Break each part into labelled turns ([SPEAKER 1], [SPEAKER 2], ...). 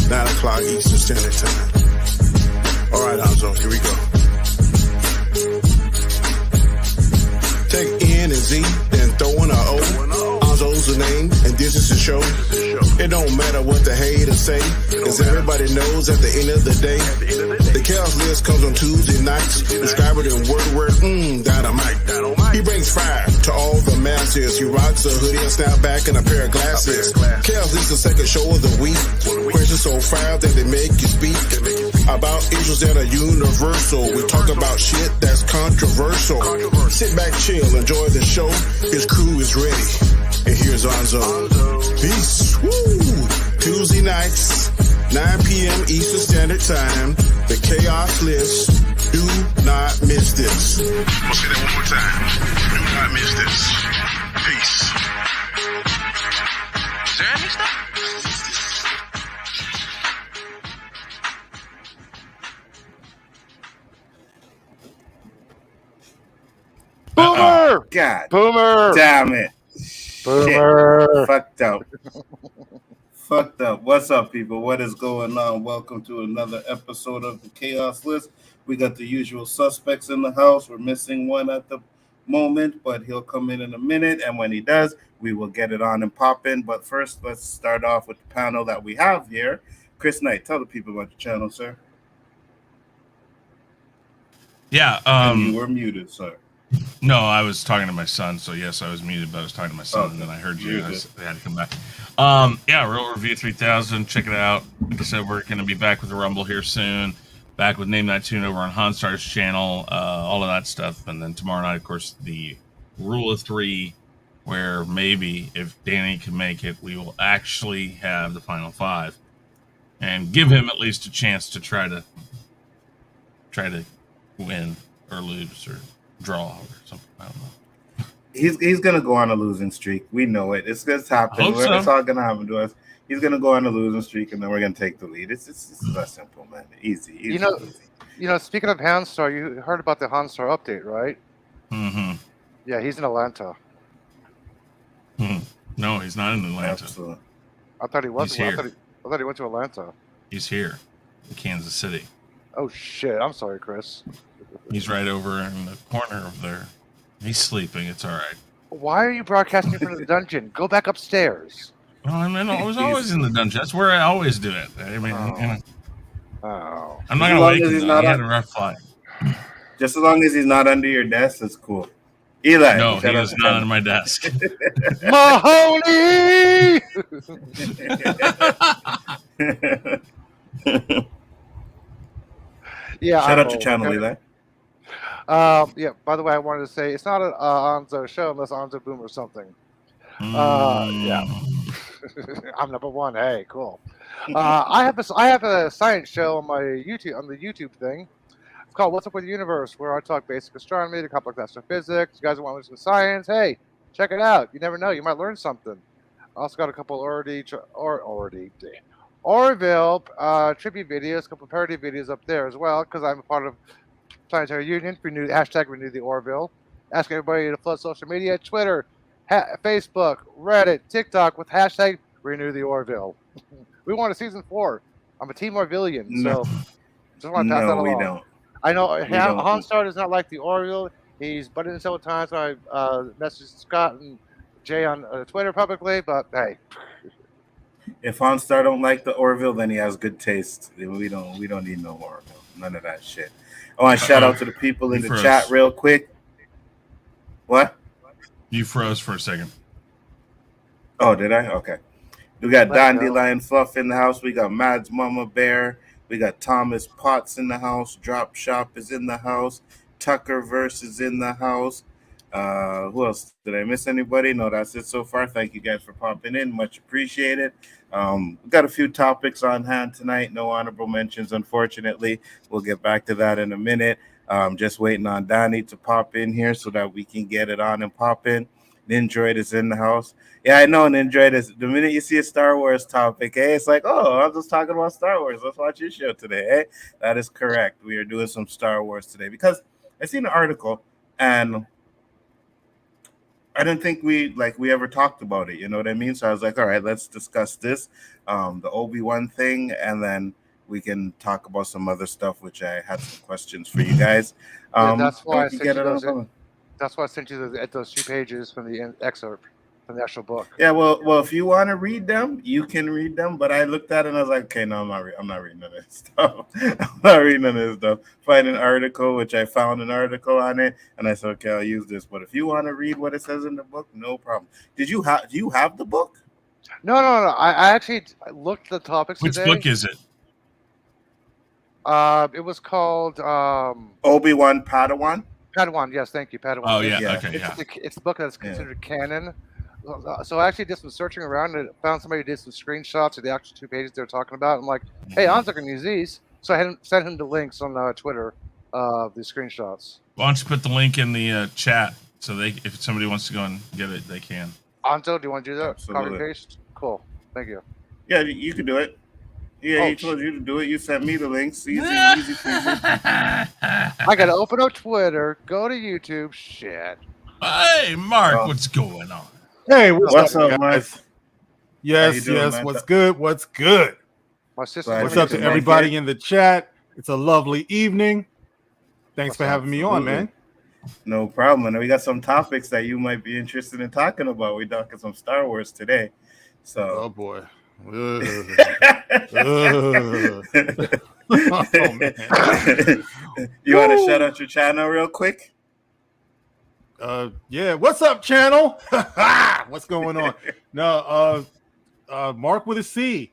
[SPEAKER 1] 9 o'clock Eastern Standard Time. All right, Anzo, here we go. Take N and Z, then throw in a O. Anzo's the name, and this is the show. It don't matter what the haters say, cause everybody knows at the end of the day, the Khaos List comes on Tuesday nights. Describe it in word, dynamite. He brings fire to all the masses. He rocks a hoodie, a snapback, and a pair of glasses. Khaos List, the second show of the week. Questions so fire that they make you speak about issues that are universal. We talk about shit that's controversial. Sit back, chill, enjoy the show. His crew is ready. And here's Anzo. Peace. Woo! Tuesday nights, 9 p.m. Eastern Standard Time. The Khaos List. Do not miss this. We'll say that one more time. Do not miss this. Peace. Is there any stuff?
[SPEAKER 2] Boomer!
[SPEAKER 3] God.
[SPEAKER 2] Boomer!
[SPEAKER 3] Damn it.
[SPEAKER 2] Boomer!
[SPEAKER 3] Shit. Fucked up. Fucked up. What's up, people? What is going on? Welcome to another episode of the Khaos List. We got the usual suspects in the house. We're missing one at the moment, but he'll come in a minute. And when he does, we will get it on and pop in. But first, let's start off with the panel that we have here. Chris Knight, tell the people about your channel, sir.
[SPEAKER 4] Yeah.
[SPEAKER 3] And you were muted, sir.
[SPEAKER 4] No, I was talking to my son, so yes, I was muted, but I was talking to my son,
[SPEAKER 3] Okay.
[SPEAKER 4] and then I heard you, and I had to come back. Yeah, Real Review 3000, check it out. Like I said, we're going to be back with the Rumble here soon, back with Name That Tune over on Honstar's channel, all of that stuff, and then tomorrow night, of course, the Rule of Three, where maybe, if Danny can make it, we will actually have the final five, and give him at least a chance to try to win or lose or draw or something. I don't know.
[SPEAKER 3] He's gonna go on a losing streak. We know it. It's happening.
[SPEAKER 4] So.
[SPEAKER 3] It's all gonna happen to us. He's gonna go on a losing streak, and then we're gonna take the lead. It's that simple, man. Easy.
[SPEAKER 2] You know. Speaking of Honstar, you heard about the Honstar update, right?
[SPEAKER 4] Mm-hmm.
[SPEAKER 2] Yeah, he's in Atlanta.
[SPEAKER 4] No, he's not in Atlanta.
[SPEAKER 3] Absolutely.
[SPEAKER 2] I thought he was.
[SPEAKER 4] He's here.
[SPEAKER 2] I thought he went to Atlanta.
[SPEAKER 4] He's here in Kansas City.
[SPEAKER 2] Oh shit! I'm sorry, Chris.
[SPEAKER 4] He's right over in the corner of there. He's sleeping. It's all right.
[SPEAKER 2] Why are you broadcasting from the dungeon? Go back upstairs.
[SPEAKER 4] Well, I mean, I was always in the dungeon. That's where I always do it. I mean,
[SPEAKER 2] Oh.
[SPEAKER 4] I'm not gonna wake him. He had a rough flight.
[SPEAKER 3] Just as long as he's not under your desk, that's cool. Eli.
[SPEAKER 4] No, he is not under my desk.
[SPEAKER 2] Mahoney! Yeah.
[SPEAKER 3] Shout out your channel, Eli.
[SPEAKER 2] Yeah. By the way, I wanted to say it's not an Anzo show unless Anzo Boom or something. Yeah. I'm number one. Hey, cool. I have a science show on my YouTube thing. It's called "What's Up with the Universe," where I talk basic astronomy to complex astrophysics. You guys want to listen to science? Hey, check it out. You never know, you might learn something. I also got a couple Orville tribute videos, a couple parody videos up there as well, because I'm a part of Planetary Union. Renew the Orville. Ask everybody to flood social media: Twitter, Facebook, Reddit, TikTok with hashtag Renew the Orville. We want a season 4. I'm a Team Orvillian, so just want to pass that along.
[SPEAKER 3] We don't.
[SPEAKER 2] I know Honstar does not like the Orville. He's butted in several times. I messaged Scott and Jay on Twitter publicly, but hey.
[SPEAKER 3] If Honstar don't like the Orville, then he has good taste. We don't need no Orville. None of that shit. I want to shout out to the people in the chat real quick. What?
[SPEAKER 4] You froze for a second.
[SPEAKER 3] Oh, did I? Okay. We got Dandelion Fluff in the house. We got Mads Mama Bear. We got Thomas Potts in the house. Drop Shop is in the house. Tucker Verse is in the house. Who else? Did I miss anybody? No, that's it so far. Thank you guys for popping in. Much appreciated. We got a few topics on hand tonight. No honorable mentions, unfortunately. We'll get back to that in a minute. Just waiting on Donnie to pop in here so that we can get it on and pop in. Nindroid is in the house. Yeah, I know Nindroid is. The minute you see a Star Wars topic, hey, it's like, oh, I'm just talking about Star Wars. Let's watch your show today. Hey, that is correct. We are doing some Star Wars today because I seen an article and I didn't think we ever talked about it. You know what I mean? So I was like, all right, let's discuss this, the Obi-Wan thing, and then we can talk about some other stuff, which I had some questions for you guys.
[SPEAKER 2] Yeah, that's why
[SPEAKER 3] we
[SPEAKER 2] I
[SPEAKER 3] can
[SPEAKER 2] sent
[SPEAKER 3] get
[SPEAKER 2] you
[SPEAKER 3] it
[SPEAKER 2] those.
[SPEAKER 3] on.
[SPEAKER 2] That's why I sent you those 2 pages from the excerpt from the actual book.
[SPEAKER 3] Yeah, well, if you want to read them, you can read them. But I looked at it and I was like, okay, no, I'm not reading none of this stuff. I'm not reading none of this stuff. Find an article, which I found an article on it, and I said, okay, I'll use this. But if you want to read what it says in the book, no problem. Do you have the book?
[SPEAKER 2] No. I actually looked at the topics
[SPEAKER 4] Which
[SPEAKER 2] today.
[SPEAKER 4] book is it?
[SPEAKER 2] It was called
[SPEAKER 3] Obi-Wan Padawan.
[SPEAKER 2] Padawan. Yes, thank you, Padawan.
[SPEAKER 4] Oh yeah,
[SPEAKER 3] Yeah.
[SPEAKER 4] okay, yeah.
[SPEAKER 2] It's the book that's considered canon. So I actually did some searching around and found somebody who did some screenshots of the actual 2 pages they were talking about. I'm like, hey, Anza can use these. So I sent him the links on Twitter of the screenshots.
[SPEAKER 4] Why don't you put the link in the chat so if somebody wants to go and get it, they can.
[SPEAKER 2] Anzo, do you want to do that?
[SPEAKER 3] Absolutely.
[SPEAKER 2] Copy paste? Cool. Thank you.
[SPEAKER 3] Yeah, you can do it. Yeah, he told you to do it. You sent me the links. Easy peasy.
[SPEAKER 2] I got to open up Twitter, go to YouTube. Shit.
[SPEAKER 4] Hey, Mark, what's going on?
[SPEAKER 5] Hey,
[SPEAKER 3] What's up,
[SPEAKER 5] guys?
[SPEAKER 3] Mark?
[SPEAKER 5] Yes,
[SPEAKER 3] doing,
[SPEAKER 5] yes.
[SPEAKER 3] man?
[SPEAKER 5] What's good? What's good?
[SPEAKER 2] My sister.
[SPEAKER 3] Glad
[SPEAKER 5] What's
[SPEAKER 3] you
[SPEAKER 5] up to
[SPEAKER 3] can
[SPEAKER 5] everybody
[SPEAKER 3] make it.
[SPEAKER 5] in the chat? It's a lovely evening. Thanks for
[SPEAKER 2] What's up?
[SPEAKER 5] having me on, man.
[SPEAKER 3] No problem. And we got some topics that you might be interested in talking about. We're talking some Star Wars today.
[SPEAKER 5] Oh
[SPEAKER 3] So
[SPEAKER 5] boy. Ugh.
[SPEAKER 3] oh,
[SPEAKER 5] man.
[SPEAKER 3] You want to shout out your channel real quick?
[SPEAKER 5] Yeah. What's up, channel? What's going on? No, Mark with a C.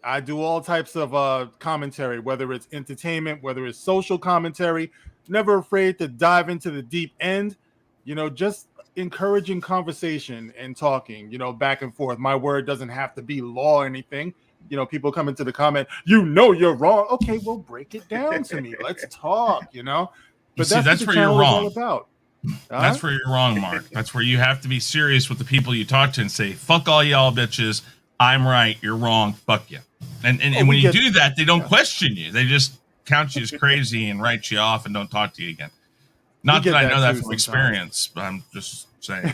[SPEAKER 5] I do all types of commentary, whether it's entertainment, whether it's social commentary. Never afraid to dive into the deep end. You know, just encouraging conversation and talking, you know, back and forth. My word doesn't have to be law or anything. You know, people come into the comment, you know you're wrong. Okay, well, break it down to me. Let's talk, you know. But
[SPEAKER 4] See, that's
[SPEAKER 5] what the
[SPEAKER 4] where you're
[SPEAKER 5] channel is all
[SPEAKER 4] wrong.
[SPEAKER 5] about.
[SPEAKER 4] That's where you're wrong, Mark. That's where you have to be serious with the people you talk to and say, fuck all y'all bitches. I'm right. You're wrong. Fuck you. And when you do that, they don't question you. They just count you as crazy and write you off and don't talk to you again. Not that I know that from experience, but I'm just saying.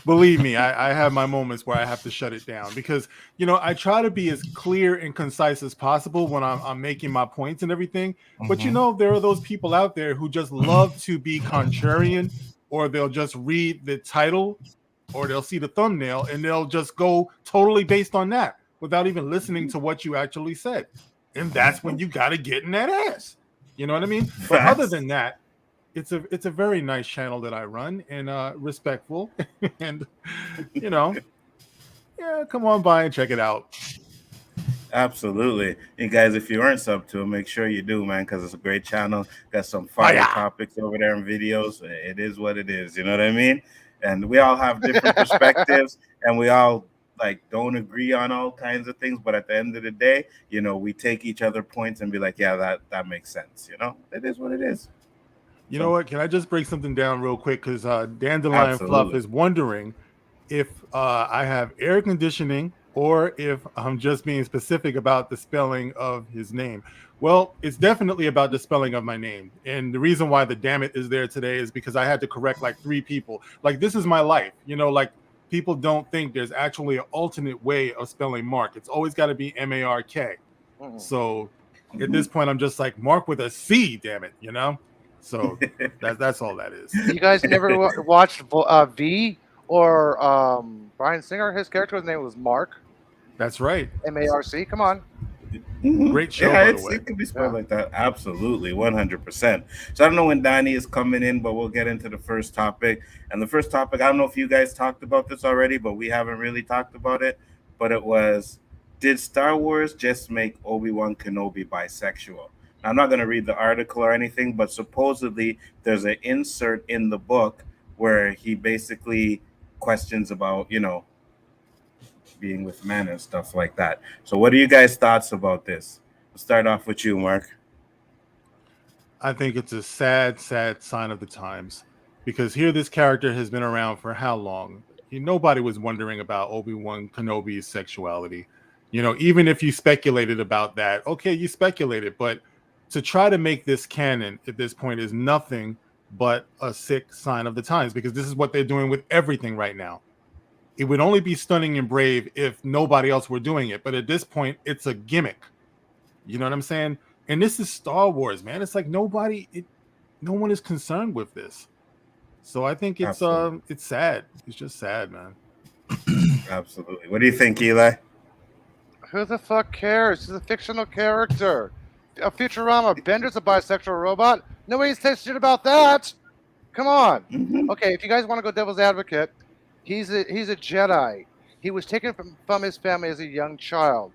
[SPEAKER 5] Believe me, I have my moments where I have to shut it down because, you know, I try to be as clear and concise as possible when I'm making my points and everything. But, you know, there are those people out there who just love to be contrarian, or they'll just read the title or they'll see the thumbnail and they'll just go totally based on that without even listening to what you actually said. And that's when you got to get in that ass. You know what I mean? But other than that, it's a very nice channel that I run and respectful. And, you know, yeah, come on by and check it out.
[SPEAKER 3] Absolutely. And guys, if you aren't sub to it, make sure you do, man, because it's a great channel. Got some fire topics over there and videos. It is what it is. You know what I mean? And we all have different perspectives and we all don't agree on all kinds of things. But at the end of the day, you know, we take each other points and be like, yeah, that makes sense. You know, it is what it is.
[SPEAKER 5] You know what? Can I just break something down real quick? Because Dandelion Fluff is wondering if I have air conditioning or if I'm just being specific about the spelling of his name. Well, it's definitely about the spelling of my name. And the reason why the damn it is there today is because I had to correct like 3 people. Like, this is my life. You know, like, people don't think there's actually an alternate way of spelling Mark. It's always got to be M-A-R-K. So at this point, I'm just like, Mark with a C, damn it, you know? So that's all that is.
[SPEAKER 2] You guys never watched V or Bryan Singer? His character's name was Mark.
[SPEAKER 5] That's right.
[SPEAKER 2] M-A-R-C. Come on.
[SPEAKER 5] Great show,
[SPEAKER 3] Yeah,
[SPEAKER 5] by the way.
[SPEAKER 3] it can be spelled like that. Absolutely, 100%. So I don't know when Donnie is coming in, but we'll get into the first topic. And the first topic, I don't know if you guys talked about this already, but we haven't really talked about it. But it was, did Star Wars just make Obi-Wan Kenobi bisexual? Now, I'm not going to read the article or anything, but supposedly there's an insert in the book where he basically questions about, you know, being with men and stuff like that. So what are you guys' thoughts about this? We'll start off with you, Mark.
[SPEAKER 5] I think it's a sad, sad sign of the times, because here this character has been around for how long? Nobody was wondering about Obi-Wan Kenobi's sexuality. You know, even if you speculated about that, okay, you speculated, but to try to make this canon at this point is nothing but a sick sign of the times, because this is what they're doing with everything right now. It would only be stunning and brave if nobody else were doing it, but at this point, it's a gimmick. You know what I'm saying? And this is Star Wars, man. It's like no one is concerned with this. So I think it's sad. It's just sad, man.
[SPEAKER 3] Absolutely. What do you think, Eli?
[SPEAKER 2] Who the fuck cares? He's a fictional character. A Futurama. Bender's a bisexual robot. Nobody says shit about that. Come on.
[SPEAKER 3] Mm-hmm.
[SPEAKER 2] Okay, if you guys want to go devil's advocate, he's a Jedi. He was taken from his family as a young child.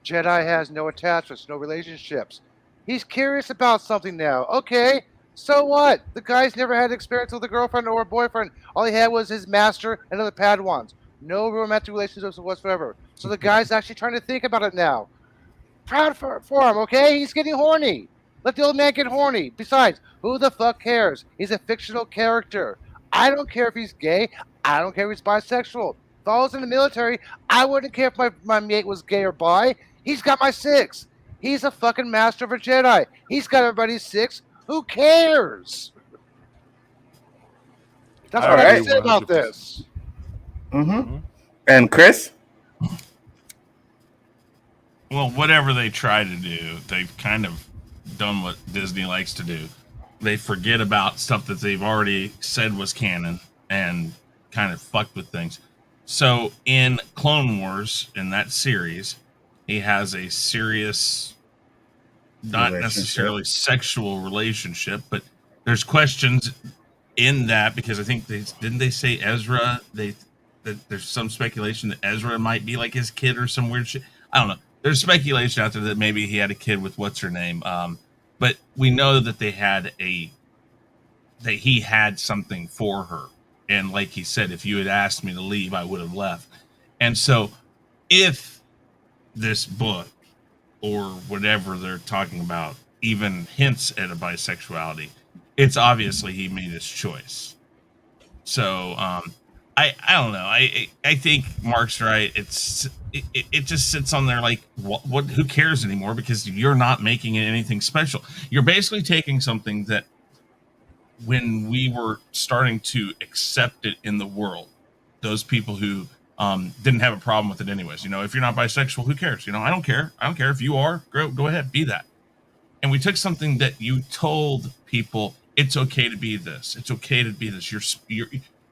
[SPEAKER 2] Jedi has no attachments, no relationships. He's curious about something now. Okay, so what? The guy's never had experience with a girlfriend or a boyfriend. All he had was his master and other Padawans. No romantic relationships whatsoever. So the guy's actually trying to think about it now. Proud for him, okay? He's getting horny. Let the old man get horny. Besides, who the fuck cares? He's a fictional character. I don't care if he's gay. I don't care if he's bisexual. If I was in the military, I wouldn't care if my mate was gay or bi. He's got my six. He's a fucking master of a Jedi. He's got everybody's six. Who cares? That's what I say about this.
[SPEAKER 3] Mm-hmm. And Chris?
[SPEAKER 4] Well, whatever they try to do, they've kind of done what Disney likes to do. They forget about stuff that they've already said was canon and kind of fucked with things. So in Clone Wars, in that series, he has a serious, not necessarily sexual relationship, but there's questions in that because I think didn't they say Ezra? That there's some speculation that Ezra might be like his kid or some weird shit. I don't know. There's speculation out there that maybe he had a kid with what's her name. But we know that he had something for her. And like he said, if you had asked me to leave, I would have left. And so if this book or whatever they're talking about even hints at a bisexuality, it's obviously he made his choice. So I don't know. I think Mark's right. It just sits on there like what who cares anymore, because you're not making it anything special. You're basically taking something that when we were starting to accept it in the world, those people who didn't have a problem with it anyways. You know, if you're not bisexual, who cares? You know, I don't care. I don't care if you are. Go ahead, be that. And we took something that you told people, it's okay to be this. It's okay to be this.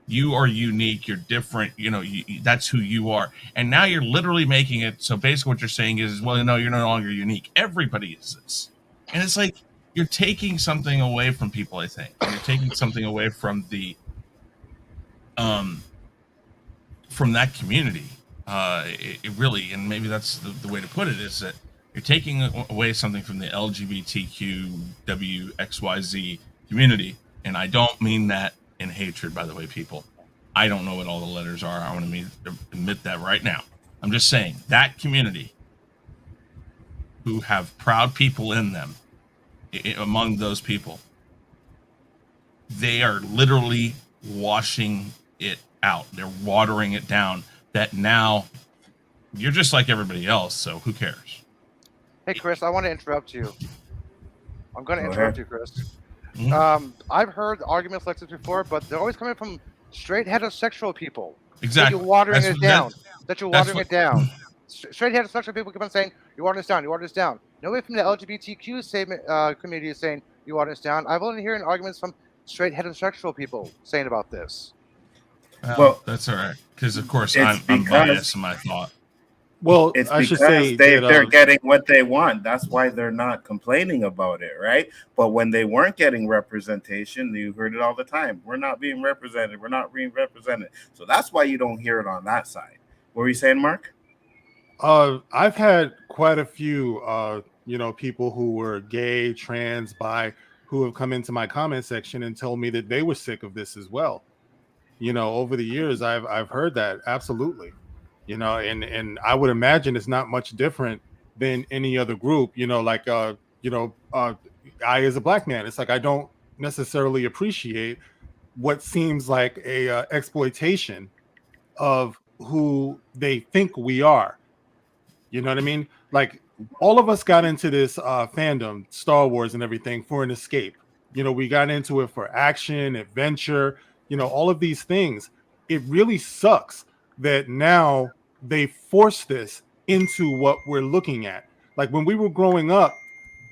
[SPEAKER 4] You are unique. You're different. You know, that's who you are. And now you're literally making it. So basically what you're saying is, well, no, you're no longer unique. Everybody is this. And it's like, you're taking something away from people, I think. And you're taking something away from the, from that community. It really, and maybe that's the way to put it, is that you're taking away something from the LGBTQWXYZ community. And I don't mean that in hatred, by the way, people. I don't know what all the letters are. I want to admit that right now. I'm just saying that community who have proud people in them, among those people, they are literally washing it out. They're watering it down. That now you're just like everybody else, so who cares?
[SPEAKER 2] Hey, Chris, I want to interrupt you. I'm going to interrupt you, Chris.
[SPEAKER 4] Mm-hmm.
[SPEAKER 2] I've heard arguments like this before, but they're always coming from straight heterosexual people.
[SPEAKER 4] Exactly.
[SPEAKER 2] That you're watering it down. Straight heterosexual people keep on saying, you're watering this down, you're watering this down. Nobody from the LGBTQ community is saying, you're watering this down. I've only heard arguments from straight heterosexual people saying about this.
[SPEAKER 4] Well, that's all right. Because, of course, I'm biased in my thought.
[SPEAKER 5] Well,
[SPEAKER 3] it's
[SPEAKER 5] I should
[SPEAKER 3] because
[SPEAKER 5] say
[SPEAKER 3] they're getting what they want. That's why they're not complaining about it, right? But when they weren't getting representation, you heard it all the time. We're not being represented. We're not being represented. So that's why you don't hear it on that side. What were you saying, Mark?
[SPEAKER 5] I've had quite a few, people who were gay, trans, bi, who have come into my comment section and told me that they were sick of this as well. You know, over the years, I've heard that, absolutely. You know, and I would imagine it's not much different than any other group. You know, like I as a black man, it's like I don't necessarily appreciate what seems like a exploitation of who they think we are. You know what I mean? Like all of us got into this fandom, Star Wars and everything, for an escape. You know, we got into it for action, adventure, you know, all of these things. It really sucks that now they force this into what we're looking at. Like when we were growing up,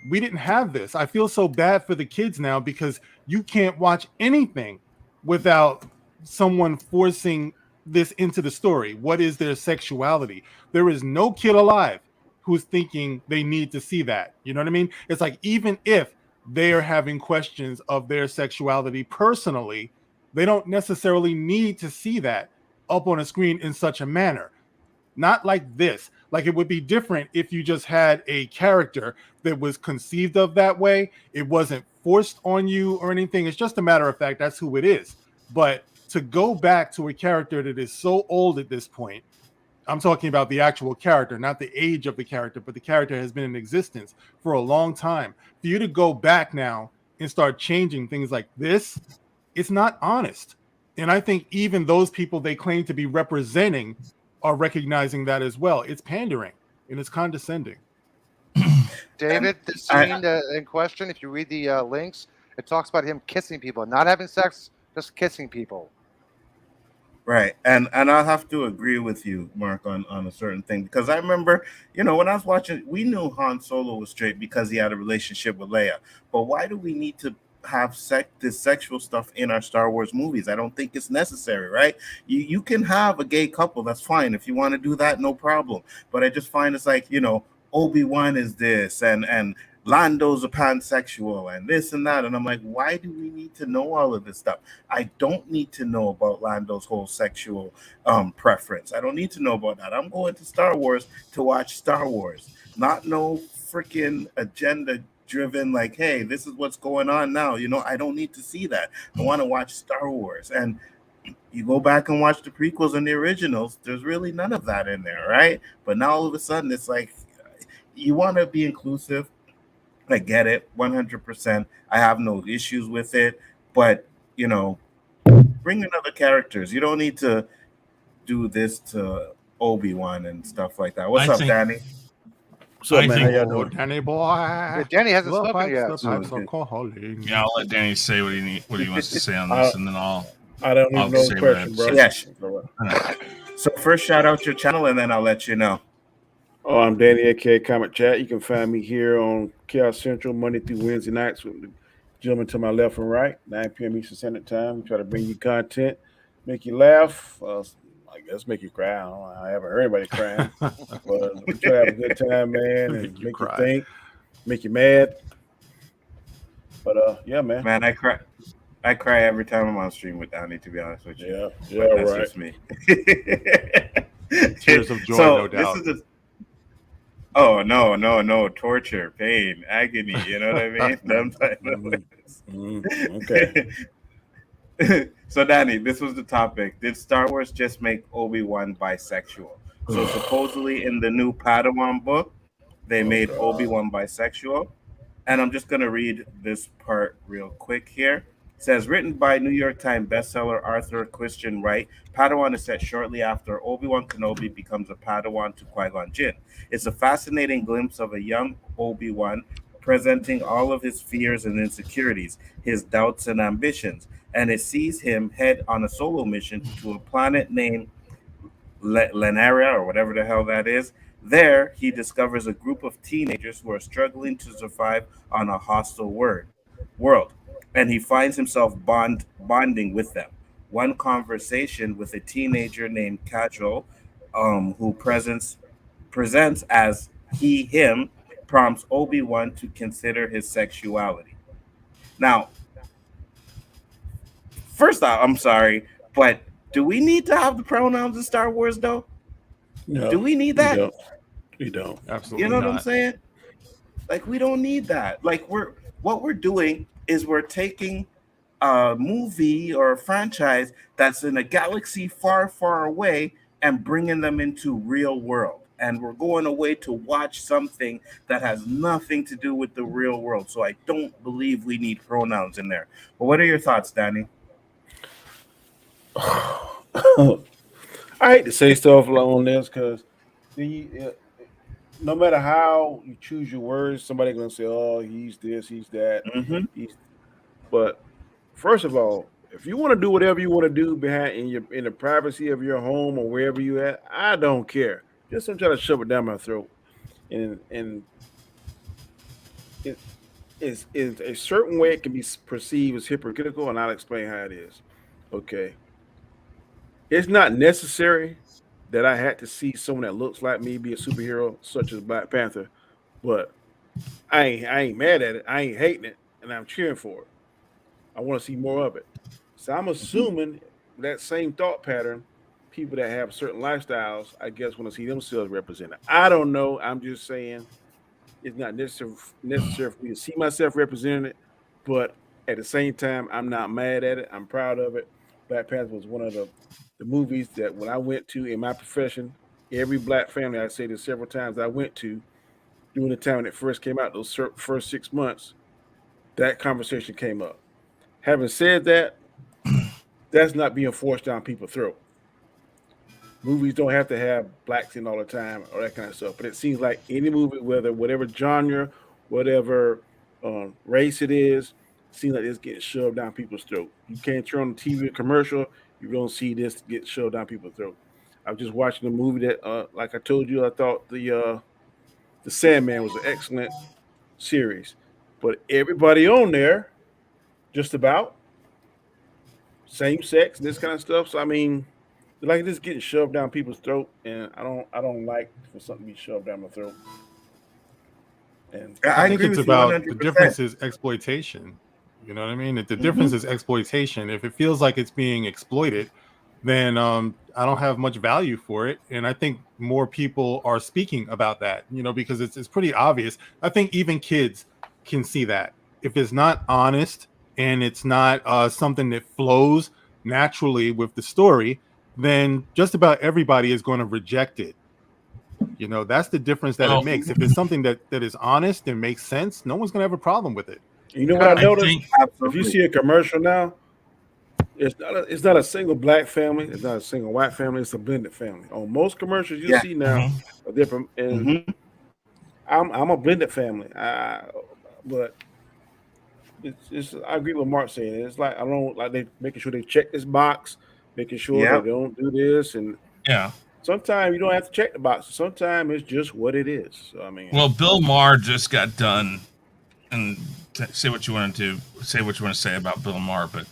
[SPEAKER 5] we didn't have this. I feel so bad for the kids now because you can't watch anything without someone forcing this into the story. What is their sexuality? There is no kid alive who's thinking they need to see that. You know what I mean? It's like even if they are having questions of their sexuality personally, they don't necessarily need to see that up on a screen in such a manner. Not like this. Like it would be different if you just had a character that was conceived of that way. It wasn't forced on you or anything. It's just a matter of fact, that's who it is. But to go back to a character that is so old at this point, I'm talking about the actual character, not the age of the character, but the character has been in existence for a long time. For you to go back now and start changing things like this, it's not honest. And I think even those people they claim to be representing are recognizing that as well. It's pandering and it's condescending.
[SPEAKER 2] David, the scene in question, if you read the links, it talks about him kissing people, not having sex, just kissing people.
[SPEAKER 3] Right. And I'll have to agree with you, Mark, on a certain thing, because I remember, you know, when I was watching, we knew Han Solo was straight because he had a relationship with Leia. But why do we need to have this sexual stuff in our Star Wars movies? I don't think it's necessary, right? You can have a gay couple, that's fine. If you want to do that, no problem. But I just find it's like, you know, Obi-Wan is this and Lando's a pansexual and this and that. And I'm like, why do we need to know all of this stuff? I don't need to know about Lando's whole sexual preference. I don't need to know about that. I'm going to Star Wars to watch Star Wars, not no freaking agenda driven, like, hey, this is what's going on now. You know, I don't need to see that. I want to watch Star Wars. And you go back and watch the prequels and the originals, there's really none of that in there, right? But now all of a sudden it's like, you want to be inclusive. I get it, 100%. I have no issues with it, but you know, bring in other characters. You don't need to do this to Obi-Wan and stuff like that. What's up, Danny?
[SPEAKER 5] What's up, man? How y'all doing? Danny boy.
[SPEAKER 2] Yeah, Danny hasn't spoken yet.
[SPEAKER 4] Yeah, I'll let Danny say what he wants to say on this, and then
[SPEAKER 6] I don't even know the question, bro.
[SPEAKER 3] Yes. So first, shout out your channel, and then I'll let you know.
[SPEAKER 6] Oh, I'm Danny, aka Comic Chat. You can find me here on Khaos Central Monday through Wednesday nights with the gentleman to my left and right, 9 p.m. Eastern Standard Time. We try to bring you content, make you laugh, I guess make you cry. I haven't heard anybody crying, but we try to have a good time, man, and make you think, make you mad. But yeah, man.
[SPEAKER 3] Man, I cry every time I'm on stream with Danny, to be honest with you.
[SPEAKER 6] Yeah,
[SPEAKER 3] that's
[SPEAKER 6] right.
[SPEAKER 3] Just me.
[SPEAKER 5] Tears of joy, no doubt.
[SPEAKER 3] Oh, no, torture, pain, agony, you know what I mean? Them type of Okay. So, Danny, this was the topic. Did Star Wars just make Obi-Wan bisexual? So, supposedly in the new Padawan book, they made Obi-Wan bisexual. And I'm just going to read this part real quick here. It says, written by New York Times bestseller Arthur Christian Wright, Padawan is set shortly after Obi-Wan Kenobi becomes a Padawan to Qui-Gon Jinn. It's a fascinating glimpse of a young Obi-Wan presenting all of his fears and insecurities, his doubts and ambitions, and it sees him head on a solo mission to a planet named Lenaria, or whatever the hell that is. There, he discovers a group of teenagers who are struggling to survive on a hostile world. And he finds himself bonding with them. One conversation with a teenager named Kajol, who presents as him, prompts Obi-Wan to consider his sexuality. Now, first off, I'm sorry, but do we need to have the pronouns in Star Wars, though?
[SPEAKER 6] No,
[SPEAKER 3] do we need that?
[SPEAKER 6] We don't.
[SPEAKER 5] Absolutely.
[SPEAKER 3] You know
[SPEAKER 5] not.
[SPEAKER 3] what I'm saying? Like, we don't need that. Like, what we're doing is we're taking a movie or a franchise that's in a galaxy far, far away and bringing them into real world. And we're going away to watch something that has nothing to do with the real world. So I don't believe we need pronouns in there. But what are your thoughts, Danny?
[SPEAKER 6] I hate to say stuff on this because no matter how you choose your words, somebody's gonna say, "Oh, he's this, he's that."
[SPEAKER 3] Mm-hmm.
[SPEAKER 6] But first of all, if you want to do whatever you want to do in the privacy of your home or wherever you at, I don't care. Just don't try to shove it down my throat. And it is a certain way it can be perceived as hypocritical, and I'll explain how it is. Okay, it's not necessary that I had to see someone that looks like me be a superhero, such as Black Panther, but I ain't mad at it. I ain't hating it, and I'm cheering for it. I want to see more of it. So I'm assuming that same thought pattern, people that have certain lifestyles, I guess, want to see themselves represented. I don't know. I'm just saying it's not necessary for me to see myself represented, but at the same time, I'm not mad at it. I'm proud of it. Black Panther was one of the movies that when I went to in my profession, every Black family, I say this several times, I went to during the time when it first came out, those first 6 months, that conversation came up. Having said that, that's not being forced down people's throat. Movies don't have to have blacks in all the time or that kind of stuff. But it seems like any movie, whatever genre, whatever race it is, seems like it's getting shoved down people's throat. You can't turn on the TV commercial, you don't see this get shoved down people's throat. I was just watching a movie that, like I told you, I thought the Sandman was an excellent series, but everybody on there, just about same sex and this kind of stuff. So I mean, like this getting shoved down people's throat, and I don't like for something to be shoved down my throat. And
[SPEAKER 5] I think
[SPEAKER 3] agree
[SPEAKER 5] it's
[SPEAKER 3] with you
[SPEAKER 5] about
[SPEAKER 3] 100%.
[SPEAKER 5] the difference is exploitation. You know what I mean? If the difference is exploitation, if it feels like it's being exploited, then I don't have much value for it. And I think more people are speaking about that, you know, because it's pretty obvious. I think even kids can see that. If it's not honest and it's not something that flows naturally with the story, then just about everybody is going to reject it. You know, that's the difference that it makes. If it's something that is honest and makes sense, no one's going to have a problem with it.
[SPEAKER 6] You know what I noticed? If you see a commercial now, it's not a single Black family, it's not a single white family, it's a blended family. On most commercials you see now are different, and I'm a blended family. But it's I agree with Mark saying. It's like I don't like they making sure they check this box, making sure that they don't do this, and sometimes you don't have to check the box. Sometimes it's just what it is. So, I mean,
[SPEAKER 4] well, Bill Maher just got done, and say what you want to say about Bill Maher, but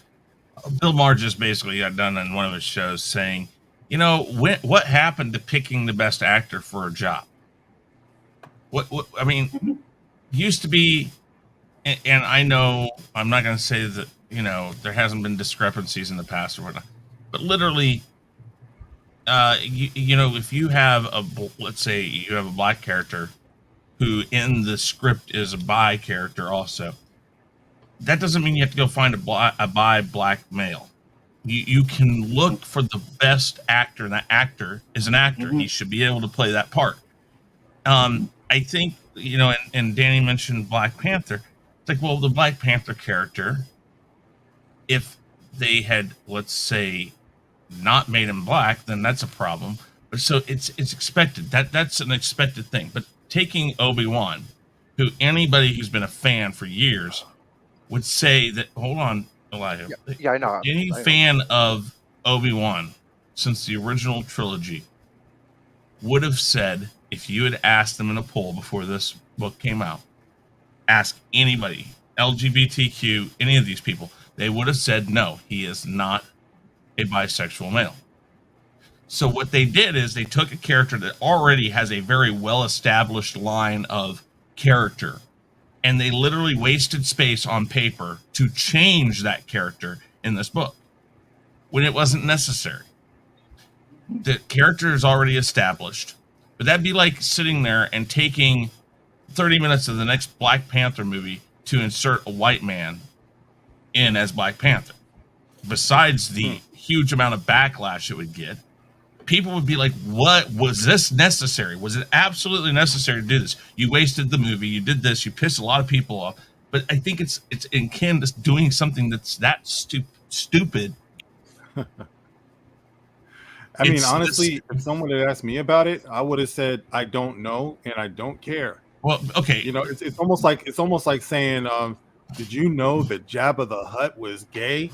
[SPEAKER 4] Bill Maher just basically got done in one of his shows saying, you know, what happened to picking the best actor for a job? What I mean, used to be, and I know I'm not going to say that, you know, there hasn't been discrepancies in the past or whatnot, but literally, you know, if you have let's say you have a Black character who in the script is a bi character also, that doesn't mean you have to go find a bi Black male. You can look for the best actor, and that actor is an actor. He should be able to play that part. I think, you know, and Danny mentioned Black Panther. It's like, well, the Black Panther character, if they had, let's say, not made him Black, then that's a problem. But so it's expected. That's an expected thing. But taking Obi-Wan, who anybody who's been a fan for years would say that, hold on, Elijah.
[SPEAKER 2] Yeah, I know.
[SPEAKER 4] Any fan of Obi-Wan since the original trilogy would have said, if you had asked them in a poll before this book came out, ask anybody, LGBTQ, any of these people, they would have said, no, he is not a bisexual male. So what they did is they took a character that already has a very well-established line of character, and they literally wasted space on paper to change that character in this book when it wasn't necessary. The character is already established, but that'd be like sitting there and taking 30 minutes of the next Black Panther movie to insert a white man in as Black Panther. Besides the huge amount of backlash it would get, people would be like, what was this necessary? Was it absolutely necessary to do this? You wasted the movie, you did this, you pissed a lot of people off. But I think it's in Candace doing something that's that stupid.
[SPEAKER 5] I mean, honestly, if someone had asked me about it, I would have said I don't know and I don't care.
[SPEAKER 4] Well, okay,
[SPEAKER 5] you know, it's almost like saying Did you know that Jabba the Hutt was gay?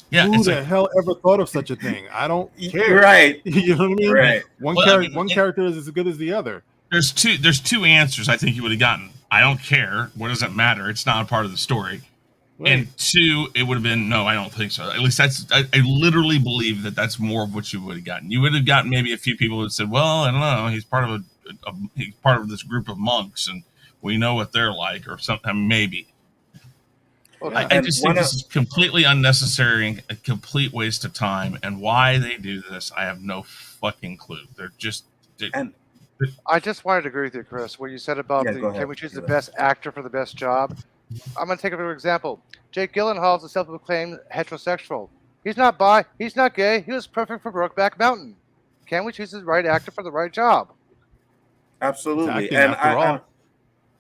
[SPEAKER 4] Yeah,
[SPEAKER 5] Who
[SPEAKER 4] it's
[SPEAKER 5] the
[SPEAKER 4] like,
[SPEAKER 5] hell ever thought of such a thing? I don't care.
[SPEAKER 3] Right.
[SPEAKER 5] You know what I mean?
[SPEAKER 3] Right.
[SPEAKER 5] One
[SPEAKER 4] Well, I mean,
[SPEAKER 5] one character is as good as the other.
[SPEAKER 4] there's two answers I think you would have gotten. I don't care. What does it matter? It's not a part of the story.
[SPEAKER 5] Right.
[SPEAKER 4] And two, it would have been no. I don't think so. At least I literally believe that that's more of what you would have gotten. You would have gotten maybe a few people who said, "Well, I don't know. He's part of he's part of this group of monks, and we know what they're like," or something. Maybe.
[SPEAKER 2] Okay.
[SPEAKER 4] I just think this is completely unnecessary and a complete waste of time. And why they do this, I have no fucking clue. They're just.
[SPEAKER 2] I just wanted to agree with you, Chris. What you said about can we choose the best actor for the best job? I'm going to take a for example. Jake Gyllenhaal is a self-proclaimed heterosexual. He's not bi. He's not gay. He was perfect for Brokeback Mountain. Can we choose the right actor for the right job?
[SPEAKER 3] Absolutely.
[SPEAKER 5] Exactly,
[SPEAKER 3] And
[SPEAKER 5] after all.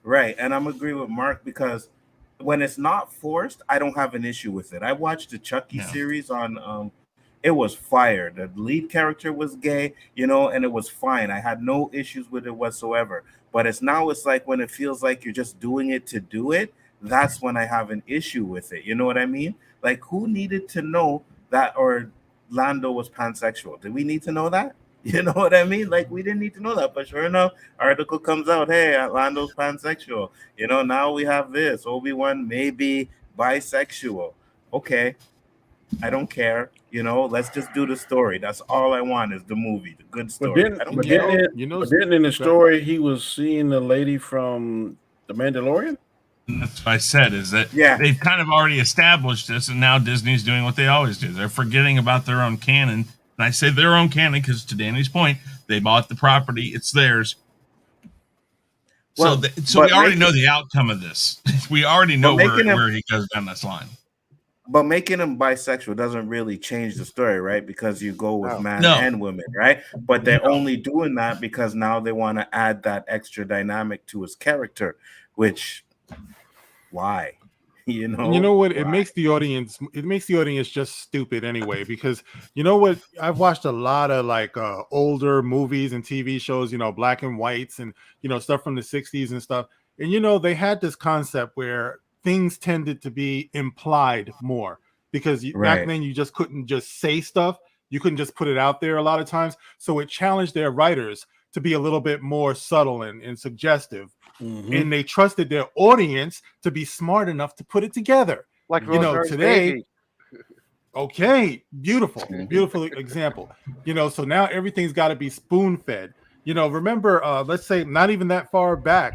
[SPEAKER 3] right. And I'm agree with Mark because when it's not forced, I don't have an issue with it. I watched the Chucky series on it was fire. The lead character was gay, and it was fine. I had no issues with it whatsoever. But it's like when it feels like you're just doing it to do it, that's when I have an issue with it. You know what I mean? Like, who needed to know that Orlando was pansexual? Did we need to know that? You know what I mean? Like, we didn't need to know that. But sure enough, article comes out, hey, Orlando's pansexual. Now we have this. Obi-Wan may be bisexual. Okay. I don't care. Let's just do the story. That's all I want is the movie, the good story.
[SPEAKER 6] But then in the story, he was seeing the lady from The Mandalorian?
[SPEAKER 4] And that's what I said is that they've kind of already established this, and now Disney's doing what they always do. They're forgetting about their own canon. And I say their own canon because, to Danny's point, they bought the property. It's theirs. So we already know the outcome of this. We already know where he goes down this line.
[SPEAKER 3] But making him bisexual doesn't really change the story, right? Because you go with man and women, right? But they're only doing that because now they want to add that extra dynamic to his character, which, why? You know what?
[SPEAKER 5] Why? It makes the audience just stupid anyway, because you know what? I've watched a lot of older movies and TV shows, black and whites and, stuff from the 60s and stuff. And, they had this concept where things tended to be implied more because back then you just couldn't just say stuff. You couldn't just put it out there a lot of times. So it challenged their writers to be a little bit more subtle and suggestive. Mm-hmm. And they trusted their audience to be smart enough to put it together.
[SPEAKER 2] Like
[SPEAKER 5] today.
[SPEAKER 2] Baby.
[SPEAKER 5] Okay, beautiful example. So now everything's got to be spoon-fed. Remember, let's say not even that far back.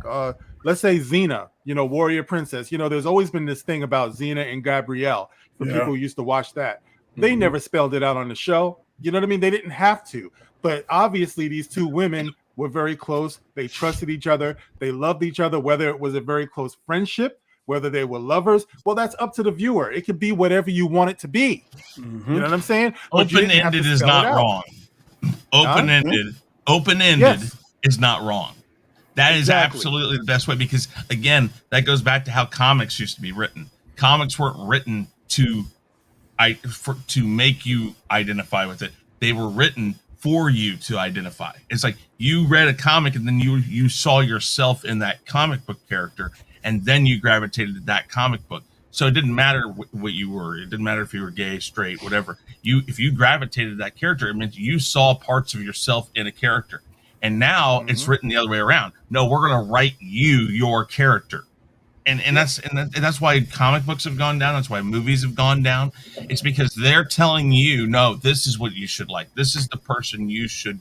[SPEAKER 5] Let's say Xena, Warrior Princess. There's always been this thing about Xena and Gabrielle for people who used to watch that. They never spelled it out on the show. You know what I mean? They didn't have to. But obviously, these two women were very close. They trusted each other. They loved each other, whether it was a very close friendship, whether they were lovers. Well, that's up to the viewer. It could be whatever you want it to be. Mm-hmm. You know what I'm saying?
[SPEAKER 4] Open-ended is not wrong. Open-ended is not wrong. That is absolutely the best way because, again, that goes back to how comics used to be written. Comics weren't written to make you identify with it. They were written for you to identify. It's like you read a comic and then you saw yourself in that comic book character, and then you gravitated to that comic book. So it didn't matter what you were. It didn't matter if you were gay, straight, whatever. If you gravitated to that character, it meant you saw parts of yourself in a character. And now it's written the other way around. No, we're going to write your character. And that's why comic books have gone down. That's why movies have gone down. It's because they're telling you, no, this is what you should like. This is the person you should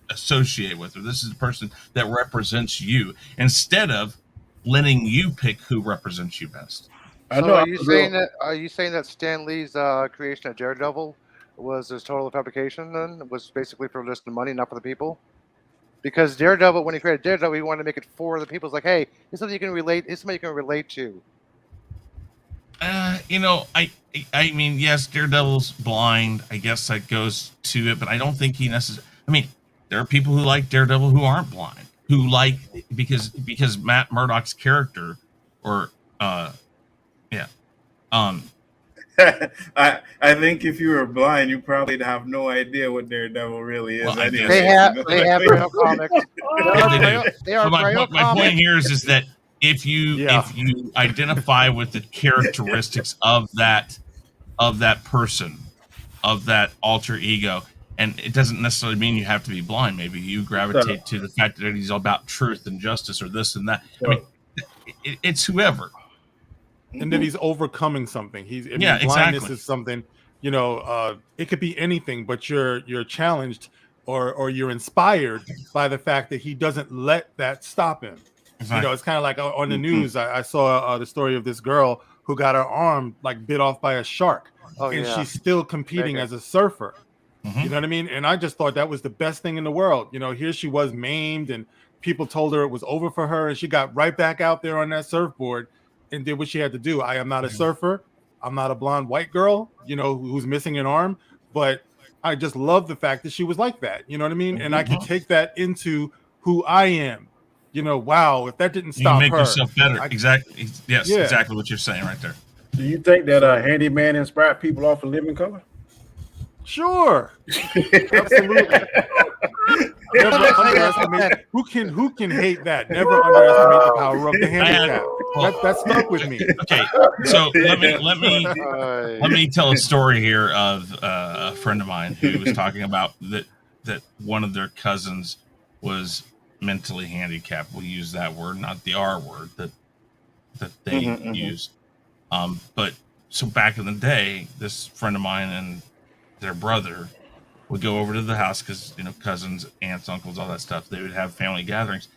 [SPEAKER 4] associate with, or this is the person that represents you, instead of letting you pick who represents you best.
[SPEAKER 2] Are you saying that Stan Lee's creation of Daredevil was his total fabrication? Then it was basically for just the money, not for the people. Because Daredevil, when he created Daredevil, he wanted to make it for the people. It's like, hey, it's something you can relate. It's something you can relate to.
[SPEAKER 4] I mean, yes, Daredevil's blind. I guess that goes to it, but I don't think he necessarily. I mean, there are people who like Daredevil who aren't blind, who like because Matt Murdock's character, or
[SPEAKER 3] I think if you were blind, you probably have no idea what Daredevil really is.
[SPEAKER 4] Well,
[SPEAKER 2] they have Braille comics. They are Braille comics.
[SPEAKER 4] My point here is that if you identify with the characteristics of that person, of that alter ego, and it doesn't necessarily mean you have to be blind. Maybe you gravitate to the fact that he's all about truth and justice or this and that. I mean, it's whoever.
[SPEAKER 5] And that he's overcoming something. Blindness
[SPEAKER 4] exactly.
[SPEAKER 5] is something, it could be anything, but you're challenged or you're inspired by the fact that he doesn't let that stop him. Exactly. It's kind of like on the news. I saw the story of this girl who got her arm like bit off by a shark, and she's still competing as a surfer. You know what I mean? And I just thought that was the best thing in the world. Here she was maimed, and people told her it was over for her, and she got right back out there on that surfboard and did what she had to do. I am not a surfer. I'm not a blonde white girl, who's missing an arm, but I just love the fact that she was like that. You know what I mean? And I could take that into who I am. Wow, if that didn't stop
[SPEAKER 4] you make
[SPEAKER 5] her,
[SPEAKER 4] yourself better. Exactly. Yes, exactly what you're saying right there.
[SPEAKER 6] Do you think that Handyman inspired people off of Living Color?
[SPEAKER 5] Sure. Absolutely. Never underestimate who can hate that. Never underestimate the power of the handicap. That stuck with me.
[SPEAKER 4] Okay, so let me tell a story here of a friend of mine who was talking about that one of their cousins was mentally handicapped. We'll use that word, not the R word that they used. But so back in the day, this friend of mine and their brother would go over to the house because cousins, aunts, uncles, all that stuff. They would have family gatherings,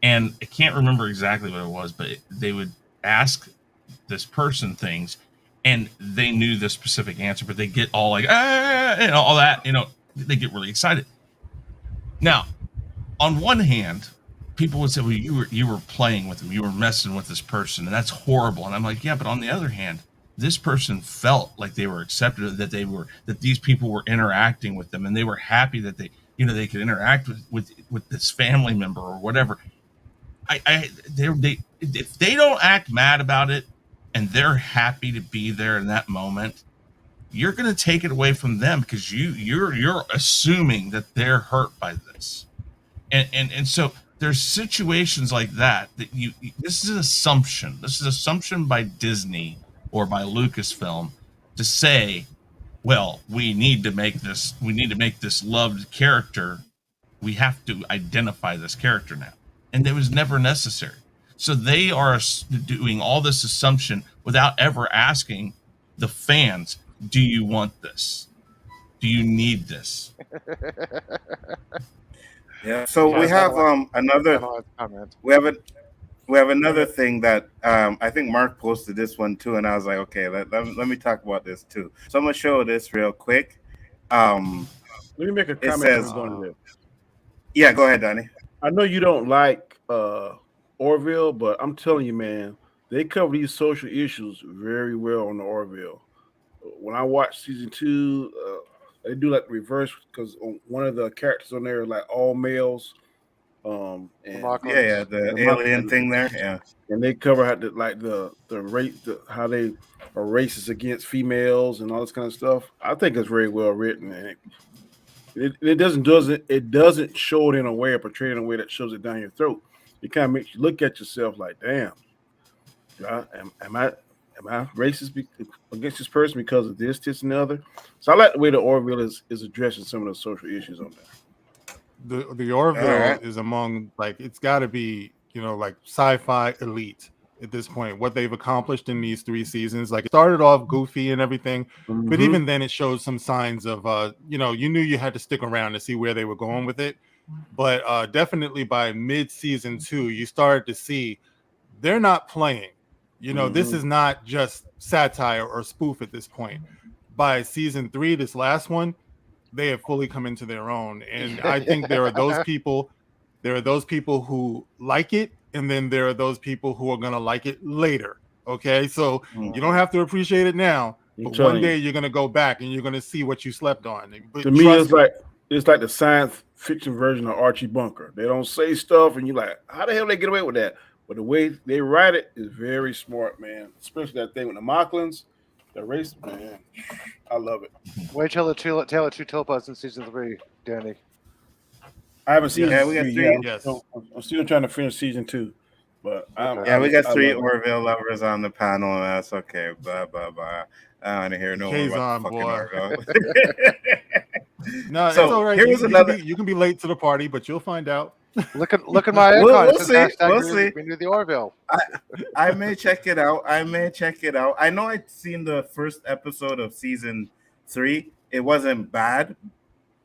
[SPEAKER 4] and I can't remember exactly what it was, but they would ask this person things, and they knew the specific answer, but they get all like all that. They get really excited. Now, on one hand, people would say, "Well, you were playing with them, you were messing with this person, and that's horrible." And I'm like, "Yeah," but on the other hand, this person felt like they were accepted, that these people were interacting with them, and they were happy that they could interact with this family member or whatever. If they don't act mad about it and they're happy to be there in that moment, you're going to take it away from them because you're assuming that they're hurt by this, and so there's situations like that this is an assumption. This is assumption by Disney or by Lucasfilm to say, well, we need to make this loved character. We have to identify this character now. And it was never necessary. So they are doing all this assumption without ever asking the fans, do you want this? Do you need this?
[SPEAKER 3] Yeah. So we have another we have another thing that I think Mark posted this one too, and I was like, okay, let me talk about this too. So I'm gonna show this real quick.
[SPEAKER 6] Let me make a comment. It says,
[SPEAKER 3] yeah, go ahead, Donnie.
[SPEAKER 6] I know you don't like Orville, but I'm telling you, man, they cover these social issues very well on the Orville. When I watched season 2, they do like reverse because one of the characters on there is like all males. And
[SPEAKER 3] the alien thing there,
[SPEAKER 6] and they cover how the race, how they are racist against females and all this kind of stuff. I think it's very well written, and it doesn't show it in a way or portray it in a way that shows it down your throat. It kind of makes you look at yourself like, damn, am I racist against this person because of this, and the other? So I like the way the Orville is addressing some of the social issues on there.
[SPEAKER 5] The Orville is among, like, it's got to be, like sci-fi elite at this point. What they've accomplished in these 3 seasons, like, it started off goofy and everything, but even then it shows some signs of, you knew you had to stick around to see where they were going with it. But definitely by mid-season 2, you started to see they're not playing. This is not just satire or spoof at this point. By season 3, this last one, they have fully come into their own. And I think there are those people who like it, and then there are those people who are going to like it later. Okay, so you don't have to appreciate it now, but one day you're going to go back and you're going to see what you slept on. But
[SPEAKER 6] to me, it's like the science fiction version of Archie Bunker. They don't say stuff, and you're like, how the hell they get away with that? But the way they write it is very smart, man. Especially that thing with the Mocklins, the race, man. I love it.
[SPEAKER 2] Wait till the Tale of Two Tilpas in season 3, Danny.
[SPEAKER 6] I haven't seen
[SPEAKER 3] we got 3.
[SPEAKER 6] Yes. I'm still trying to finish season 2. But
[SPEAKER 3] Yeah, we got
[SPEAKER 6] I
[SPEAKER 3] 3
[SPEAKER 6] love it.
[SPEAKER 3] Orville lovers on the panel, and that's okay. Blah blah blah. I don't want to hear no more about
[SPEAKER 5] Kazon,
[SPEAKER 3] the fucking
[SPEAKER 5] boy.
[SPEAKER 3] Orville.
[SPEAKER 5] No, it's
[SPEAKER 3] So
[SPEAKER 5] all right.
[SPEAKER 3] here's
[SPEAKER 5] You
[SPEAKER 3] another.
[SPEAKER 5] can be late to the party, but you'll find out.
[SPEAKER 2] Look at my
[SPEAKER 3] We'll,
[SPEAKER 2] icon. It
[SPEAKER 3] we'll
[SPEAKER 2] says
[SPEAKER 3] see.
[SPEAKER 2] hashtag
[SPEAKER 3] We'll see.
[SPEAKER 2] renew the Orville.
[SPEAKER 3] I may check it out. I know I'd seen the first episode of season 3. It wasn't bad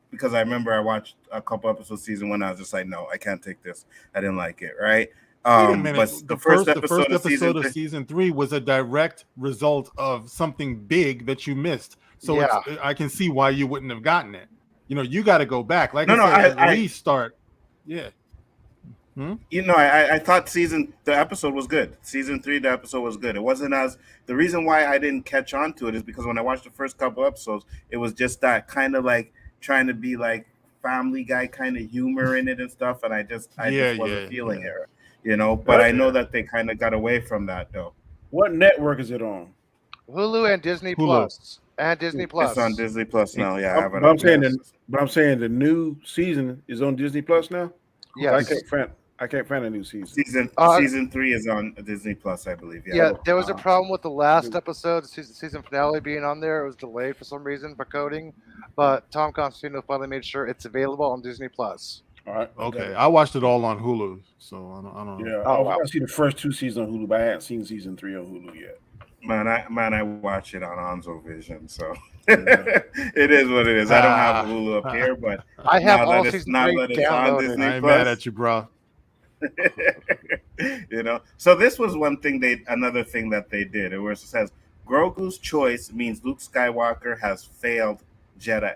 [SPEAKER 3] because I remember I watched a couple episodes of season 1. I was just like, no, I can't take this. I didn't like it. Right.
[SPEAKER 5] Wait a minute.
[SPEAKER 3] But
[SPEAKER 5] The first episode of season 3 was a direct result of something big that you missed. So
[SPEAKER 2] Yeah.
[SPEAKER 5] I can see why you wouldn't have gotten it. You got to go back. Like
[SPEAKER 3] No,
[SPEAKER 5] I said,
[SPEAKER 3] I
[SPEAKER 5] at least start. Yeah.
[SPEAKER 3] I thought the episode was good. Season 3, the episode was good. It wasn't the reason why I didn't catch on to it is because when I watched the first couple episodes, it was just that kind of like trying to be like Family Guy kind of humor in it and stuff, and I just wasn't feeling it. But I know that they kind of got away from that though.
[SPEAKER 6] What network is it on?
[SPEAKER 2] Hulu and Disney
[SPEAKER 5] Hulu.
[SPEAKER 2] Plus. And Disney Plus.
[SPEAKER 3] It's on Disney Plus now. Yeah, I have it.
[SPEAKER 6] But I'm saying the new season is on Disney Plus now.
[SPEAKER 2] Yes.
[SPEAKER 6] I can't find a new season.
[SPEAKER 3] Season 3 is on Disney Plus, I believe.
[SPEAKER 2] Yeah, there was a problem with the last episode, season finale being on there. It was delayed for some reason for coding, but Tom Constantino finally made sure it's available on Disney Plus.
[SPEAKER 6] All right.
[SPEAKER 5] Okay. I watched it all on Hulu, so I don't know.
[SPEAKER 6] Yeah, I see the first 2 seasons on Hulu, but I haven't seen season 3 on Hulu yet.
[SPEAKER 3] I watch it on Onzo Vision, so it is what it is. I don't have Hulu up here, but
[SPEAKER 2] I have all season 3 downloaded.
[SPEAKER 5] I ain't mad at you, bro.
[SPEAKER 3] So this was another thing that they did, where it says Grogu's choice means Luke Skywalker has failed Jedi,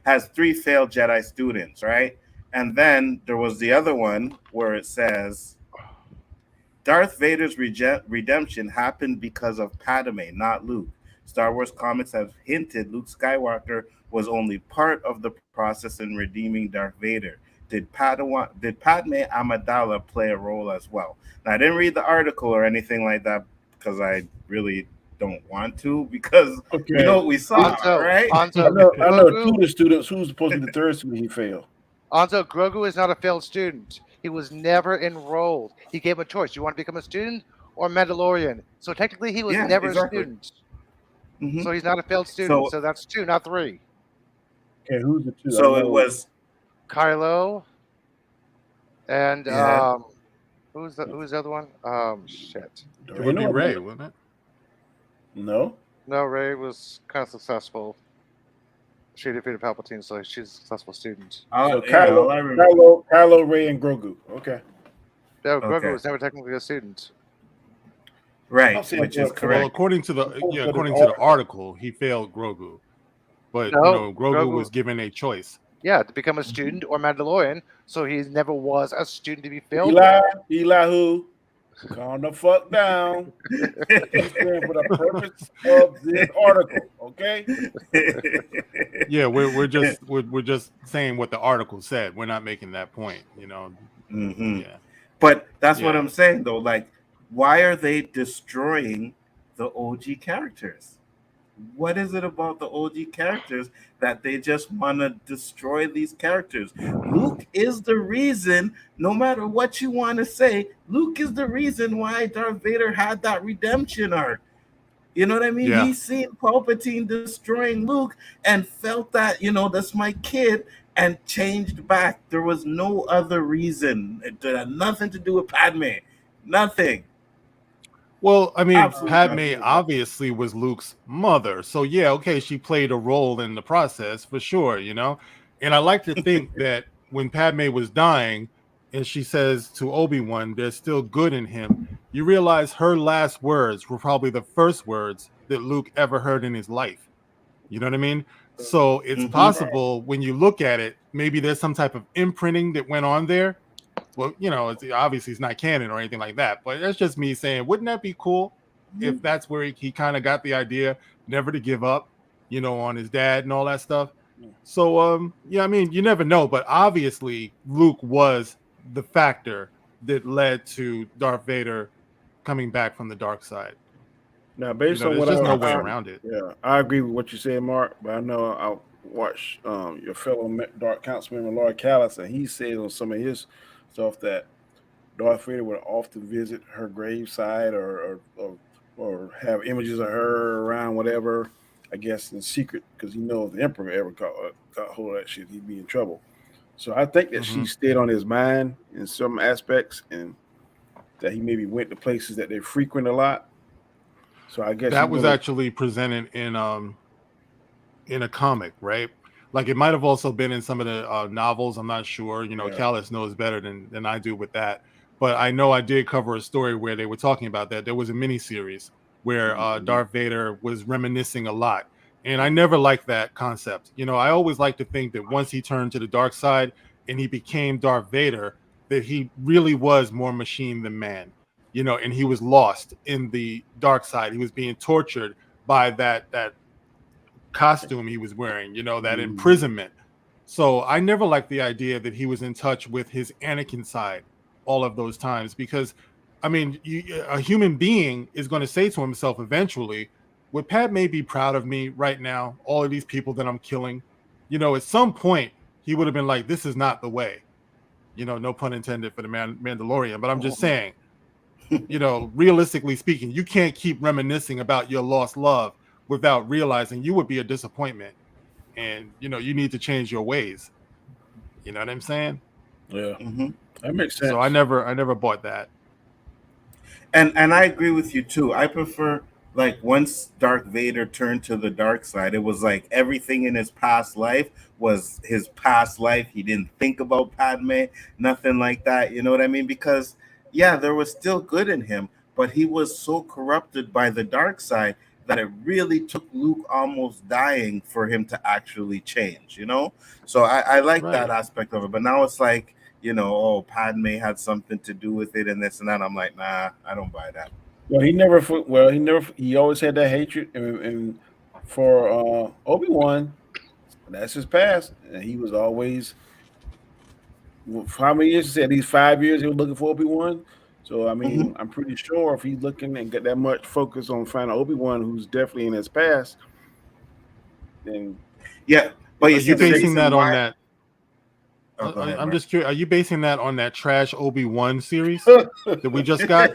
[SPEAKER 3] has 3 failed Jedi students, right? And then there was the other one where it says Darth Vader's redemption happened because of Padme, not Luke. Star Wars comics have hinted Luke Skywalker was only part of the process in redeeming Darth Vader. Did Padme Amidala play a role as well? Now, I didn't read the article or anything like that because I really don't want to, because you know what we saw, right?
[SPEAKER 6] I know 2 of the students. Who's supposed to be the 3rd student he failed?
[SPEAKER 2] Anzo, Grogu is not a failed student. He was never enrolled. He gave him a choice. You want to become a student or Mandalorian? So technically, he was never a student. Mm-hmm. So he's not a failed student. So that's 2, not 3.
[SPEAKER 6] Okay, who's the 2?
[SPEAKER 3] So it was
[SPEAKER 2] Kylo and who's the other one? Shit.
[SPEAKER 5] It would be Rey, wouldn't it?
[SPEAKER 6] No,
[SPEAKER 2] Rey was kind of successful. She defeated Palpatine, so she's a successful student.
[SPEAKER 6] So Kylo, Rey, and Grogu. Okay.
[SPEAKER 2] No, Grogu was never technically a student.
[SPEAKER 3] Right, which is correct.
[SPEAKER 5] Well, according to the article, he failed Grogu, but Grogu was given a choice.
[SPEAKER 2] Yeah, to become a student or Mandalorian, so he never was a student to be failed.
[SPEAKER 6] Eli, who? Calm the fuck down. He's saying for the purpose of this article, okay?
[SPEAKER 5] Yeah, we're just saying what the article said. We're not making that point,
[SPEAKER 3] Mm-hmm.
[SPEAKER 5] Yeah.
[SPEAKER 3] But that's what I'm saying, though. Like, why are they destroying the OG characters? What is it about the OG characters that they just want to destroy these characters? Luke is the reason, no matter what you want to say, Luke is the reason why Darth Vader had that redemption arc. You know what I mean?
[SPEAKER 5] Yeah.
[SPEAKER 3] He seen Palpatine destroying Luke and felt that, that's my kid, and changed back. There was no other reason. It had nothing to do with Padme. Nothing.
[SPEAKER 5] Well, I mean,
[SPEAKER 3] Absolutely.
[SPEAKER 5] Padme obviously was Luke's mother. So, yeah, okay, she played a role in the process for sure, And I like to think that when Padme was dying and she says to Obi-Wan, there's still good in him, you realize her last words were probably the first words that Luke ever heard in his life. You know what I mean? So it's possible when you look at it, maybe there's some type of imprinting that went on there. Well, obviously it's not canon or anything like that, but that's just me saying, wouldn't that be cool if that's where he kind of got the idea never to give up, on his dad and all that stuff. So, I mean, you never know, but obviously Luke was the factor that led to Darth Vader coming back from the dark side.
[SPEAKER 6] Now, based on what
[SPEAKER 5] there's no way around it.
[SPEAKER 6] Yeah, I agree with what you said, Mark, but I know I watched your fellow Dark Council member, Lord Callis, and he said on some of his stuff that Darth Vader would often visit her graveside or have images of her around whatever. I guess in secret because he knows if the Emperor ever got hold of that shit, he'd be in trouble. So I think that she stayed on his mind in some aspects, and that he maybe went to places that they frequent a lot. So I guess
[SPEAKER 5] that was actually presented in a comic, right? Like it might have also been in some of the novels. I'm not sure. You know, Khaos knows better than I do with that. But I know I did cover a story where they were talking about that. There was a mini series where Darth Vader was reminiscing a lot. And I never liked that concept. You know, I always like to think that once he turned to the dark side and he became Darth Vader, that he really was more machine than man. You know, and he was lost in the dark side. He was being tortured by that costume he was wearing, you know, that imprisonment. So I never liked the idea that he was in touch with his Anakin side all of those times, because I mean, a human being is going to say to himself eventually, would Padme be proud of me right now? All of these people that I'm killing, you know, at some point he would have been like, this is not the way, you know, no pun intended for the Mandalorian, but I'm just saying, you know, realistically speaking, you can't keep reminiscing about your lost love without realizing you would be a disappointment, and you know, you need to change your ways. You know what I'm saying?
[SPEAKER 6] Yeah, that makes sense.
[SPEAKER 5] So I never bought that.
[SPEAKER 3] And I agree with you too. I prefer, like, once Darth Vader turned to the dark side, it was like everything in his past life was his past life. He didn't think about Padme, nothing like that. You know what I mean? Because yeah, there was still good in him, but he was so corrupted by the dark side that it really took Luke almost dying for him to actually change, you know? So I like that aspect of it. But now it's like, you know, oh, Padme had something to do with it and this and that. I'm like, nah, I don't buy that.
[SPEAKER 6] Well, he always had that hatred, and for Obi-Wan, that's his past, and he was always, how many years? He said these 5 years he was looking for Obi-Wan. So I mean, I'm pretty sure if he's looking and got that much focus on finding Obi-Wan, who's definitely in his past, then
[SPEAKER 3] yeah. But
[SPEAKER 5] are you basing that on that?
[SPEAKER 3] I'm
[SPEAKER 5] just curious. Are you basing that on that trash Obi-Wan series that we just got?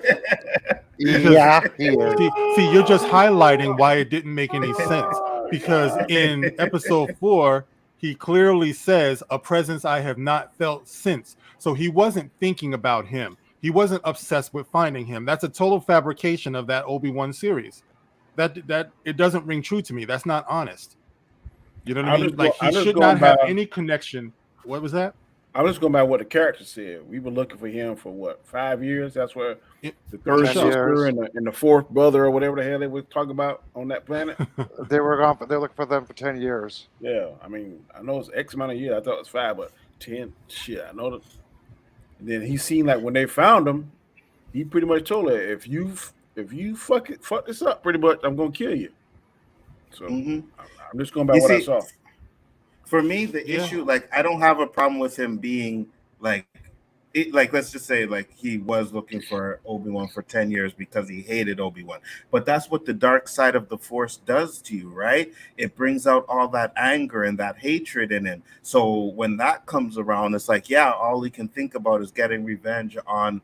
[SPEAKER 2] Yeah, he is.
[SPEAKER 5] See, you're just highlighting why it didn't make any sense. Because in episode 4, he clearly says, "A presence I have not felt since." So he wasn't thinking about him. He wasn't obsessed with finding him. That's a total fabrication of that Obi-Wan series. That it doesn't ring true to me. That's not honest. You know what I mean? Like, he should not have any connection. What was that?
[SPEAKER 6] I'm just going by what the character said. We were looking for him for what, 5 years? That's where the third sister and the fourth brother or whatever the hell they were talking about on that planet.
[SPEAKER 2] They were gone. They're looking for them for 10 years.
[SPEAKER 6] Yeah, I mean, I know it's X amount of years. I thought it was 5, but 10. Shit, I know that. And then he seemed like when they found him, he pretty much told her, if you fuck this up, pretty much, I'm gonna kill you. So I'm just going by what I saw.
[SPEAKER 3] For me, the issue, like, I don't have a problem with him being like, let's just say, like, he was looking for Obi-Wan for 10 years because he hated Obi-Wan. But that's what the dark side of the Force does to you, right? It brings out all that anger and that hatred in him. So when that comes around, it's like, yeah, all he can think about is getting revenge on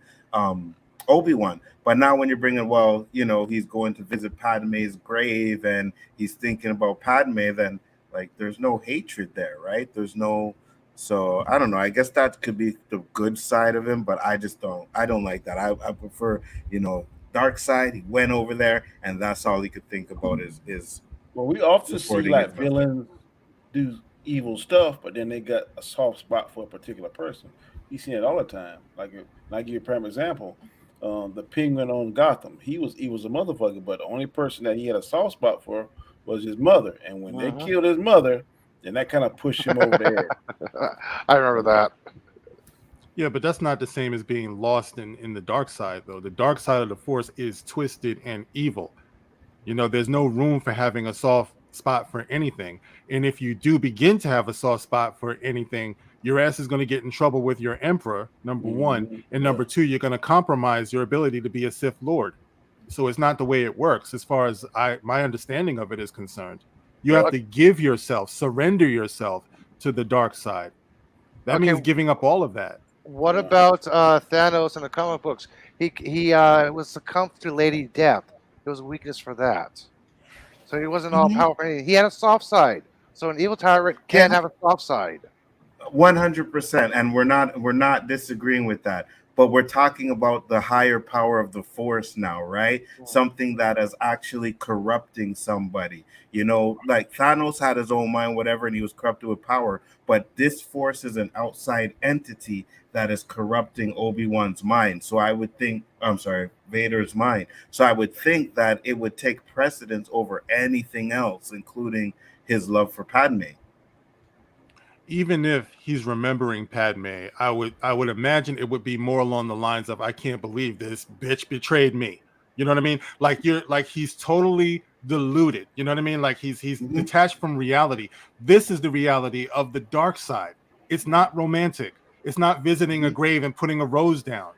[SPEAKER 3] Obi-Wan. But now when you're bringing, well, you know, he's going to visit Padme's grave and he's thinking about Padme, then, like, there's no hatred there, right? There's no, so I don't know. I guess that could be the good side of him, but I don't like that. I prefer, you know, dark side. He went over there and that's all he could think about is
[SPEAKER 6] well, we often see like villains do evil stuff, but then they got a soft spot for a particular person. You see it all the time. Like, I give you a prime example. The Penguin on Gotham. He was a motherfucker, but the only person that he had a soft spot for was his mother. And when they killed his mother, then that kind of pushed him over there.
[SPEAKER 2] I remember that.
[SPEAKER 5] Yeah, but that's not the same as being lost in the dark side, though. The dark side of the Force is twisted and evil. You know, there's no room for having a soft spot for anything. And if you do begin to have a soft spot for anything, your ass is going to get in trouble with your emperor, number one. And number two, you're going to compromise your ability to be a Sith Lord. So it's not the way it works as far as my understanding of it is concerned. You have to give yourself, surrender yourself to the dark side. That means giving up all of that.
[SPEAKER 2] What about Thanos in the comic books? He was succumbed to Lady Death. There was a weakness for that, so he wasn't all powerful. He had a soft side. So an evil tyrant can have a soft side.
[SPEAKER 3] 100%, and we're not disagreeing with that, but we're talking about the higher power of the force now, right? Something that is actually corrupting somebody. Like Thanos had his own mind, whatever, and he was corrupted with power, but this force is an outside entity that is corrupting Obi-Wan's mind. So I would think, I'm sorry, Vader's mind. So I would think that it would take precedence over anything else, including his love for Padme.
[SPEAKER 5] Even if he's remembering Padme, I would imagine it would be more along the lines of, I can't believe this bitch betrayed me. You know what I mean? Like he's totally deluded. You know what I mean? Like he's detached from reality. This is the reality of the dark side. It's not romantic. It's not visiting a grave and putting a rose down.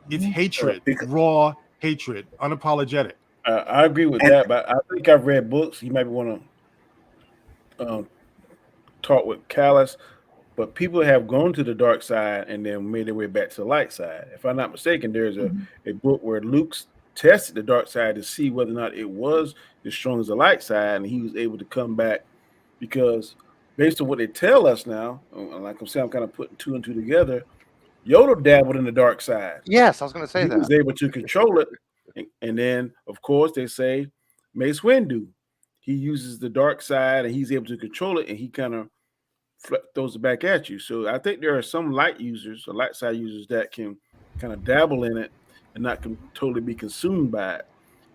[SPEAKER 5] It's hatred, raw hatred, unapologetic.
[SPEAKER 6] I agree with that, but I think I've read books. You might want to talk with Khaos, but people have gone to the dark side and then made their way back to the light side. If I'm not mistaken, there's a book where Luke's tested the dark side to see whether or not it was as strong as the light side, and he was able to come back because based on what they tell us now, like I'm saying, I'm kind of putting two and two together. Yoda dabbled in the dark side.
[SPEAKER 2] Yes, I was going to say that.
[SPEAKER 6] He was able to control it. And then, of course, they say Mace Windu. He uses the dark side and he's able to control it, and he kind of throws it back at you. So I think there are some light users, or light side users, that can kind of dabble in it and not totally be consumed by it.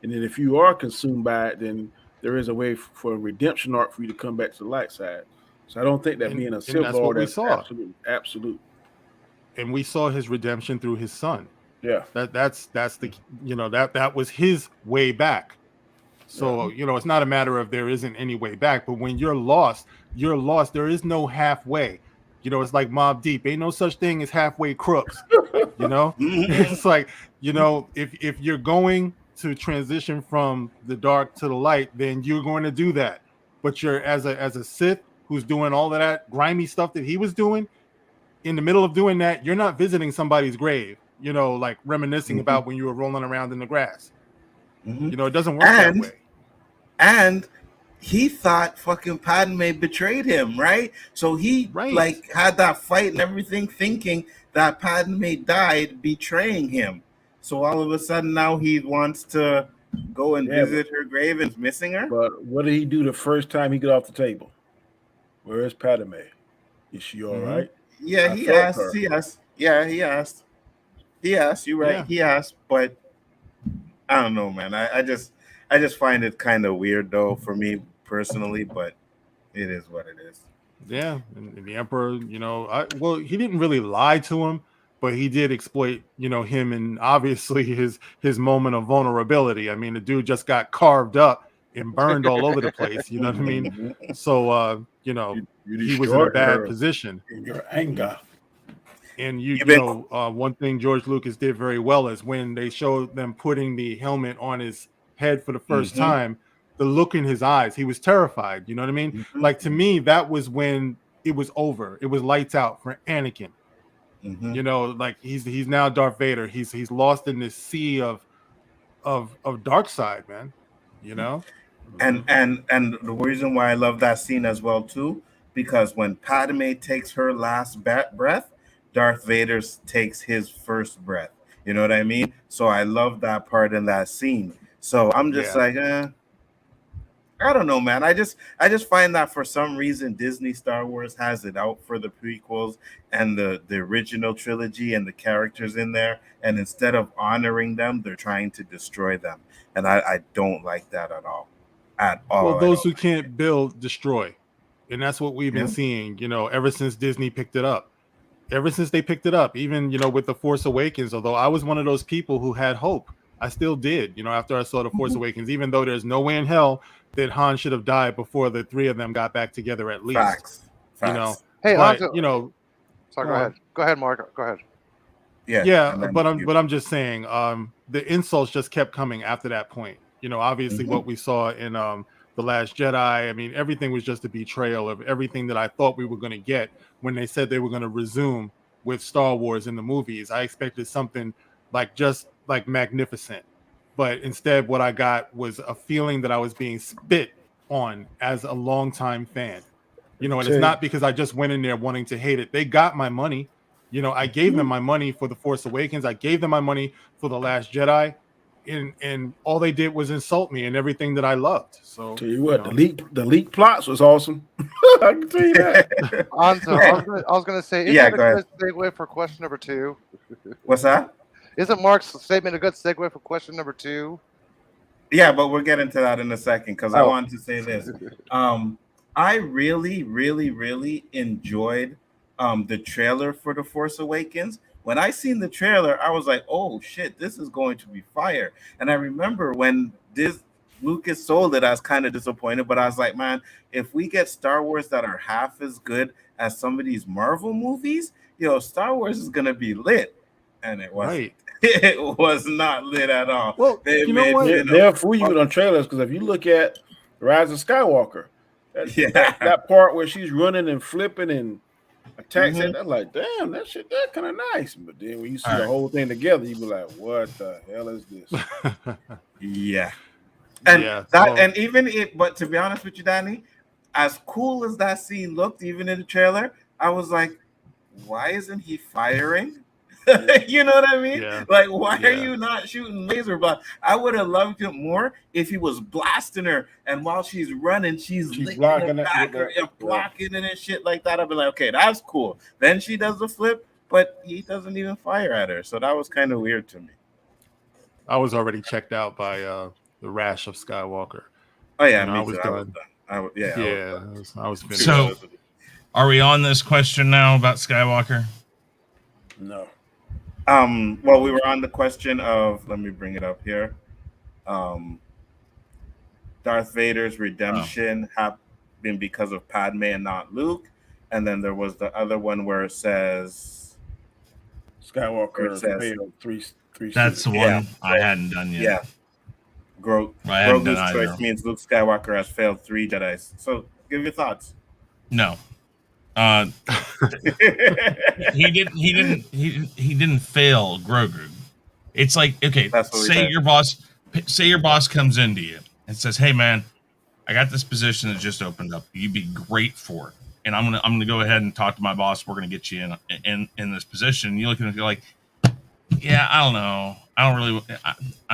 [SPEAKER 6] And then if you are consumed by it, then there is a way for a redemption arc for you to come back to the light side. So I don't think that being a Sith Lord is absolute.
[SPEAKER 5] And we saw his redemption through his son.
[SPEAKER 6] Yeah.
[SPEAKER 5] That's the that was his way back. So it's not a matter of there isn't any way back, but when you're lost, you're lost. There is no halfway. It's like Mobb Deep. Ain't no such thing as halfway crooks. It's like, if you're going to transition from the dark to the light, then you're going to do that. But you're as a Sith who's doing all of that grimy stuff that he was doing, in the middle of doing that, you're not visiting somebody's grave, like reminiscing about when you were rolling around in the grass. It doesn't work that way.
[SPEAKER 3] And he thought fucking Padme betrayed him, right? So he like had that fight and everything, thinking that Padme died betraying him. So all of a sudden now he wants to go and visit her grave and missing her.
[SPEAKER 6] But what did he do the first time he got off the table? Where is Padme? Is she all right?
[SPEAKER 3] Yeah, he asked. He asked. Yeah, he asked. He asked. You're right. Yeah. He asked, but I don't know, man. I just find it kind of weird, though, for me personally. But it is what it is.
[SPEAKER 5] Yeah, and the Emperor, he didn't really lie to him, but he did exploit, him and obviously his moment of vulnerability. I mean, the dude just got carved up and burned all over the place. You know what I mean? So, he was in a bad position.
[SPEAKER 6] In your anger.
[SPEAKER 5] And one thing George Lucas did very well is when they showed them putting the helmet on his head for the first time, the look in his eyes, he was terrified. You know what I mean? Like, to me, that was when it was over. It was lights out for Anakin. Like he's now Darth Vader. He's lost in this sea of dark side, man.
[SPEAKER 3] And the reason why I love that scene as well too, because when Padme takes her last breath, Darth Vader takes his first breath. You know what I mean? So I love that part in that scene. So I'm just like, I don't know, man. I just find that for some reason Disney Star Wars has it out for the prequels and the original trilogy and the characters in there, and instead of honoring them, they're trying to destroy them. And I don't like that at all.
[SPEAKER 5] Well, those who can't build destroy. And that's what we've been seeing, ever since Disney picked it up. Ever since they picked it up, even, with The Force Awakens, although I was one of those people who had hope. I still did, after I saw The Force Awakens, even though there's no way in hell that Han should have died before the three of them got back together at least.
[SPEAKER 3] Facts.
[SPEAKER 2] Hey,
[SPEAKER 5] but,
[SPEAKER 2] sorry, go ahead. Go ahead, Mark. Go ahead.
[SPEAKER 5] Yeah, but I'm just saying, the insults just kept coming after that point. Obviously what we saw in The Last Jedi, I mean, everything was just a betrayal of everything that I thought we were going to get when they said they were going to resume with Star Wars in the movies. I expected something like just like magnificent, but instead what I got was a feeling that I was being spit on as a longtime fan. You know, and it's not because I just went in there wanting to hate it. They got my money. You know, I gave them my money for The Force Awakens. I gave them my money for The Last Jedi. And all they did was insult me and everything that I loved. So
[SPEAKER 6] tell you what, the leak plots was awesome. I can tell you that.
[SPEAKER 2] Anzo, I was gonna say, isn't
[SPEAKER 3] Yeah,
[SPEAKER 2] that
[SPEAKER 3] go
[SPEAKER 2] a
[SPEAKER 3] ahead.
[SPEAKER 2] good segue for question number 2?
[SPEAKER 3] What's that?
[SPEAKER 2] Isn't Mark's statement a good segue for question number 2?
[SPEAKER 3] Yeah, but we'll get into that in a second because I
[SPEAKER 2] Oh.
[SPEAKER 3] wanted to say this. I really, really, really enjoyed the trailer for The Force Awakens. When I seen the trailer, I was like, "Oh shit, this is going to be fire!" And I remember when Lucas sold it, I was kind of disappointed, but I was like, "Man, if we get Star Wars that are half as good as some of these Marvel movies, Star Wars is gonna be lit." And it wasn't.
[SPEAKER 5] right.
[SPEAKER 3] It was not lit at all.
[SPEAKER 5] Well,
[SPEAKER 3] They
[SPEAKER 5] you know
[SPEAKER 3] made
[SPEAKER 5] what?
[SPEAKER 3] Venom-
[SPEAKER 6] They'll fool you on trailers because if you look at Rise of Skywalker,
[SPEAKER 3] Yeah.
[SPEAKER 6] that part where she's running and flipping and attacks,
[SPEAKER 3] Mhm.
[SPEAKER 6] I'm like, damn, that kind of nice. But then when you see
[SPEAKER 4] All
[SPEAKER 6] the
[SPEAKER 4] right.
[SPEAKER 6] whole thing together, you be like, what the hell is this?
[SPEAKER 3] Yeah. And
[SPEAKER 5] Yeah,
[SPEAKER 3] that
[SPEAKER 5] well-
[SPEAKER 3] and even it, but to be honest with you, Danny, as cool as that scene looked, even in the trailer, I was like, why isn't he firing? You know what I mean?
[SPEAKER 5] Yeah.
[SPEAKER 3] Like, why are
[SPEAKER 5] Yeah.
[SPEAKER 3] you not shooting laser blast? I would have loved it more if he was blasting her, and while she's running, she's licking
[SPEAKER 6] blocking
[SPEAKER 3] the
[SPEAKER 6] it
[SPEAKER 3] back
[SPEAKER 6] with
[SPEAKER 3] or
[SPEAKER 6] that-
[SPEAKER 3] blocking it and shit like that. I'd be like, okay, that's cool. Then she does the flip, but he doesn't even fire at her, so that was kind of weird to me.
[SPEAKER 5] I was already checked out by the Rash of Skywalker.
[SPEAKER 3] Oh yeah,
[SPEAKER 5] You know,
[SPEAKER 3] me
[SPEAKER 5] I was
[SPEAKER 3] too.
[SPEAKER 5] done. I was finished.
[SPEAKER 4] So- Are we on this question now about Skywalker?
[SPEAKER 6] No.
[SPEAKER 3] Well, we were on the question of, let me bring it up here. Darth Vader's redemption happened because of Padme and not Luke. And then there was the other one where it says
[SPEAKER 6] Skywalker
[SPEAKER 3] says-
[SPEAKER 6] failed three
[SPEAKER 4] That's the
[SPEAKER 6] seasons.
[SPEAKER 4] one
[SPEAKER 3] Yeah.
[SPEAKER 4] I hadn't done yet.
[SPEAKER 3] yeah.
[SPEAKER 4] I hadn't done
[SPEAKER 3] Grogu's choice
[SPEAKER 4] either.
[SPEAKER 3] means Luke Skywalker has failed 3 Jedis. So give your thoughts.
[SPEAKER 4] No. He didn't fail Grogu. It's like, okay,
[SPEAKER 3] That's what we
[SPEAKER 4] say
[SPEAKER 3] said.
[SPEAKER 4] your boss comes into you and says, "Hey man, I got this position that just opened up. You'd be great for it. And I'm gonna go ahead and talk to my boss. We're gonna get you in this position." And you look at it and you're like, "Yeah, I don't know. I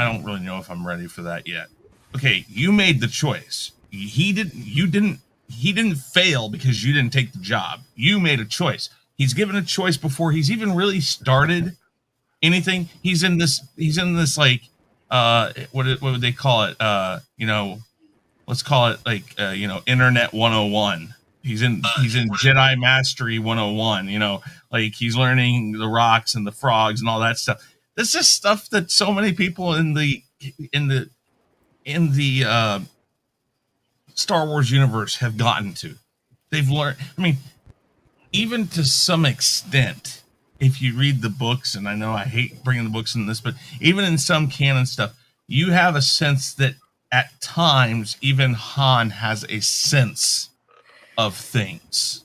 [SPEAKER 4] don't really know if I'm ready for that yet." Okay, you made the choice. He didn't fail because you didn't take the job. You made a choice. He's given a choice before he's even really started anything. He's in this like what would they call it? Let's call it like Internet 101. He's in Jedi Mastery 101, like he's learning the rocks and the frogs and all that stuff. This is stuff that so many people in the Star Wars universe have gotten to. They've learned, I mean, even to some extent, if you read the books, and I know I hate bringing the books in this, but even in some canon stuff, you have a sense that at times even Han has a sense of things.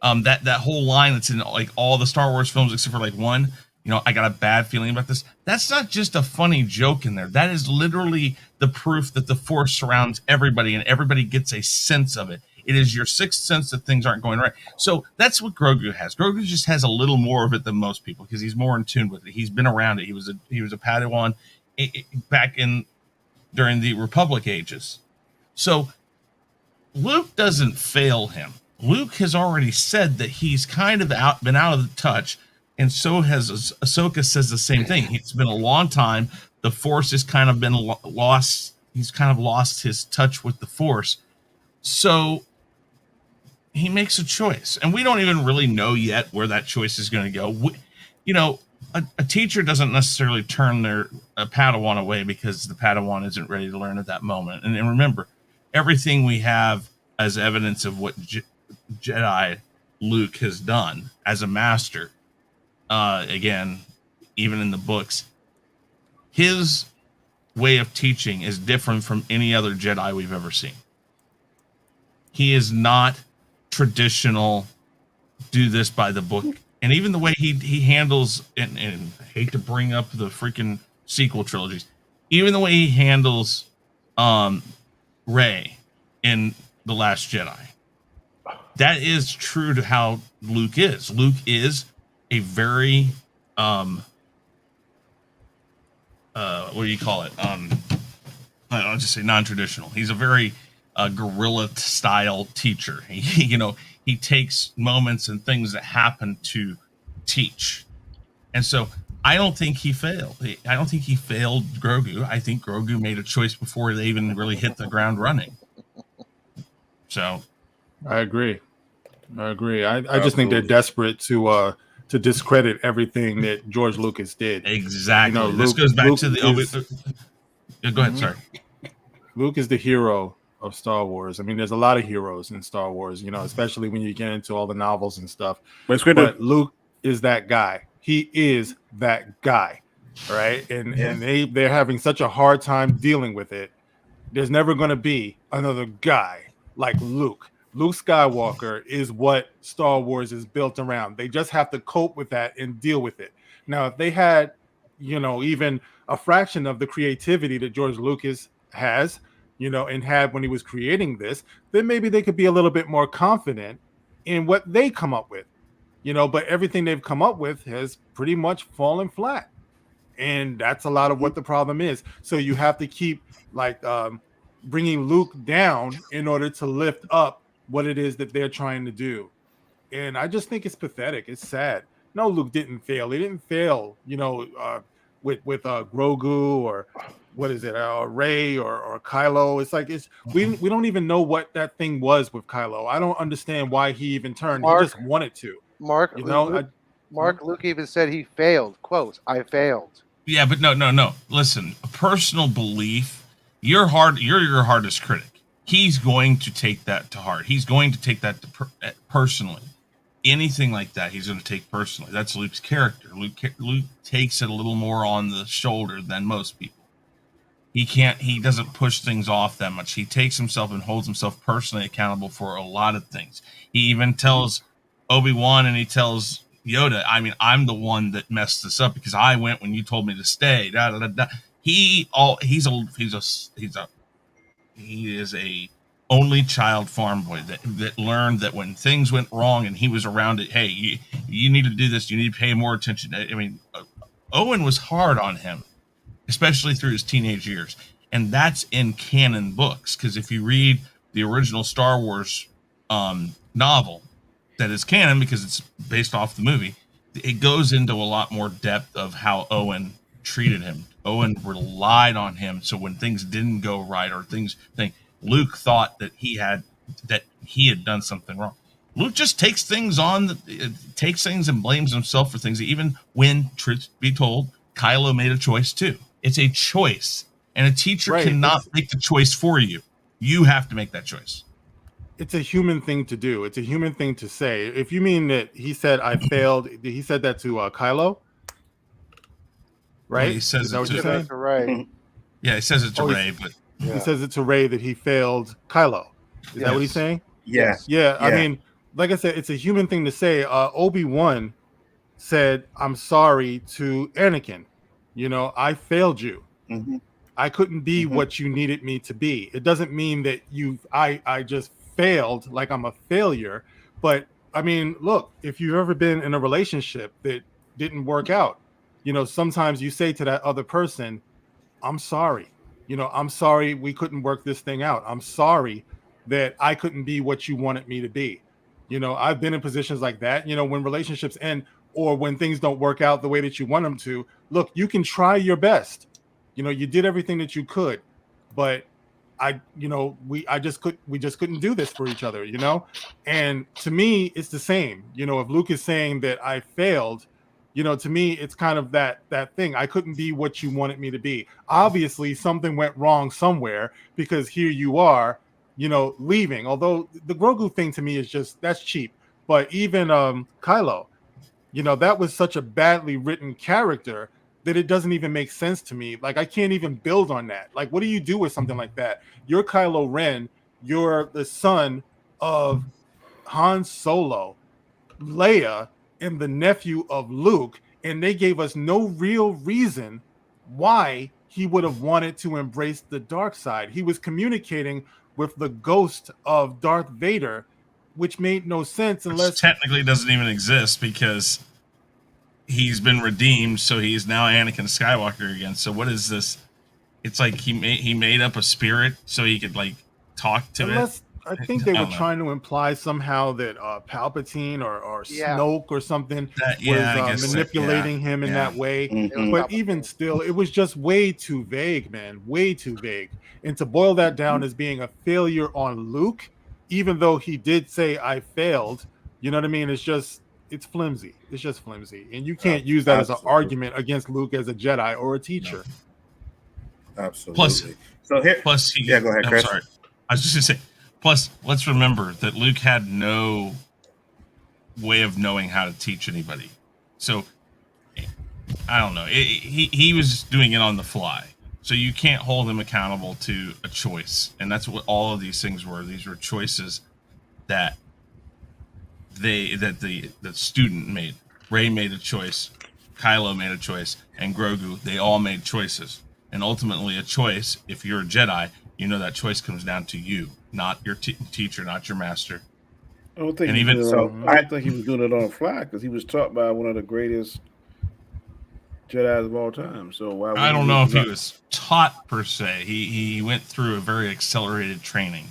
[SPEAKER 4] That whole line that's in like all the Star Wars films except for like one, I got a bad feeling about this. That's not just a funny joke in there. That is literally the proof that the Force surrounds everybody and everybody gets a sense of it. It is your sixth sense that things aren't going right. So that's what Grogu has. Grogu just has a little more of it than most people because he's more in tune with it. He's been around it. He was a Padawan back during the Republic ages. So Luke doesn't fail him. Luke has already said that he's kind of been out of touch, and so has Ahsoka says the same thing. It's been a long time. The Force has kind of been lost. He's kind of lost his touch with the Force. So he makes a choice, and we don't even really know yet where that choice is going to go. A teacher doesn't necessarily turn their Padawan away because the Padawan isn't ready to learn at that moment. And remember, everything we have as evidence of what Jedi Luke has done as a master, again, even in the books, his way of teaching is different from any other Jedi we've ever seen. He is not traditional, do this by the book And even the way he handles, and I hate to bring up the freaking sequel trilogies, even the way he handles Rey in The Last Jedi, that is true to how Luke is. Luke is a very what do you call it? I'll just say non-traditional. He's a very guerrilla style teacher. He takes moments and things that happen to teach. And so I don't think he failed. I don't think he failed Grogu. I think Grogu made a choice before they even really hit the ground running. So
[SPEAKER 5] I agree. I just think they're desperate to discredit everything that George Lucas did.
[SPEAKER 4] Exactly. This goes back to the go ahead, sorry.
[SPEAKER 5] Luke is the hero of Star Wars. I mean, there's a lot of heroes in Star Wars, especially when you get into all the novels and stuff. But Luke is that guy. He is that guy, right? And they're having such a hard time dealing with it. There's never going to be another guy like Luke. Luke Skywalker is what Star Wars is built around. They just have to cope with that and deal with it. Now, if they had, even a fraction of the creativity that George Lucas has, and had when he was creating this, then maybe they could be a little bit more confident in what they come up with, but everything they've come up with has pretty much fallen flat. And that's a lot of what the problem is. So you have to keep bringing Luke down in order to lift up what it is that they're trying to do. And I just think it's pathetic. It's sad. No, Luke didn't fail. He didn't fail, with Grogu or what is it, Rey or Kylo. It's like we don't even know what that thing was with Kylo. I don't understand why he even turned. He just wanted to.
[SPEAKER 2] Luke even said he failed. Quote, "I failed."
[SPEAKER 4] Yeah, but no. Listen, a personal belief. You're your hardest critic. He's going to take that to heart. He's going to take that personally. Anything like that, he's going to take personally. That's Luke's character. Luke takes it a little more on the shoulder than most people. He doesn't push things off that much. He takes himself and holds himself personally accountable for a lot of things. He even tells Obi-Wan and he tells Yoda, I mean, I'm the one that messed this up because I went when you told me to stay. He is a only child farm boy that learned that when things went wrong and he was around it, hey, you need to do this. You need to pay more attention. I mean, Owen was hard on him, especially through his teenage years. And that's in canon books. Because if you read the original Star Wars novel that is canon, because it's based off the movie, it goes into a lot more depth of how Owen treated him. Owen relied on him. So when things didn't go right or Luke thought that he had done something wrong. Luke just takes things and blames himself for things. Even when, truth be told, Kylo made a choice too. It's a choice, and a teacher cannot make the choice for you. You have to make that choice.
[SPEAKER 5] It's a human thing to do. It's a human thing to say. If you mean that he said I failed, he said that to Kylo, right?
[SPEAKER 4] Well, he says
[SPEAKER 2] to Rey.
[SPEAKER 4] Yeah, he says it to Rey, but
[SPEAKER 5] he says it to Rey that he failed Kylo. Is that what he's saying?
[SPEAKER 3] Yes.
[SPEAKER 5] Yeah. I mean, like I said, it's a human thing to say. Obi-Wan said, "I'm sorry" to Anakin. I failed you. Mm-hmm. I couldn't be what you needed me to be. It doesn't mean that I just failed, like I'm a failure. But I mean, look, if you've ever been in a relationship that didn't work out, sometimes you say to that other person, "I'm sorry. I'm sorry we couldn't work this thing out. I'm sorry that I couldn't be what you wanted me to be." I've been in positions like that, when relationships end or when things don't work out the way that you want them to. Look, you can try your best. You did everything that you could, but we just couldn't do this for each other, And to me, it's the same. If Luke is saying that I failed, to me, it's kind of that thing. I couldn't be what you wanted me to be. Obviously, something went wrong somewhere because here you are, leaving. Although the Grogu thing to me is that's cheap. But even Kylo, that was such a badly written character that it doesn't even make sense to me. Like, I can't even build on that. Like, what do you do with something like that? You're Kylo Ren. You're the son of Han Solo. Leia and the nephew of Luke, and they gave us no real reason why he would have wanted to embrace the dark side. He was communicating with the ghost of Darth Vader, which made no sense
[SPEAKER 4] Which
[SPEAKER 5] unless
[SPEAKER 4] technically doesn't even exist because he's been redeemed, so he's now Anakin Skywalker again. So what is this? It's like he made up a spirit so he could like talk to it.
[SPEAKER 5] I think they
[SPEAKER 4] I
[SPEAKER 5] were
[SPEAKER 4] don't know.
[SPEAKER 5] trying to imply somehow that Palpatine or
[SPEAKER 2] Yeah.
[SPEAKER 5] Snoke or something
[SPEAKER 4] I
[SPEAKER 5] was
[SPEAKER 4] guess
[SPEAKER 5] manipulating him in that way.
[SPEAKER 3] Mhm.
[SPEAKER 5] But even still, it was just way too vague, man. Way too vague. And to boil that down as being a failure on Luke, even though he did say I failed, you know what I mean? It's flimsy. It's just flimsy. And you can't use that as an
[SPEAKER 3] Absolutely.
[SPEAKER 5] argument against Luke as a Jedi or a teacher.
[SPEAKER 3] Absolutely. So here, go ahead, Chris.
[SPEAKER 4] I'm sorry. I was just gonna say. Plus, let's remember that Luke had no way of knowing how to teach anybody. So I don't know. He was doing it on the fly. So you can't hold him accountable to a choice, and that's what all of these things were. These were choices that the student made. Rey made a choice, Kylo made a choice, and Grogu. They all made choices, and ultimately, a choice. If you're a Jedi, you know that choice comes down to you, not your teacher, not your master.
[SPEAKER 6] I don't think
[SPEAKER 4] And
[SPEAKER 6] he
[SPEAKER 4] even
[SPEAKER 6] was,
[SPEAKER 3] so,
[SPEAKER 6] I don't think he was doing it on the fly because he was taught by one of the greatest Jedi's of all time. So why?
[SPEAKER 4] I don't know if he was taught per se. He went through a very accelerated training.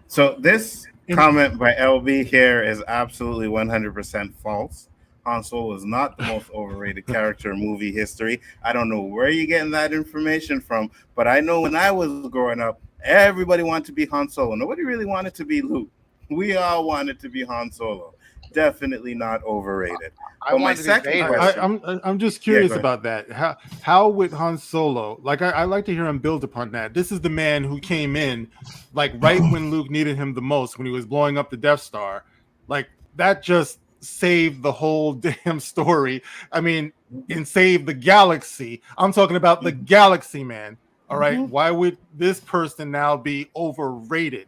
[SPEAKER 3] So this comment by LB here is absolutely 100% false. Han Solo is not the most overrated character in movie history. I don't know where you're getting that information from, but I know when I was growing up, everybody wanted to be Han Solo. Nobody really wanted to be Luke. We all wanted to be Han Solo. Definitely not overrated. But my second question,
[SPEAKER 5] I'm just curious
[SPEAKER 3] go ahead.
[SPEAKER 5] about that. How would Han Solo, like I like to hear him build upon that. This is the man who came in like right when Luke needed him the most, when he was blowing up the Death Star. Like that just saved the whole damn story. I mean, and saved the galaxy. I'm talking about the galaxy, man. All right. Why would this person now be overrated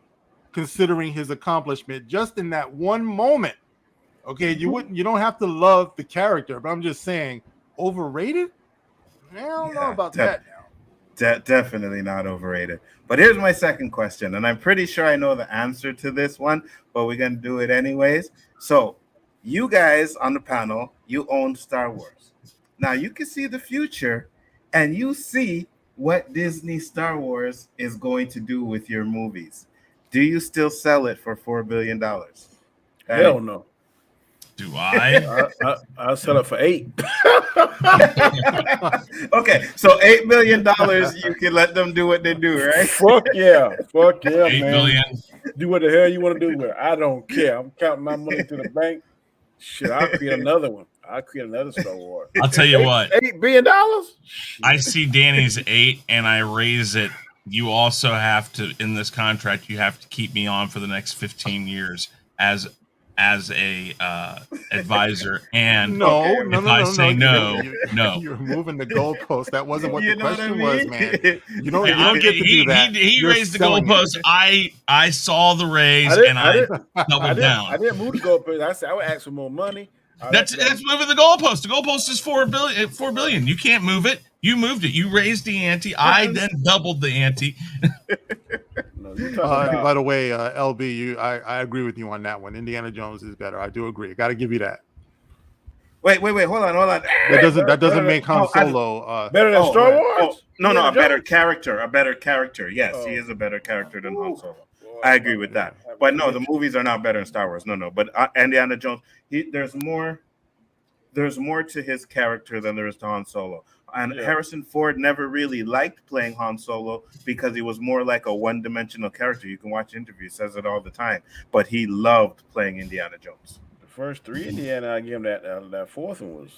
[SPEAKER 5] considering his accomplishment just in that one moment? Okay, you don't have to love the character, but I'm just saying, overrated? I don't know about that now.
[SPEAKER 3] Definitely not overrated. But here's my second question, and I'm pretty sure I know the answer to this one, but we're going to do it anyways. So, you guys on the panel, you own Star Wars. Now, you can see the future, and you see what Disney Star Wars is going to do with your movies. Do you still sell it for $4 billion?
[SPEAKER 6] Hell no.
[SPEAKER 4] Do I?
[SPEAKER 6] I'll sell it for $8.
[SPEAKER 3] Okay, so $8 million, you can let them do what they do, right?
[SPEAKER 6] Fuck yeah,
[SPEAKER 4] $8
[SPEAKER 6] man.
[SPEAKER 4] billion.
[SPEAKER 6] Do what the hell you want to do with it. I don't care. I'm counting my money to the bank. Shit, I'll create another one. I'll create another Star Wars.
[SPEAKER 4] I'll tell you what.
[SPEAKER 6] $8 billion?
[SPEAKER 4] I see Danny's 8 and I raise it. You also have to, in this contract, you have to keep me on for the next 15 years as a advisor. And
[SPEAKER 5] No. You're moving the goalpost. That wasn't what the question was, man. You don't get to do that.
[SPEAKER 4] He raised the goalpost. I saw the raise and I doubled down.
[SPEAKER 6] I didn't move the goalpost. I said I would ask for more money.
[SPEAKER 4] That's moving the goalpost. The goalpost is $4 billion. You can't move it. You moved it. You raised the ante. I then doubled the ante.
[SPEAKER 5] By the way, LB, I agree with you on that one. Indiana Jones is better. I do agree. Got to give you that.
[SPEAKER 3] Wait. Hold on.
[SPEAKER 5] That doesn't make Han Solo
[SPEAKER 6] better than Star Wars.
[SPEAKER 3] No, a better character. A better character. Yes, he is a better character than Han Solo. I agree with that. But no, the movies are not better than Star Wars. No. But Indiana Jones, there's more to his character than there is to Han Solo. And Harrison Ford never really liked playing Han Solo because he was more like a one-dimensional character. You can watch interviews, says it all the time. But he loved playing Indiana Jones.
[SPEAKER 6] The first three Indiana, I give him that fourth one was.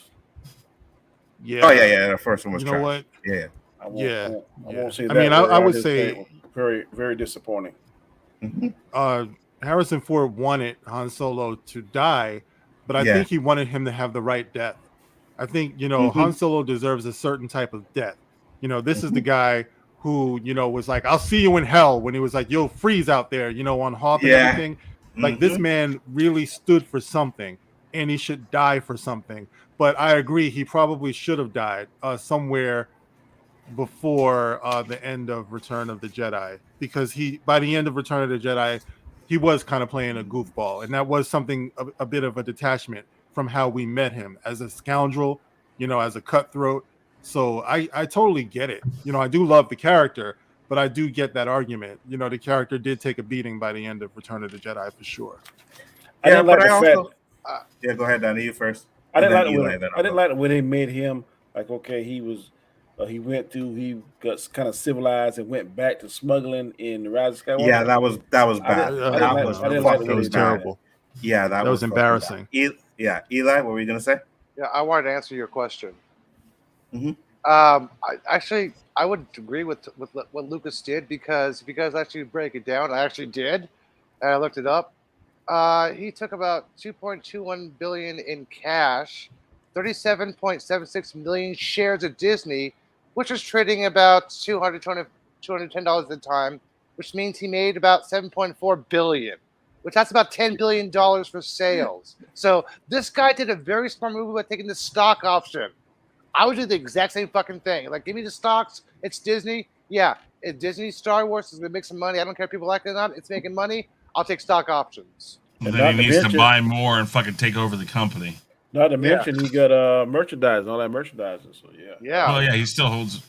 [SPEAKER 5] Yeah.
[SPEAKER 3] Oh yeah. The first one was.
[SPEAKER 5] You know what?
[SPEAKER 3] Yeah.
[SPEAKER 6] I won't say that.
[SPEAKER 5] I mean, I would say
[SPEAKER 6] it was very, very disappointing.
[SPEAKER 5] Harrison Ford wanted Han Solo to die, but I think he wanted him to have the right death. I think, Han Solo deserves a certain type of death. This is the guy who, was like, I'll see you in hell, when he was like, you'll freeze out there, on Hoth and everything. Like, this man really stood for something. and he should die for something. But I agree, he probably should have died somewhere before the end of Return of the Jedi, because by the end of Return of the Jedi, he was kind of playing a goofball, and that was something a bit of a detachment from how we met him as a scoundrel, as a cutthroat. So I totally get it. I do love the character, but I do get that argument. The character did take a beating by the end of Return of the Jedi for sure.
[SPEAKER 3] Yeah, but I also yeah, go ahead, Donnie. You first.
[SPEAKER 6] I didn't like it when they made him like, okay, he got kind of civilized and went back to smuggling in the Rise of Skywalker.
[SPEAKER 3] Yeah, that was bad.
[SPEAKER 5] That was terrible.
[SPEAKER 3] Yeah, that was
[SPEAKER 5] embarrassing.
[SPEAKER 3] Yeah, Eli, what were you gonna say?
[SPEAKER 2] Yeah, I wanted to answer your question.
[SPEAKER 3] Mm-hmm.
[SPEAKER 2] I would agree with what Lucas did, because if you guys actually break it down, I actually did, and I looked it up. He took about $2.21 billion in cash, 37.76 million shares of Disney, which was trading about $210 at the time, which means he made about $7.4 billion, which that's about $10 billion for sales. So this guy did a very smart move by taking the stock option. I would do the exact same fucking thing. Like, give me the stocks. It's Disney. Yeah, if Disney Star Wars is going to make some money, I don't care if people like it or not. It's making money. I'll take stock options.
[SPEAKER 4] And then he needs to buy more and fucking take over the company.
[SPEAKER 6] Not to mention he got merchandise and all that merchandising. So yeah.
[SPEAKER 4] Oh yeah, he still holds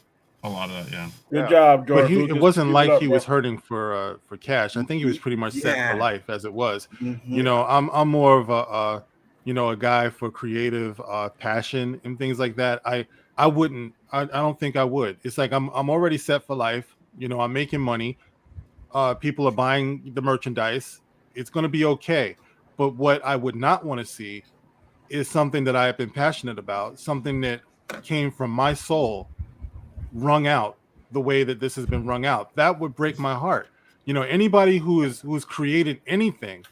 [SPEAKER 4] a lot of that. Yeah.
[SPEAKER 6] Good job, George.
[SPEAKER 5] But it wasn't like he was hurting for cash. I think he was pretty much set for life as it was.
[SPEAKER 3] Mm-hmm.
[SPEAKER 5] I'm more of a guy for creative passion and things like that. I don't think I would. It's like I'm already set for life. I'm making money. People are buying the merchandise. It's going to be okay. But what I would not want to see is something that I have been passionate about, something that came from my soul, wrung out the way that this has been wrung out. That would break my heart. Anybody who's created anything,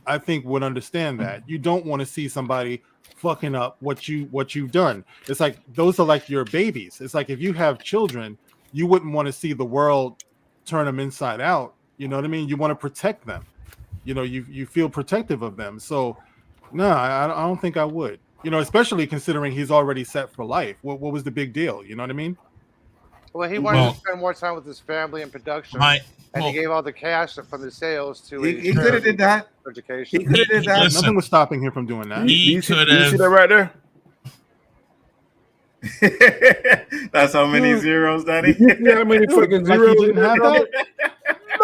[SPEAKER 5] I think, would understand that. You don't want to see somebody fucking up what you've done. It's like those are like your babies. It's like if you have children, you wouldn't want to see the world turn them inside out. You know what I mean? You want to protect them. You feel protective of them. So no, I don't think I would. Especially considering he's already set for life. What was the big deal? You know what I mean?
[SPEAKER 2] Well, he wanted to spend more time with his family and production, and he gave all the cash from the sales to
[SPEAKER 3] he could have did that.
[SPEAKER 2] Education.
[SPEAKER 3] He could have did that.
[SPEAKER 5] Nothing was stopping him from doing that.
[SPEAKER 4] He could
[SPEAKER 6] You see that right there?
[SPEAKER 3] That's how many zeros, Daddy.
[SPEAKER 6] Yeah, how many fucking
[SPEAKER 5] Like
[SPEAKER 6] zeros?
[SPEAKER 5] he didn't have that?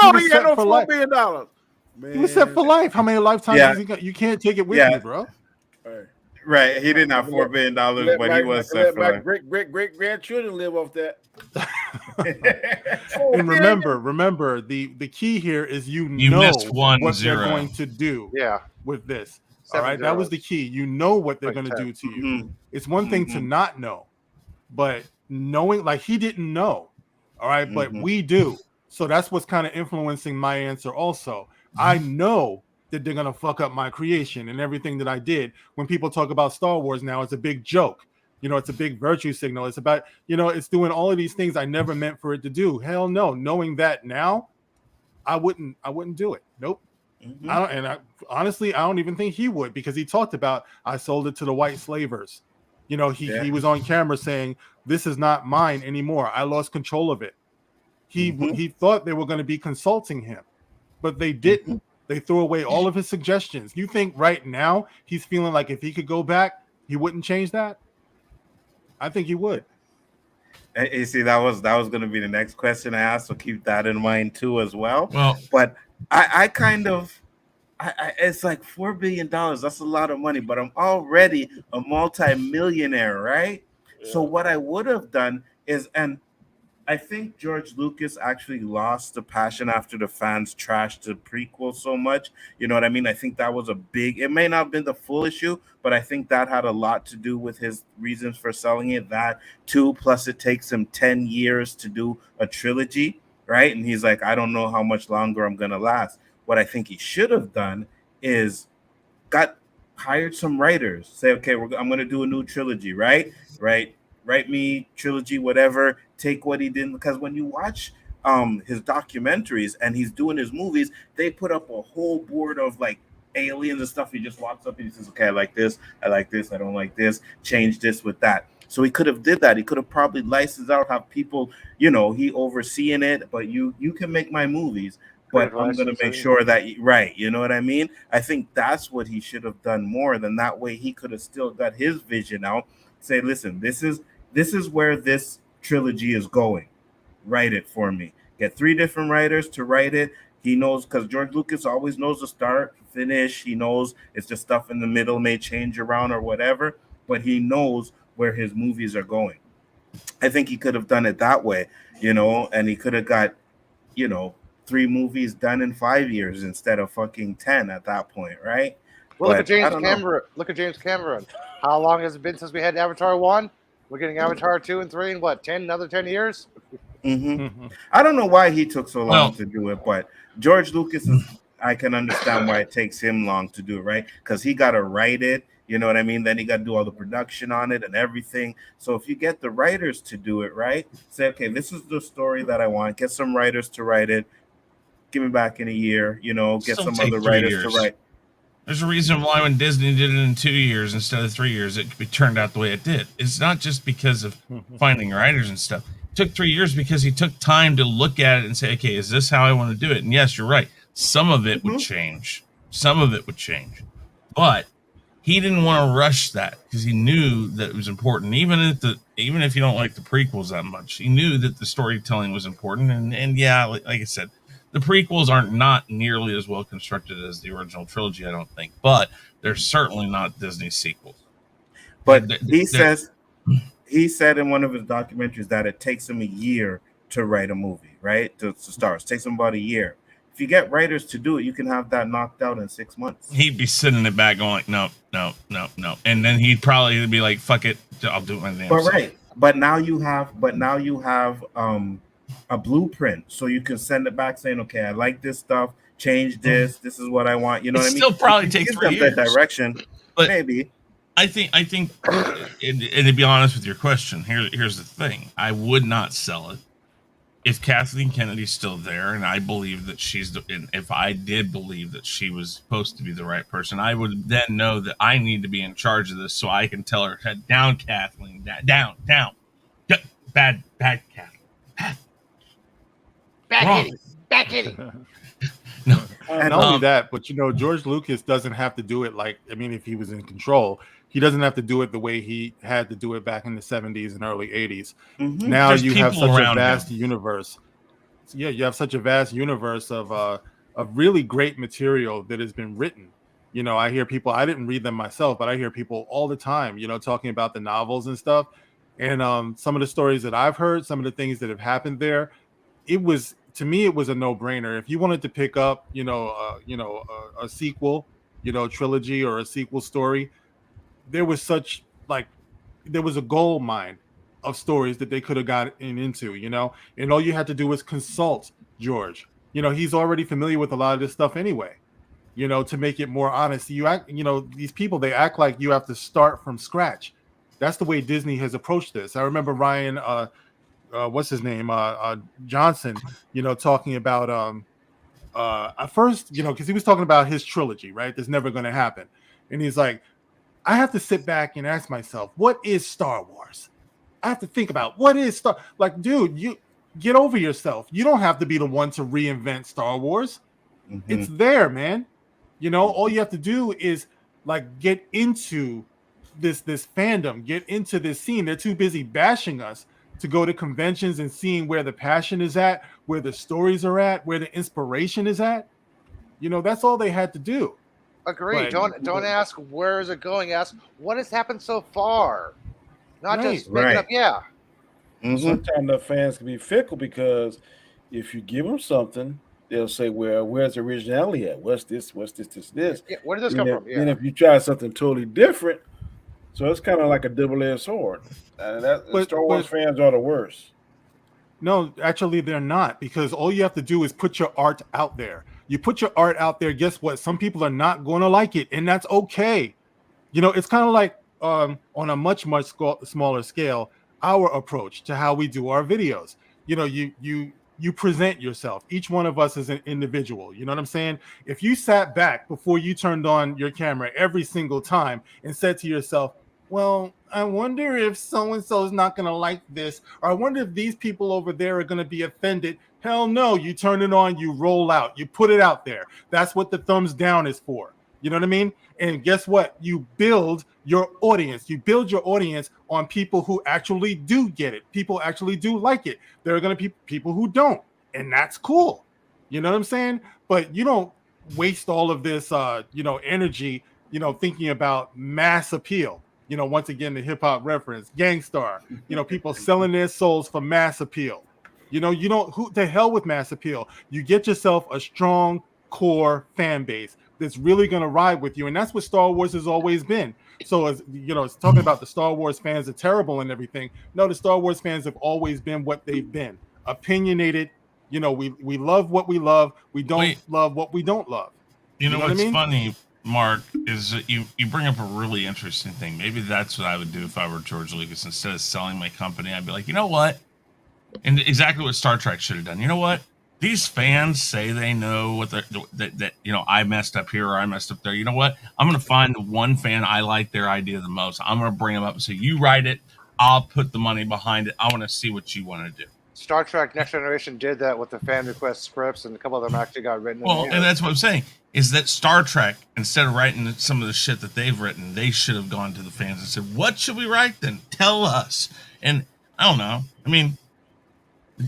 [SPEAKER 6] No,
[SPEAKER 5] was
[SPEAKER 6] he had
[SPEAKER 5] set
[SPEAKER 6] no
[SPEAKER 5] for
[SPEAKER 6] $4
[SPEAKER 5] life.
[SPEAKER 6] billion. Man.
[SPEAKER 5] He was set for life. How many lifetimes has he got? You can't take it with you, bro.
[SPEAKER 3] Right, he didn't have $4 billion, but he was set for life.
[SPEAKER 6] Great grandchildren live off that.
[SPEAKER 5] And remember, the key here is you know
[SPEAKER 4] missed one
[SPEAKER 5] what
[SPEAKER 4] zero.
[SPEAKER 5] they're going to do with this. All
[SPEAKER 2] 7
[SPEAKER 5] right, that was the key. You know what they're going to do to you.
[SPEAKER 3] Mm-hmm.
[SPEAKER 5] It's one thing to not know, but knowing, like he didn't know. All right, but we do. So that's what's kind of influencing my answer also. I know that they're going to fuck up my creation and everything that I did. When people talk about Star Wars now, it's a big joke. It's a big virtue signal. It's about, it's doing all of these things I never meant for it to do. Hell no. Knowing that now, I wouldn't do it. Nope. Honestly, I don't even think he would, because he talked about, I sold it to the white slavers. He was on camera saying, this is not mine anymore. I lost control of it. He thought they were going to be consulting him, but they didn't. They threw away all of his suggestions. You think right now he's feeling like if he could go back, he wouldn't change that? I think he would.
[SPEAKER 3] You see, that was going to be the next question I asked, so keep that in mind too as well.
[SPEAKER 4] Well,
[SPEAKER 3] but I it's like $4 billion. That's a lot of money, but I'm already a multi-millionaire, right? Yeah. So what I would have done is, and I think George Lucas actually lost the passion after the fans trashed the prequel so much. You know what I mean? I think that was it may not have been the full issue, but I think that had a lot to do with his reasons for selling it. That too, plus it takes him 10 years to do a trilogy, right? And he's like, I don't know how much longer I'm going to last. What I think he should have done is hired some writers. Say, okay, I'm going to do a new trilogy, right? Write me trilogy, whatever. Take what he did, because when you watch his documentaries and he's doing his movies, they put up a whole board of like aliens and stuff. He just walks up and he says, okay, I like this, I don't like this, change this with that. So he could have did that. He could have probably licensed out, have people, he overseeing it, but you can make my movies, but I'm going to make sure that, right, you know what I mean? I think that's what he should have done more than that way. He could have still got his vision out, say, listen, this is where this trilogy is going. Write it for me. Get 3 different writers to write it. He knows, because George Lucas always knows the start, finish. He knows it's just stuff in the middle may change around or whatever, but he knows where his movies are going. I think he could have done it that way, and he could have got, 3 movies done in 5 years instead of fucking 10 at that point, right?
[SPEAKER 2] Well, look at James Cameron. Look at James Cameron. How long has it been since we had Avatar 1? We're getting Avatar 2 and 3 in what, 10, another 10 years?
[SPEAKER 3] I don't know why he took so long to do it, but George Lucas I can understand why it takes him long to do it, right? Because he got to write it, you know what I mean? Then he got to do all the production on it and everything. So if you get the writers to do it, right? Say, okay, this is the story that I want. Get some writers to write it. Give me back in a year, get some other writers to write.
[SPEAKER 4] There's a reason why when Disney did it in 2 years instead of 3 years, it turned out the way it did. It's not just because of finding writers and stuff. It took 3 years because he took time to look at it and say, okay, is this how I want to do it? And yes, you're right. Some of it would change. But he didn't want to rush that because he knew that it was important. Even if you don't like the prequels that much, he knew that the storytelling was important. And yeah, like I said, the prequels aren't not nearly as well constructed as the original trilogy, I don't think, but they're certainly not Disney sequels.
[SPEAKER 3] But he said in one of his documentaries that it takes him a year to write a movie, right? To start. It takes him about a year. If you get writers to do it, you can have that knocked out in 6 months.
[SPEAKER 4] He'd be sitting it back going like, no. And then he'd probably be like, fuck it, I'll do it my damn self.
[SPEAKER 3] Right. But now you have a blueprint, so you can send it back saying, okay, I like this stuff, change this, this is what I want, you know what I mean?
[SPEAKER 4] Still probably takes 3 years.
[SPEAKER 3] That direction, but maybe.
[SPEAKER 4] I think and to be honest with your question, here's the thing. I would not sell it if Kathleen Kennedy's still there, and I believe that if I did believe that she was supposed to be the right person, I would then know that I need to be in charge of this so I can tell her, head down, Kathleen, down, bad Kathleen.
[SPEAKER 2] Back Kitty.
[SPEAKER 5] No. And not only that, but George Lucas doesn't have to do it if he was in control, he doesn't have to do it the way he had to do it back in the 70s and early 80s. Now you have such a vast universe. Yeah, you have such a vast universe of really great material that has been written. I hear people, I didn't read them myself, but I hear people all the time, talking about the novels and stuff. And some of the stories that I've heard, some of the things that have happened there, to me, it was a no-brainer. If you wanted to pick up, a sequel, trilogy or a sequel story, there was a gold mine of stories that they could have gotten into, and all you had to do was consult George. He's already familiar with a lot of this stuff anyway, to make it more honest. These people, they act like you have to start from scratch. That's the way Disney has approached this. I remember Ryan, what's his name? Johnson, talking about at first, because he was talking about his trilogy, right? That's never going to happen. And he's like, I have to sit back and ask myself, what is Star Wars? I have to think about what is dude, you get over yourself. You don't have to be the one to reinvent Star Wars. It's there, man. All you have to do is get into this fandom, get into this scene. They're too busy bashing us to go to conventions and seeing where the passion is at, where the stories are at, where the inspiration is at. That's all they had to do.
[SPEAKER 2] Agree. Don't ask where is it going. Ask what has happened so far. Not just make it up. Yeah.
[SPEAKER 6] Sometimes the fans can be fickle because if you give them something, they'll say, "Well, where's the originality at? What's this?
[SPEAKER 2] Yeah, where did this come from?" Yeah.
[SPEAKER 6] And if you try something totally different, so it's kind of like a double-edged sword. Star Wars fans are the worst.
[SPEAKER 5] No, actually, they're not, because all you have to do is put your art out there. You put your art out there, guess what? Some people are not going to like it, and that's okay. It's kind of like on a much smaller scale, our approach to how we do our videos. You you present yourself. Each one of us is an individual. You know what I'm saying? If you sat back before you turned on your camera every single time and said to yourself, well, I wonder if so-and-so is not going to like this, or I wonder if these people over there are going to be offended. Hell no, you turn it on, you roll out, you put it out there. That's what the thumbs down is for. You know what I mean? And guess what? You build your audience. You build your audience on people who actually do get it. People actually do like it. There are going to be people who don't, and that's cool. You know what I'm saying? But you don't waste all of this, energy, thinking about mass appeal. Once again, the hip hop reference, Gangstar. People selling their souls for mass appeal. You don't. Who the hell with mass appeal? You get yourself a strong core fan base that's really going to ride with you, and that's what Star Wars has always been. So, as it's talking about the Star Wars fans are terrible and everything. No, the Star Wars fans have always been what they've been: opinionated. We love what we love. We don't love what we don't love.
[SPEAKER 4] You know
[SPEAKER 5] what
[SPEAKER 4] what's
[SPEAKER 5] I mean?
[SPEAKER 4] funny, Mark, is that you bring up a really interesting thing. Maybe that's what I would do if I were George Lucas. Instead of selling my company, I'd be like, you know what? And exactly what Star Trek should have done. You know what? These fans say they know what that I messed up here or I messed up there. You know what? I'm going to find the one fan I like their idea the most. I'm going to bring them up and say, you write it. I'll put the money behind it. I want to see what you want to do.
[SPEAKER 2] Star Trek Next Generation did that with the fan request scripts, and a couple of them actually got written.
[SPEAKER 4] Well, and that's what I'm saying, is that Star Trek, instead of writing some of the shit that they've written, they should have gone to the fans and said, what should we write then? Tell us. And I don't know. I mean,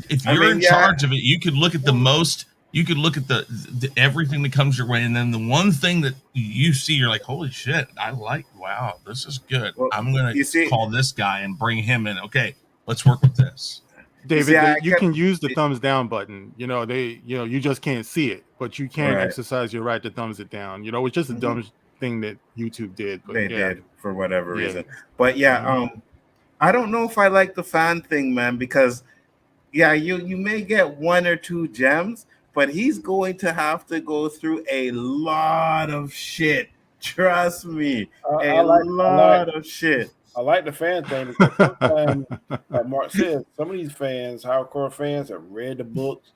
[SPEAKER 4] if you're in charge of it, you could look at the everything that comes your way, and then the one thing that you see, you're like, holy shit, wow, this is good. Well, I'm going to call this guy and bring him in. Okay, let's work with this.
[SPEAKER 5] David, you can use the thumbs down button. You just can't see it, but you can exercise your right to thumbs it down. It's just a dumb thing that YouTube did. But
[SPEAKER 3] they did for whatever reason. But I don't know if I like the fan thing, man, because you may get one or two gems, but he's going to have to go through a lot of shit. Trust me, a lot of shit.
[SPEAKER 6] I like the fan thing because sometimes, like Mark said, some of these fans, hardcore fans, have read the books.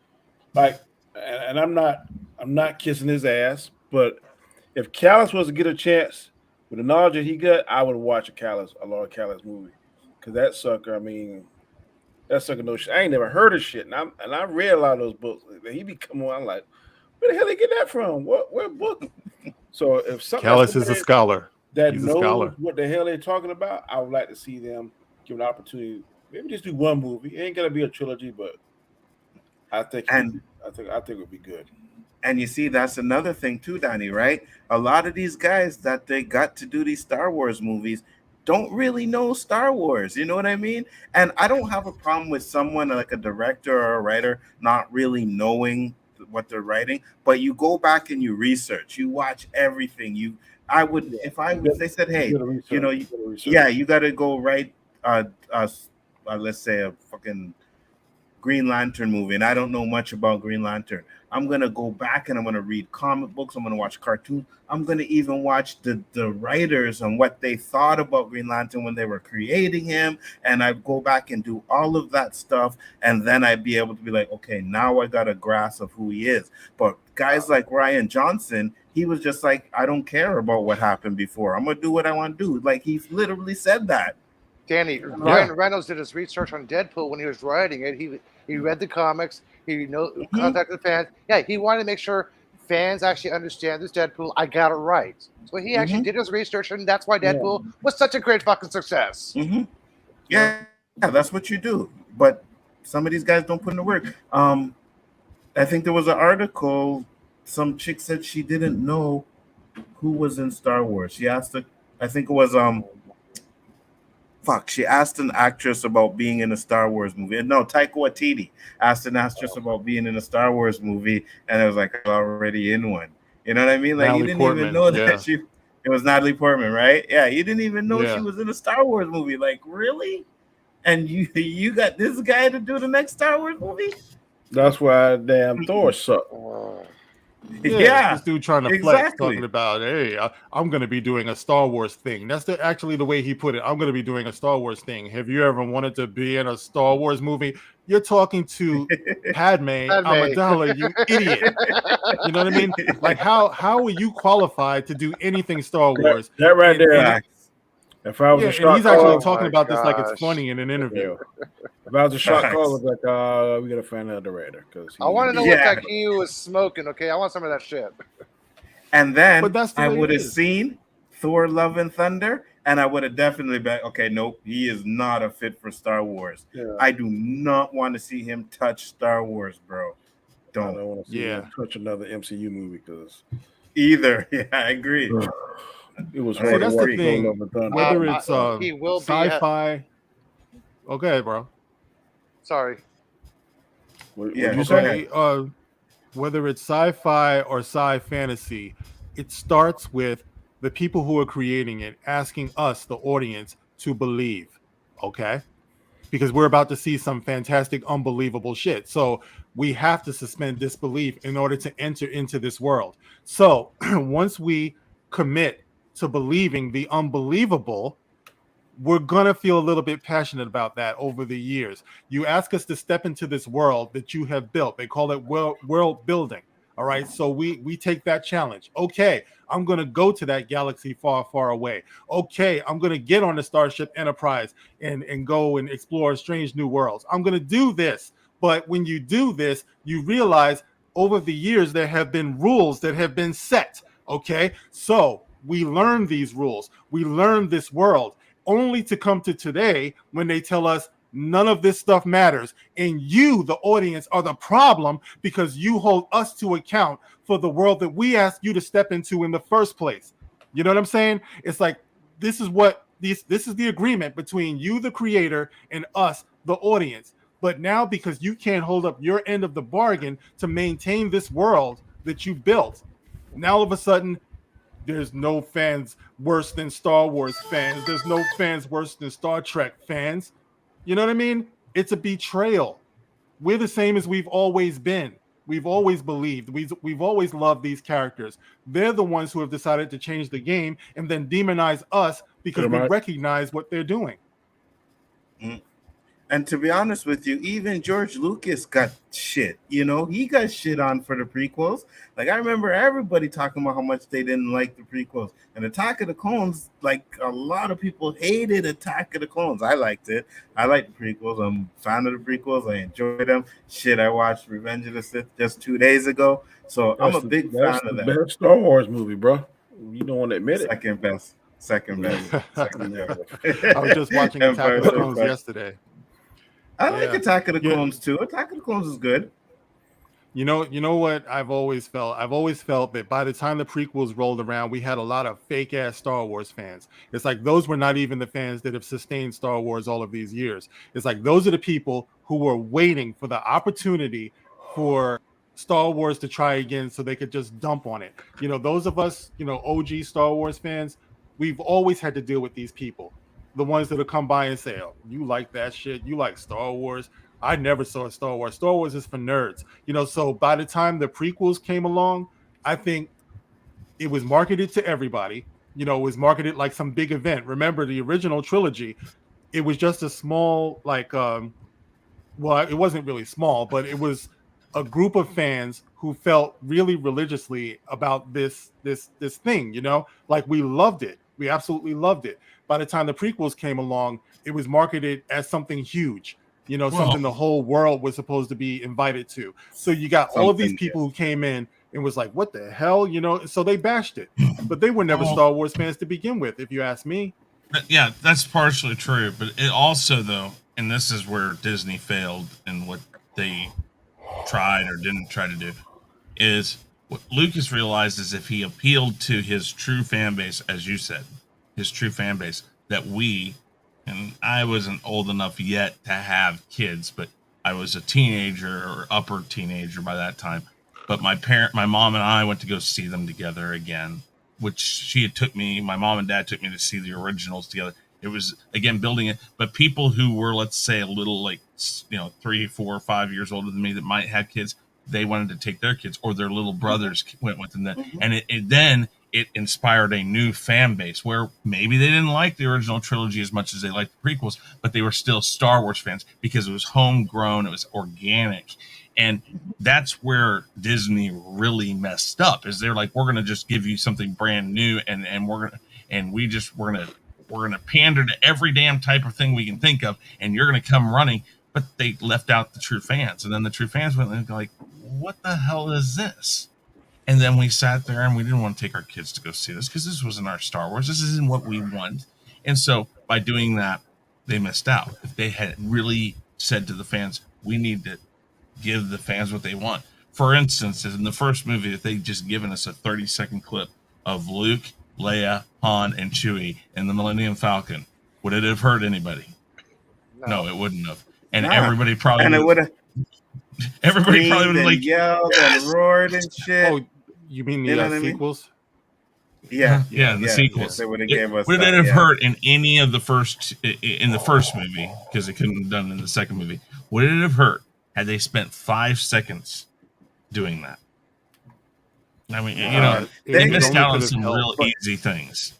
[SPEAKER 6] And I'm not kissing his ass, but if Khaos was to get a chance with the knowledge that he got, I would watch a Lord Khaos movie. Because that sucker no shit. I ain't never heard of shit, and I read a lot of those books. He be coming on, I'm like, where the hell they get that from? What book? So if
[SPEAKER 5] Khaos is a scholar.
[SPEAKER 6] That knows what the hell they're talking about, I would like to see them give an opportunity. Maybe just do one movie. It ain't gonna be a trilogy, but I think it would be good.
[SPEAKER 3] And you see, that's another thing too, Danny, right? A lot of these guys that they got to do these Star Wars movies don't really know Star Wars. You know what I mean? And I don't have a problem with someone like a director or a writer not really knowing what they're writing, but you go back and you research, you watch everything. If they said, hey, you got to go write, let's say a fucking Green Lantern movie, and I don't know much about Green Lantern. I'm going to go back and I'm going to read comic books. I'm going to watch cartoons. I'm going to even watch the writers and what they thought about Green Lantern when they were creating him. And I'd go back and do all of that stuff. And then I'd be able to be like, okay, now I got a grasp of who he is. But guys like Rian Johnson, he was just like, I don't care about what happened before. I'm going to do what I want to do. Like, he literally said that.
[SPEAKER 2] Danny, Ryan Reynolds did his research on Deadpool when he was writing it. He read the comics. He contacted the fans. Yeah, he wanted to make sure fans actually understand this Deadpool. I got it right. So he actually did his research, and that's why Deadpool was such a great fucking success.
[SPEAKER 3] Yeah, that's what you do. But some of these guys don't put in the work. I think there was an article. Some chick said she didn't know who was in Star Wars. She asked I think it was she asked an actress about being in a Star Wars movie. No, Taika Waititi asked an actress about being in a Star Wars movie, and I was like, I'm already in one. You know what I mean? Like, you didn't even know that it was Natalie Portman, right? Yeah, you didn't even know she was in a Star Wars movie. Like, really? And you got this guy to do the next Star Wars movie?
[SPEAKER 6] That's why damn Thor sucked.
[SPEAKER 5] Yeah, this dude trying to flex,
[SPEAKER 3] exactly.
[SPEAKER 5] talking about, hey, I'm going to be doing a Star Wars thing. That's actually the way he put it. I'm going to be doing a Star Wars thing. Have you ever wanted to be in a Star Wars movie? You're talking to Padme Amidala, you idiot. You know what I mean? Like, how are you qualified to do anything Star Wars?
[SPEAKER 6] That right there.
[SPEAKER 3] Facts.
[SPEAKER 6] If I was
[SPEAKER 5] Yeah,
[SPEAKER 6] a
[SPEAKER 5] and
[SPEAKER 6] shot
[SPEAKER 5] he's actually
[SPEAKER 6] caller,
[SPEAKER 5] talking about this like it's
[SPEAKER 2] gosh.
[SPEAKER 5] funny in an interview.
[SPEAKER 6] if I was a shot
[SPEAKER 3] Facts.
[SPEAKER 6] caller, like, we gotta find another director because
[SPEAKER 2] I want to know what that he was smoking. Okay, I want some of that shit.
[SPEAKER 3] And then
[SPEAKER 5] But that's the
[SPEAKER 3] I
[SPEAKER 5] way
[SPEAKER 3] would
[SPEAKER 5] it
[SPEAKER 3] have
[SPEAKER 5] is.
[SPEAKER 3] seen Thor: Love and Thunder, and I would have definitely been okay. Nope, he is not a fit for Star Wars.
[SPEAKER 6] Yeah.
[SPEAKER 3] I do not want to see him touch Star Wars, bro.
[SPEAKER 6] I
[SPEAKER 3] Don't
[SPEAKER 6] don't want to see him touch another MCU movie because
[SPEAKER 3] either. Yeah, I agree.
[SPEAKER 6] it was
[SPEAKER 3] See,
[SPEAKER 6] hard to
[SPEAKER 5] that's the
[SPEAKER 6] watch
[SPEAKER 5] thing.
[SPEAKER 6] Thor: Love and Thunder.
[SPEAKER 5] Whether it's
[SPEAKER 2] he will be
[SPEAKER 5] sci-fi. Okay, bro.
[SPEAKER 2] Sorry.
[SPEAKER 6] What
[SPEAKER 3] Yeah,
[SPEAKER 6] you
[SPEAKER 3] go
[SPEAKER 6] say?
[SPEAKER 3] ahead.
[SPEAKER 5] Whether it's sci-fi or sci-fantasy, it starts with the people who are creating it asking us, the audience, to believe. Okay? Because we're about to see some fantastic, unbelievable shit. So we have to suspend disbelief in order to enter into this world. So once we commit to believing the unbelievable, we're going to feel a little bit passionate about that over the years. You ask us to step into this world that you have built. They call it world building. All right. So we take that challenge. Okay. I'm going to go to that galaxy far, far away. Okay. I'm going to get on the Starship Enterprise and go and explore strange new worlds. I'm going to do this. But when you do this, you realize over the years, there have been rules that have been set. Okay. So we learn these rules. We learn this world, only to come to today when they tell us none of this stuff matters. And you, the audience, are the problem because you hold us to account for the world that we asked you to step into in the first place. You know what I'm saying? It's like, this is the agreement between you, the creator, and us, the audience. But now, because you can't hold up your end of the bargain to maintain this world that you built, now all of a sudden, there's no fans worse than Star Wars fans. There's no fans worse than Star Trek fans. You know what I mean? It's a betrayal. We're the same as we've always been. We've always believed. We've always loved these characters. They're the ones who have decided to change the game and then demonize us because we recognize what they're doing.
[SPEAKER 3] And to be honest with you, even George Lucas got shit. You know, he got shit on for the prequels. Like, I remember everybody talking about how much they didn't like the prequels. And Attack of the Clones, like, a lot of people hated Attack of the Clones. I liked it. I like the prequels. I'm a fan of the prequels. I enjoy them. Shit, I watched Revenge of the Sith just 2 days ago. So I'm a big fan of that.
[SPEAKER 6] Best Star Wars movie, bro. You don't want to admit it.
[SPEAKER 3] Second best. Second best.
[SPEAKER 5] I was just watching Attack of the Clones yesterday.
[SPEAKER 3] I like Attack of the Clones too. Attack of the Clones is good.
[SPEAKER 5] You know what I've always felt? I've always felt that by the time the prequels rolled around, we had a lot of fake ass Star Wars fans. It's like those were not even the fans that have sustained Star Wars all of these years. It's like those are the people who were waiting for the opportunity for Star Wars to try again so they could just dump on it. You know, those of us, OG Star Wars fans, we've always had to deal with these people. The ones that'll come by and say, "Oh, you like that shit? You like Star Wars? I never saw Star Wars. Star Wars is for nerds." So by the time the prequels came along, I think it was marketed to everybody. It was marketed like some big event. Remember the original trilogy? It was just a small, well, it wasn't really small, but it was a group of fans who felt really religiously about this thing. Like we loved it. We absolutely loved it. By the time the prequels came along, it was marketed as something huge, something the whole world was supposed to be invited to. So you got all of these people who came in and was like, what the hell? So they bashed it. But they were never Star Wars fans to begin with, if you ask me.
[SPEAKER 4] Yeah, that's partially true. But it also, though, and this is where Disney failed and what they tried or didn't try to do, is what Lucas realized is if he appealed to his true fan base, as you said, his true fan base, that and I wasn't old enough yet to have kids, but I was a teenager or upper teenager by that time. But my mom and I went to go see them together again, which my mom and dad took me to see the originals together. It was, again, building it. But people who were, let's say, a little 3, 4, 5 years older than me that might have kids, they wanted to take their kids, or their little brothers went with them. And then it inspired a new fan base where maybe they didn't like the original trilogy as much as they liked the prequels, but they were still Star Wars fans because it was homegrown, it was organic. And that's where Disney really messed up, is they're like, we're going to just give you something brand new, and we're going to pander to every damn type of thing we can think of, and you're going to come running. But they left out the true fans, and then the true fans went like, what the hell is this? And then we sat there and we didn't want to take our kids to go see this because this wasn't our Star Wars. This isn't what we want. And so by doing that, they missed out. If they had really said to the fans, we need to give the fans what they want. For instance, in the first movie, if they just given us a 30-second clip of Luke, Leia, Han, and Chewie in the Millennium Falcon, would it have hurt anybody? No, it wouldn't have. And everybody probably would have. Everybody probably would have like
[SPEAKER 3] yelled and roared and shit.
[SPEAKER 5] Oh, you mean the sequels?
[SPEAKER 3] Yeah,
[SPEAKER 4] the sequels.
[SPEAKER 3] They would have gave us.
[SPEAKER 4] Would it have hurt in any of the first movie, because it couldn't have done in the second movie? Would it have hurt had they spent 5 seconds doing that? I mean, they missed out on some real easy things.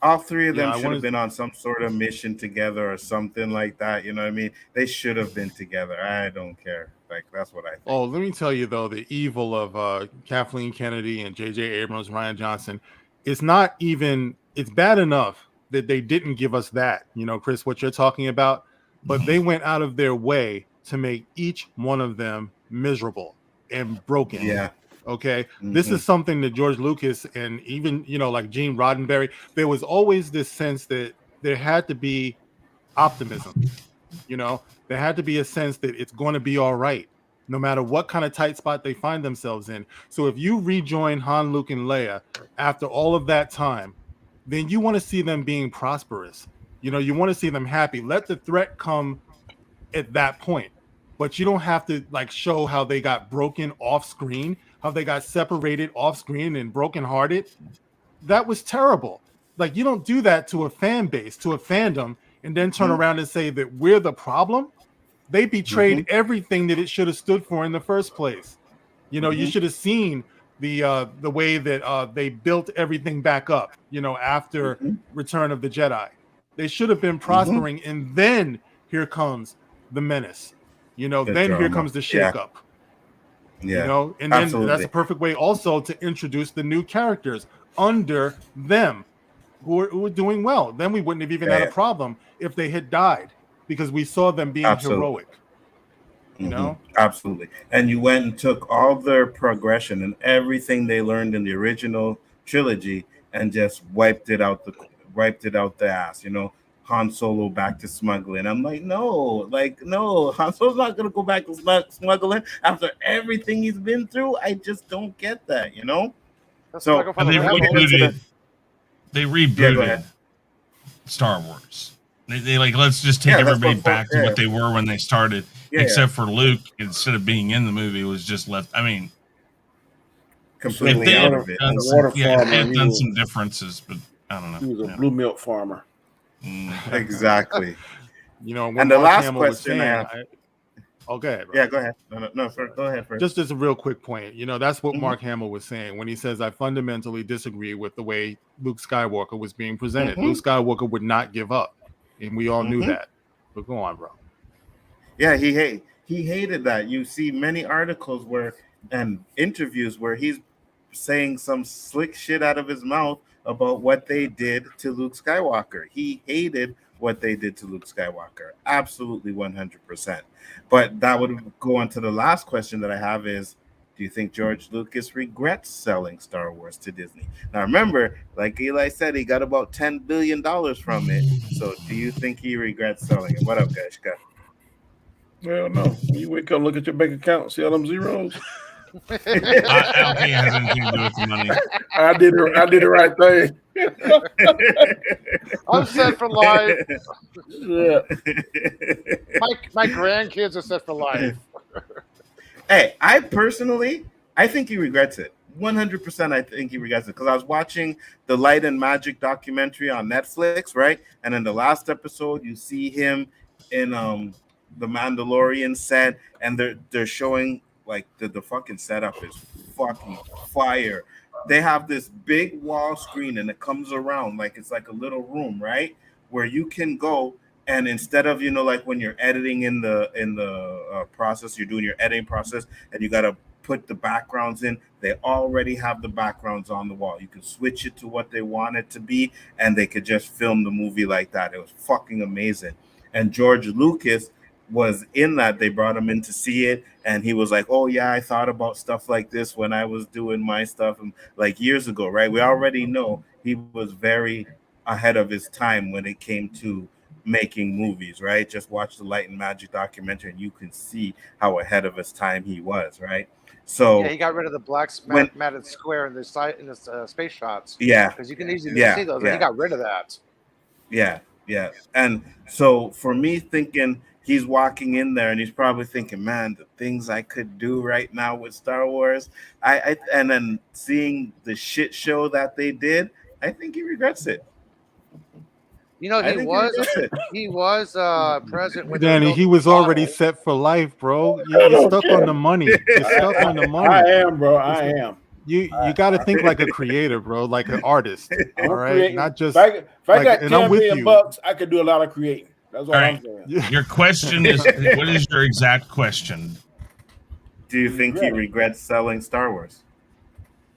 [SPEAKER 3] All three of them should have been on some sort of mission together or something like that. You know what I mean? They should have been together. I don't care. Like, that's what I think.
[SPEAKER 5] Oh, let me tell you, though, the evil of Kathleen Kennedy and J.J. Abrams, Rian Johnson, it's bad enough that they didn't give us that, Chris, what you're talking about, but they went out of their way to make each one of them miserable and broken.
[SPEAKER 3] Yeah.
[SPEAKER 5] Okay. This is something that George Lucas and even, like Gene Roddenberry, there was always this sense that there had to be optimism. There had to be a sense that it's going to be all right, no matter what kind of tight spot they find themselves in. So if you rejoin Han, Luke, and Leia after all of that time, then you want to see them being prosperous. You want to see them happy. Let the threat come at that point. But you don't have to show how they got broken off screen, how they got separated off screen and brokenhearted. That was terrible. You don't do that to a fan base, to a fandom, and then turn around and say that we're the problem. They betrayed everything that it should have stood for in the first place. You should have seen the way that they built everything back up, after Return of the Jedi. They should have been prospering, and then here comes the Menace. Then drama. Here comes the shakeup.
[SPEAKER 3] Yeah.
[SPEAKER 5] And then that's a perfect way also to introduce the new characters under them who are doing well. Then we wouldn't have even had a problem if they had died, because we saw them being heroic.
[SPEAKER 3] Absolutely. And you went and took all their progression and everything they learned in the original trilogy and just wiped it out the ass. Han Solo back to smuggling. I'm like, no, Han Solo's not gonna go back to smuggling after everything he's been through. I just don't get that, So
[SPEAKER 4] they rebooted Star Wars. They let's just take everybody back to what they were when they started, except for Luke. Instead of being in the movie, was just left. I mean,
[SPEAKER 3] completely out of it.
[SPEAKER 4] They've done some differences, but I don't know.
[SPEAKER 6] He was a blue milk farmer.
[SPEAKER 3] Exactly.
[SPEAKER 5] And
[SPEAKER 3] the last question I have.
[SPEAKER 5] Okay. Bro.
[SPEAKER 3] Yeah, go ahead. No, go ahead first.
[SPEAKER 5] Just as a real quick point, that's what Mark Hamill was saying when he says, I fundamentally disagree with the way Luke Skywalker was being presented. Luke Skywalker would not give up, and we all knew that. But go on, bro.
[SPEAKER 3] Yeah, he hated that. You see many articles and interviews where he's saying some slick shit out of his mouth about what they did to Luke Skywalker. He hated what they did to Luke Skywalker. Absolutely 100%. But that would go on to the last question that I have is, do you think George Lucas regrets selling Star Wars to Disney? Now, remember, like Eli said, he got about $10 billion from it. So do you think he regrets selling it? What up, guys?
[SPEAKER 6] Well, no. When you wake up, look at your bank account, see all them zeros.
[SPEAKER 4] I don't think it has anything to do with the money.
[SPEAKER 6] I did the right thing.
[SPEAKER 2] I'm set for life.
[SPEAKER 6] Yeah.
[SPEAKER 2] My grandkids are set for life.
[SPEAKER 3] Hey, I think he regrets it. 100% I think he regrets it, because I was watching the Light and Magic documentary on Netflix, right? And in the last episode, you see him in the Mandalorian set, and they're showing Like the fucking setup is fucking fire. They have this big wall screen and it comes around like it's like a little room, right? Where you can go and instead of like when you're editing in the process, you're doing your editing process and you gotta put the backgrounds in. They already have the backgrounds on the wall. You can switch it to what they want it to be, and they could just film the movie like that. It was fucking amazing. And George Lucas was in that. They brought him in to see it, and he was like, "Oh yeah, I thought about stuff like this when I was doing my stuff and like years ago, right?" We already know he was very ahead of his time when it came to making movies, right? Just watch the Light and Magic documentary, and you can see how ahead of his time he was, right? So
[SPEAKER 2] yeah, he got rid of the black matted square in the space shots.
[SPEAKER 3] Yeah,
[SPEAKER 2] because you can easily
[SPEAKER 3] yeah,
[SPEAKER 2] see those.
[SPEAKER 3] yeah.
[SPEAKER 2] And he got rid of that.
[SPEAKER 3] Yeah. And so for me thinking he's walking in there and he's probably thinking, man, the things I could do right now with Star Wars. I and then seeing the shit show that they did, I think he regrets it.
[SPEAKER 2] He was present when
[SPEAKER 5] Danny, he was already set for life, bro. You're stuck on the money. You're stuck on the money.
[SPEAKER 6] I am, bro. I am.
[SPEAKER 5] You got to think like a creator, bro, like an artist. All right,
[SPEAKER 6] creating.
[SPEAKER 5] not just.
[SPEAKER 6] If I got
[SPEAKER 5] and
[SPEAKER 6] 10
[SPEAKER 5] I'm with
[SPEAKER 6] million
[SPEAKER 5] you.
[SPEAKER 6] bucks, I could do a lot of creating. That's all I'm saying.
[SPEAKER 4] Your question is, what is your exact question?
[SPEAKER 3] Do you think he regrets selling Star Wars?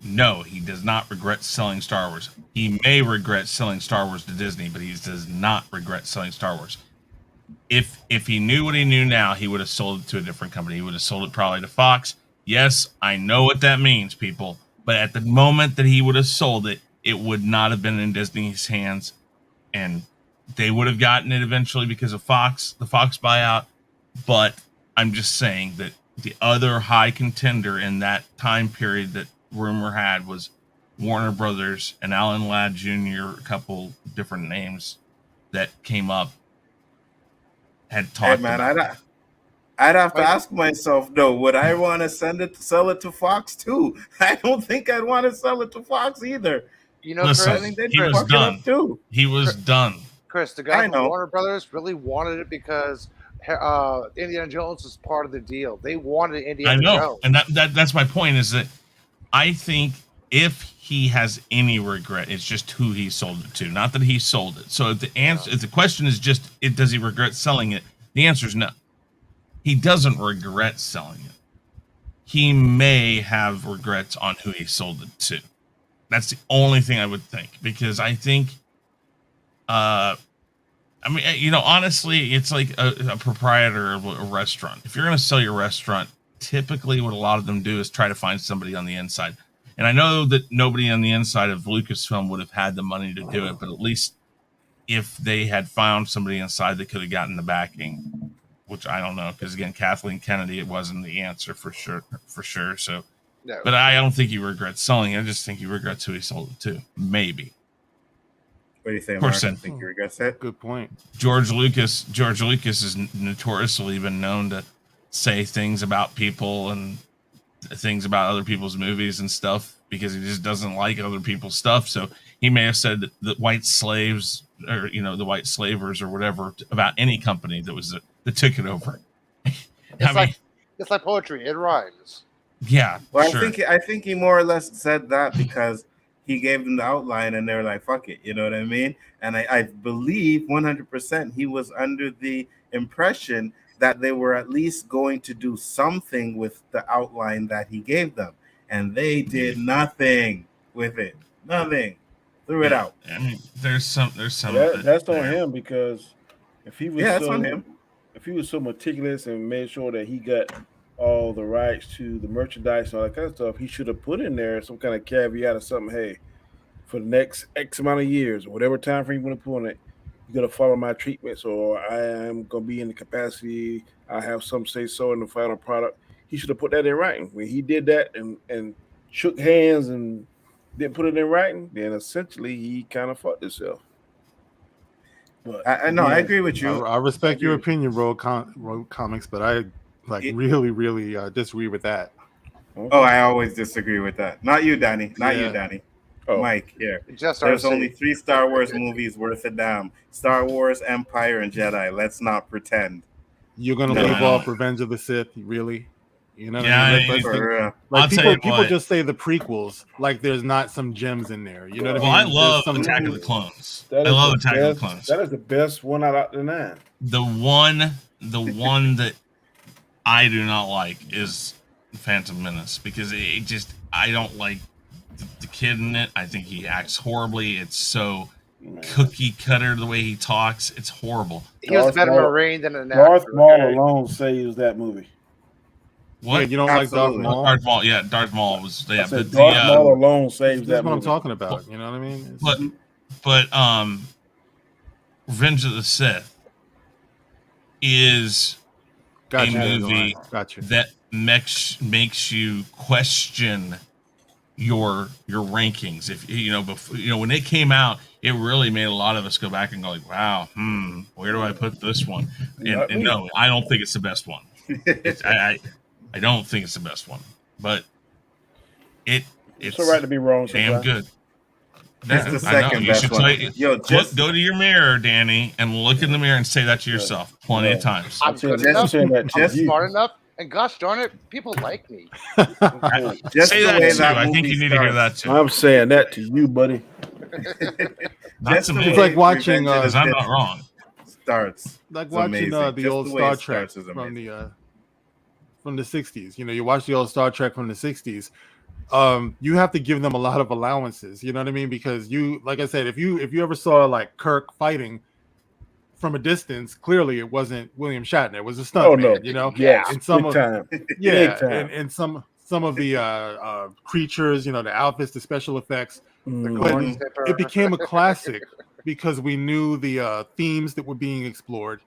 [SPEAKER 4] No, he does not regret selling Star Wars. He may regret selling Star Wars to Disney, but he does not regret selling Star Wars. If he knew what he knew now, he would have sold it to a different company. He would have sold it probably to Fox. Yes, I know what that means, people. But at the moment that he would have sold it, it would not have been in Disney's hands. And they would have gotten it eventually because of Fox, the Fox buyout. But I'm just saying that the other high contender in that time period that rumor had was Warner Brothers and Alan Ladd Jr., a couple different names that came up, had talked about.
[SPEAKER 3] I'd have to ask myself, though, would I want to sell it to Fox too? I don't think I'd want to sell it to Fox either.
[SPEAKER 4] Listen,
[SPEAKER 3] Chris,
[SPEAKER 4] he was done.
[SPEAKER 3] Too.
[SPEAKER 4] He was done.
[SPEAKER 2] Chris, the guy from Warner Brothers really wanted it because Indiana Jones was part of the deal. They wanted Indiana Jones.
[SPEAKER 4] And that's my point, is that I think if he has any regret, it's just who he sold it to, not that he sold it. So if the question is just, does he regret selling it? The answer is no. He doesn't regret selling it. He may have regrets on who he sold it to. That's the only thing I would think, because I think, honestly, it's like a proprietor of a restaurant. If you're going to sell your restaurant, typically what a lot of them do is try to find somebody on the inside. And I know that nobody on the inside of Lucasfilm would have had the money to do it, but at least if they had found somebody inside that could have gotten the backing, which I don't know, because again, Kathleen Kennedy, it wasn't the answer for sure. So, no. But I don't think he regrets selling it. I just think he regrets who he sold it to. Maybe.
[SPEAKER 3] What do you think, Mark? I think he regrets it.
[SPEAKER 5] Good point.
[SPEAKER 4] George Lucas is notoriously been known to say things about people and things about other people's movies and stuff because he just doesn't like other people's stuff. So he may have said that white slaves, or the white slavers or whatever, about any company that took it over.
[SPEAKER 2] It's like poetry. It rhymes.
[SPEAKER 4] Yeah.
[SPEAKER 3] Well, sure. I think he more or less said that because he gave them the outline and they were like, fuck it. You know what I mean? And I believe 100% he was under the impression that they were at least going to do something with the outline that he gave them. And they did nothing with it. Nothing. Threw it out.
[SPEAKER 4] I mean, there's some
[SPEAKER 6] that's on him, because if he was
[SPEAKER 3] that's on him.
[SPEAKER 6] If he was so meticulous and made sure that he got all the rights to the merchandise and all that kind of stuff, he should have put in there some kind of caveat or something. Hey, for the next X amount of years, or whatever time frame you want to put on it, you're going to follow my treatment. So I am going to be in the capacity. I have some say so in the final product. He should have put that in writing. When he did that and shook hands and didn't put it in writing, then essentially he kind of fucked himself.
[SPEAKER 3] But I agree with you.
[SPEAKER 5] I respect your opinion, Road Comics, but I really disagree with that.
[SPEAKER 3] Okay. Oh, I always disagree with that. Not you, Danny. You, Danny. Oh. Mike, here. There's only 3 Star Wars movies worth a damn. Star Wars, Empire, and Jedi. Let's not pretend.
[SPEAKER 5] You're going to leave off Revenge of the Sith? Really? You know what
[SPEAKER 4] Yeah,
[SPEAKER 5] I mean? Like people just say the prequels, like there's not some gems in there. You know what I mean?
[SPEAKER 4] I love Attack of the Clones. I love Attack of the Clones.
[SPEAKER 6] That is the best one out of the 9.
[SPEAKER 4] The one that I do not like is Phantom Menace because it just I don't like the kid in it. I think he acts horribly. It's so cookie cutter the way he talks. It's horrible.
[SPEAKER 2] He was better Marine than an actor.
[SPEAKER 6] Darth Maul alone saves that movie.
[SPEAKER 4] What?
[SPEAKER 5] Yeah, you don't like Darth Maul?
[SPEAKER 4] Darth Maul, yeah, Darth Maul was
[SPEAKER 6] Darth Maul alone saves that movie.
[SPEAKER 5] That's what I'm talking about. You know what I mean?
[SPEAKER 4] But Revenge of the Sith is a movie that makes you question your rankings. If when it came out, it really made a lot of us go back and go like, wow, where do I put this one? And no, I don't think it's the best one. I don't think it's the best one, but it's
[SPEAKER 6] all right to be wrong.
[SPEAKER 4] Damn good.
[SPEAKER 3] That's the second best one.
[SPEAKER 4] Go to your mirror, Danny, and look in the mirror and say that to yourself plenty of times.
[SPEAKER 2] I'm good enough. I'm smart enough, and gosh darn it, people like me.
[SPEAKER 4] Say that too. I think you need to hear that too.
[SPEAKER 6] I'm saying that to you, buddy.
[SPEAKER 4] That's
[SPEAKER 5] it's like watching.
[SPEAKER 4] Because I'm not wrong.
[SPEAKER 3] Starts
[SPEAKER 5] like watching the old Star Trek from the 60s. You watch the old Star Trek from the 60s. You have to give them a lot of allowances. You know what I mean? Because like I said, if you ever saw like Kirk fighting from a distance, clearly it wasn't William Shatner. It was a stunt man.
[SPEAKER 6] Yeah,
[SPEAKER 5] and some of
[SPEAKER 6] time.
[SPEAKER 5] and some of the creatures, the outfits, the special effects. But it became a classic because we knew the themes that were being explored.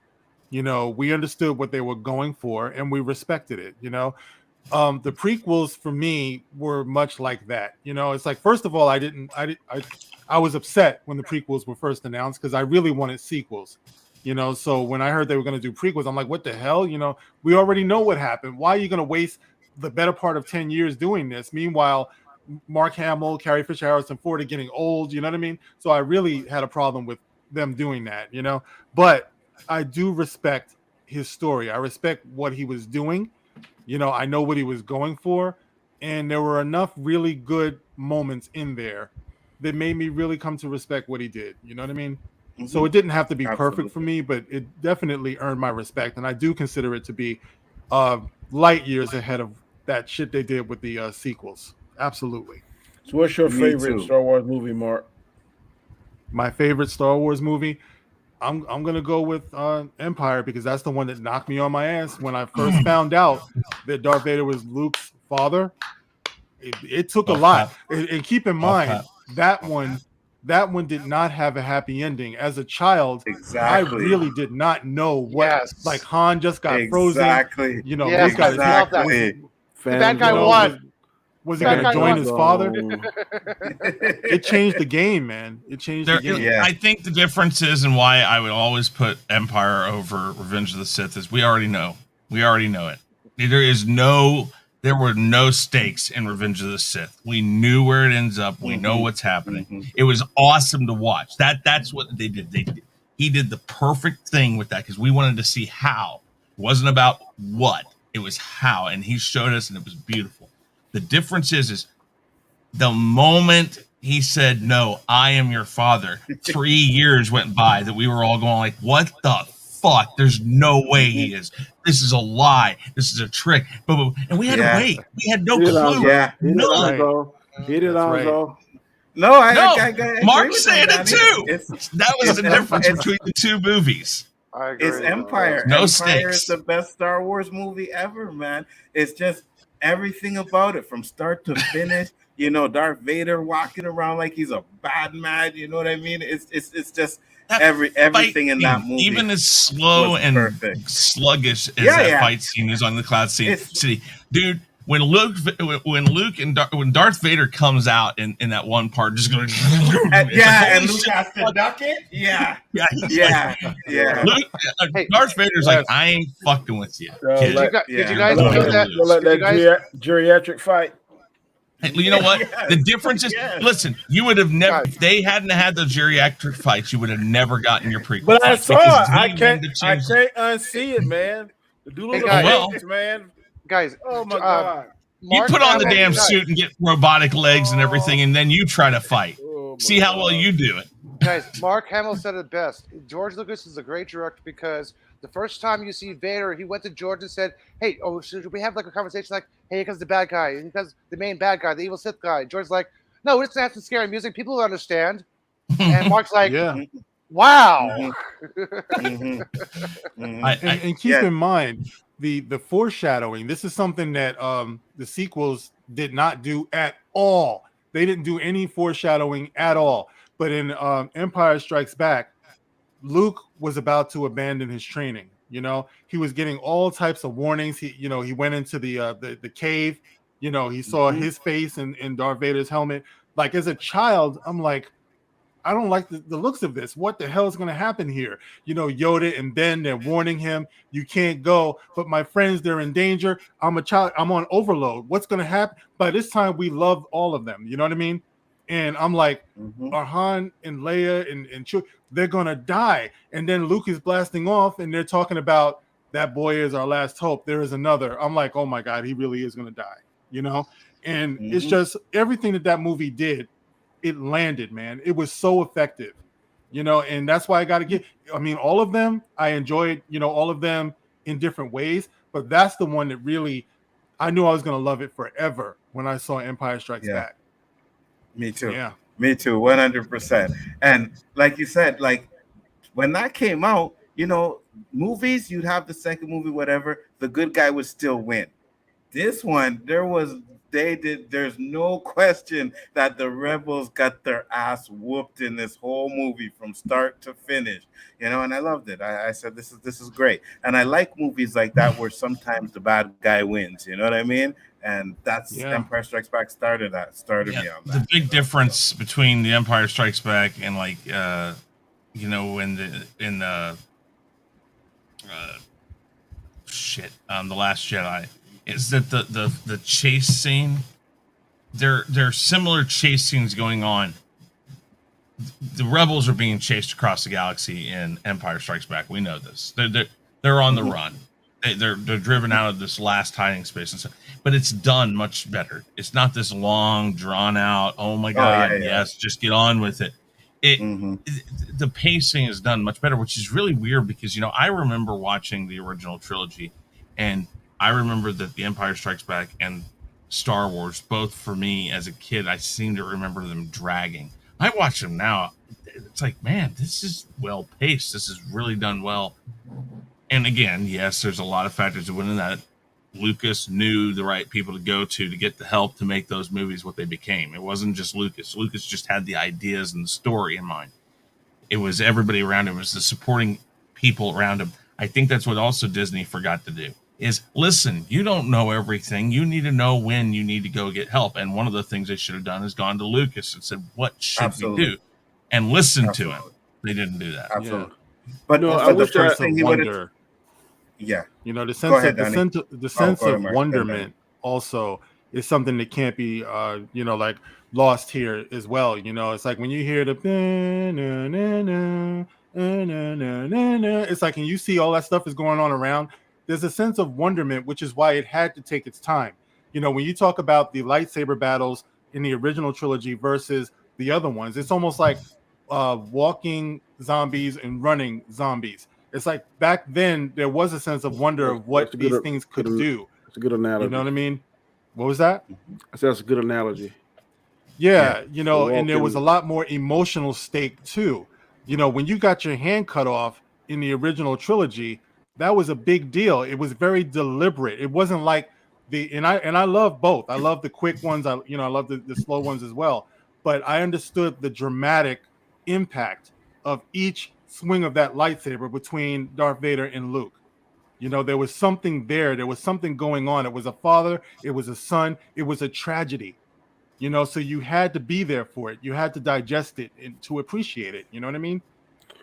[SPEAKER 5] We understood what they were going for, and we respected it. The prequels for me were much like that. It's like, first of all, I was upset when the prequels were first announced because I really wanted sequels. So when I heard they were going to do prequels, I'm like, what the hell? We already know what happened. Why are you going to waste the better part of 10 years doing this? Meanwhile, Mark Hamill, Carrie Fisher, Harrison Ford are getting old. You know what I mean? So I really had a problem with them doing that. But I do respect his story. I respect what he was doing. I know what he was going for, and there were enough really good moments in there that made me really come to respect what he did. You know what I mean? Mm-hmm. So it didn't have to be perfect for me, but it definitely earned my respect, and I do consider it to be light years ahead of that shit they did with the sequels. Absolutely.
[SPEAKER 6] So what's your favorite Star Wars movie, Mark?
[SPEAKER 5] My favorite Star Wars movie? I'm gonna go with Empire because that's the one that knocked me on my ass when I first found out that Darth Vader was Luke's father. It took a lot, and keep in mind that one did not have a happy ending. As a child, I really did not know what. Like Han just got frozen. These guys.
[SPEAKER 2] That guy won.
[SPEAKER 5] Was he going to join his father? It changed the game, man. It changed the game.
[SPEAKER 4] Yeah. I think the difference is, and why I would always put Empire over Revenge of the Sith is we already know. We already know it. There were no stakes in Revenge of the Sith. We knew where it ends up. We know what's happening. Mm-hmm. It was awesome to watch. That's what they did. He did the perfect thing with that because we wanted to see how. It wasn't about what. It was how. And he showed us, and it was beautiful. The difference is the moment he said, no, I am your father, 3 years went by that we were all going like, what the fuck? There's no way he is. This is a lie. This is a trick. And we had to wait. We had no clue. Mark's saying it too. That was the difference between the two movies.
[SPEAKER 3] I agree. It's Empire.
[SPEAKER 4] No
[SPEAKER 3] Empire
[SPEAKER 4] stakes.
[SPEAKER 3] is the best Star Wars movie ever, man. It's just everything about it from start to finish. Darth Vader walking around like he's a bad man. You know what I mean? It's just everything in that movie.
[SPEAKER 4] Even as slow and sluggish as that fight scene is on the Cloud City, dude. When Darth Vader comes out in that one part, just going,
[SPEAKER 3] and Luke has to duck it. Yeah.
[SPEAKER 4] Darth Vader's like, I ain't fucking with you.
[SPEAKER 2] Did you guys know that?
[SPEAKER 6] Geriatric fight.
[SPEAKER 4] You know what? The difference is, listen, you would have never, if they hadn't had the geriatric fights, you would have never gotten your prequel.
[SPEAKER 6] But I saw it. I can't unsee it, man. The dude on the face, man.
[SPEAKER 2] guys.
[SPEAKER 6] Oh my
[SPEAKER 2] uh,
[SPEAKER 6] god.
[SPEAKER 4] You
[SPEAKER 2] Mark
[SPEAKER 4] put on the
[SPEAKER 2] Hamill-
[SPEAKER 4] damn
[SPEAKER 2] guys,
[SPEAKER 4] suit and get robotic legs and everything, and then you try to fight.
[SPEAKER 6] Oh my
[SPEAKER 4] See how well
[SPEAKER 6] God.
[SPEAKER 4] you do it.
[SPEAKER 2] Guys, Mark Hamill said it best. George Lucas is a great director because the first time you see Vader, he went to George and said, "Hey, oh, should we have like a conversation like, hey, here comes the bad guy, here comes the main bad guy, the evil Sith guy." George's like, "No, we're just gonna have some scary music. People will understand." And Mark's like,
[SPEAKER 5] Yeah.
[SPEAKER 2] "Wow."
[SPEAKER 5] And keep in mind the foreshadowing. This is something that the sequels did not do at all. They didn't do any foreshadowing at all. But in Empire Strikes Back, Luke was about to abandon his training. You know, he was getting all types of warnings. He went into the cave. You know, he saw his face in Darth Vader's helmet. Like as a child, I'm like, I don't like the looks of this. What the hell is going to happen here? You know, Yoda and Ben, they're warning him, you can't go. But my friends, they're in danger. I'm a child. I'm on overload. What's going to happen? By this time, we loved all of them. You know what I mean? And I'm like, are Han and Leia and Chewie, they're going to die. And then Luke is blasting off and they're talking about that boy is our last hope. There is another. I'm like, oh my God, he really is going to die. You know? And it's just everything that movie did. It landed, man. It was so effective, you know, and that's why I got to get. I mean, all of them, I enjoyed, you know, all of them in different ways, but that's the one that really, I knew I was going to love it forever when I saw Empire Strikes Back.
[SPEAKER 3] Me too.
[SPEAKER 5] Yeah.
[SPEAKER 3] Me too. 100%. And like you said, like when that came out, you know, movies, you'd have the second movie, whatever, the good guy would still win. This one, there's no question that the rebels got their ass whooped in this whole movie from start to finish, you know, and I loved it. I said, this is great. And I like movies like that where sometimes the bad guy wins, you know what I mean? And that's Empire Strikes Back started me on that.
[SPEAKER 4] The big difference between the Empire Strikes Back and like, you know, in the The Last Jedi, is that the chase scene, there are similar chase scenes going on. The rebels are being chased across the galaxy in Empire Strikes Back. We know this. They're on the run. They're driven out of this last hiding space and stuff. But it's done much better. It's not this long, drawn out. Oh my God! Yes, just get on with it. The pacing is done much better, which is really weird because, you know, I remember watching the original trilogy, and I remember that The Empire Strikes Back and Star Wars, both for me as a kid, I seem to remember them dragging. I watch them now. It's like, man, this is well paced. This is really done well. And again, yes, there's a lot of factors that went in that. Lucas knew the right people to go to get the help to make those movies what they became. It wasn't just Lucas. Lucas just had the ideas and the story in mind. It was everybody around him. It was the supporting people around him. I think that's what also Disney forgot to do. Is listen, you don't know everything. You need to know when you need to go get help. And one of the things they should have done is gone to Lucas and said, what should we do? And listen to him. They didn't do that.
[SPEAKER 3] Absolutely.
[SPEAKER 5] Yeah.
[SPEAKER 3] But
[SPEAKER 5] no,
[SPEAKER 3] also
[SPEAKER 5] I wish
[SPEAKER 3] the first thing he would have.
[SPEAKER 5] Yeah. You know, the sense of wonderment also is something that can't be you know, like lost here as well. You know, it's like when you hear the it's like, and you see all that stuff is going on around, there's a sense of wonderment, which is why it had to take its time. You know, when you talk about the lightsaber battles in the original trilogy versus the other ones, it's almost like walking zombies and running zombies. It's like back then there was a sense of wonder of what these things could do.
[SPEAKER 6] It's a good analogy.
[SPEAKER 5] You know what I mean? What was that?
[SPEAKER 6] I said that's a good analogy.
[SPEAKER 5] Yeah, you know, and there was a lot more emotional stake too. You know, when you got your hand cut off in the original trilogy, that was a big deal. It was very deliberate. It wasn't like and I love both. I love the quick ones. I love the slow ones as well. But I understood the dramatic impact of each swing of that lightsaber between Darth Vader and Luke. You know, there was something there. There was something going on. It was a father. It was a son. It was a tragedy. You know, so you had to be there for it. You had to digest it and to appreciate it. You know what I mean?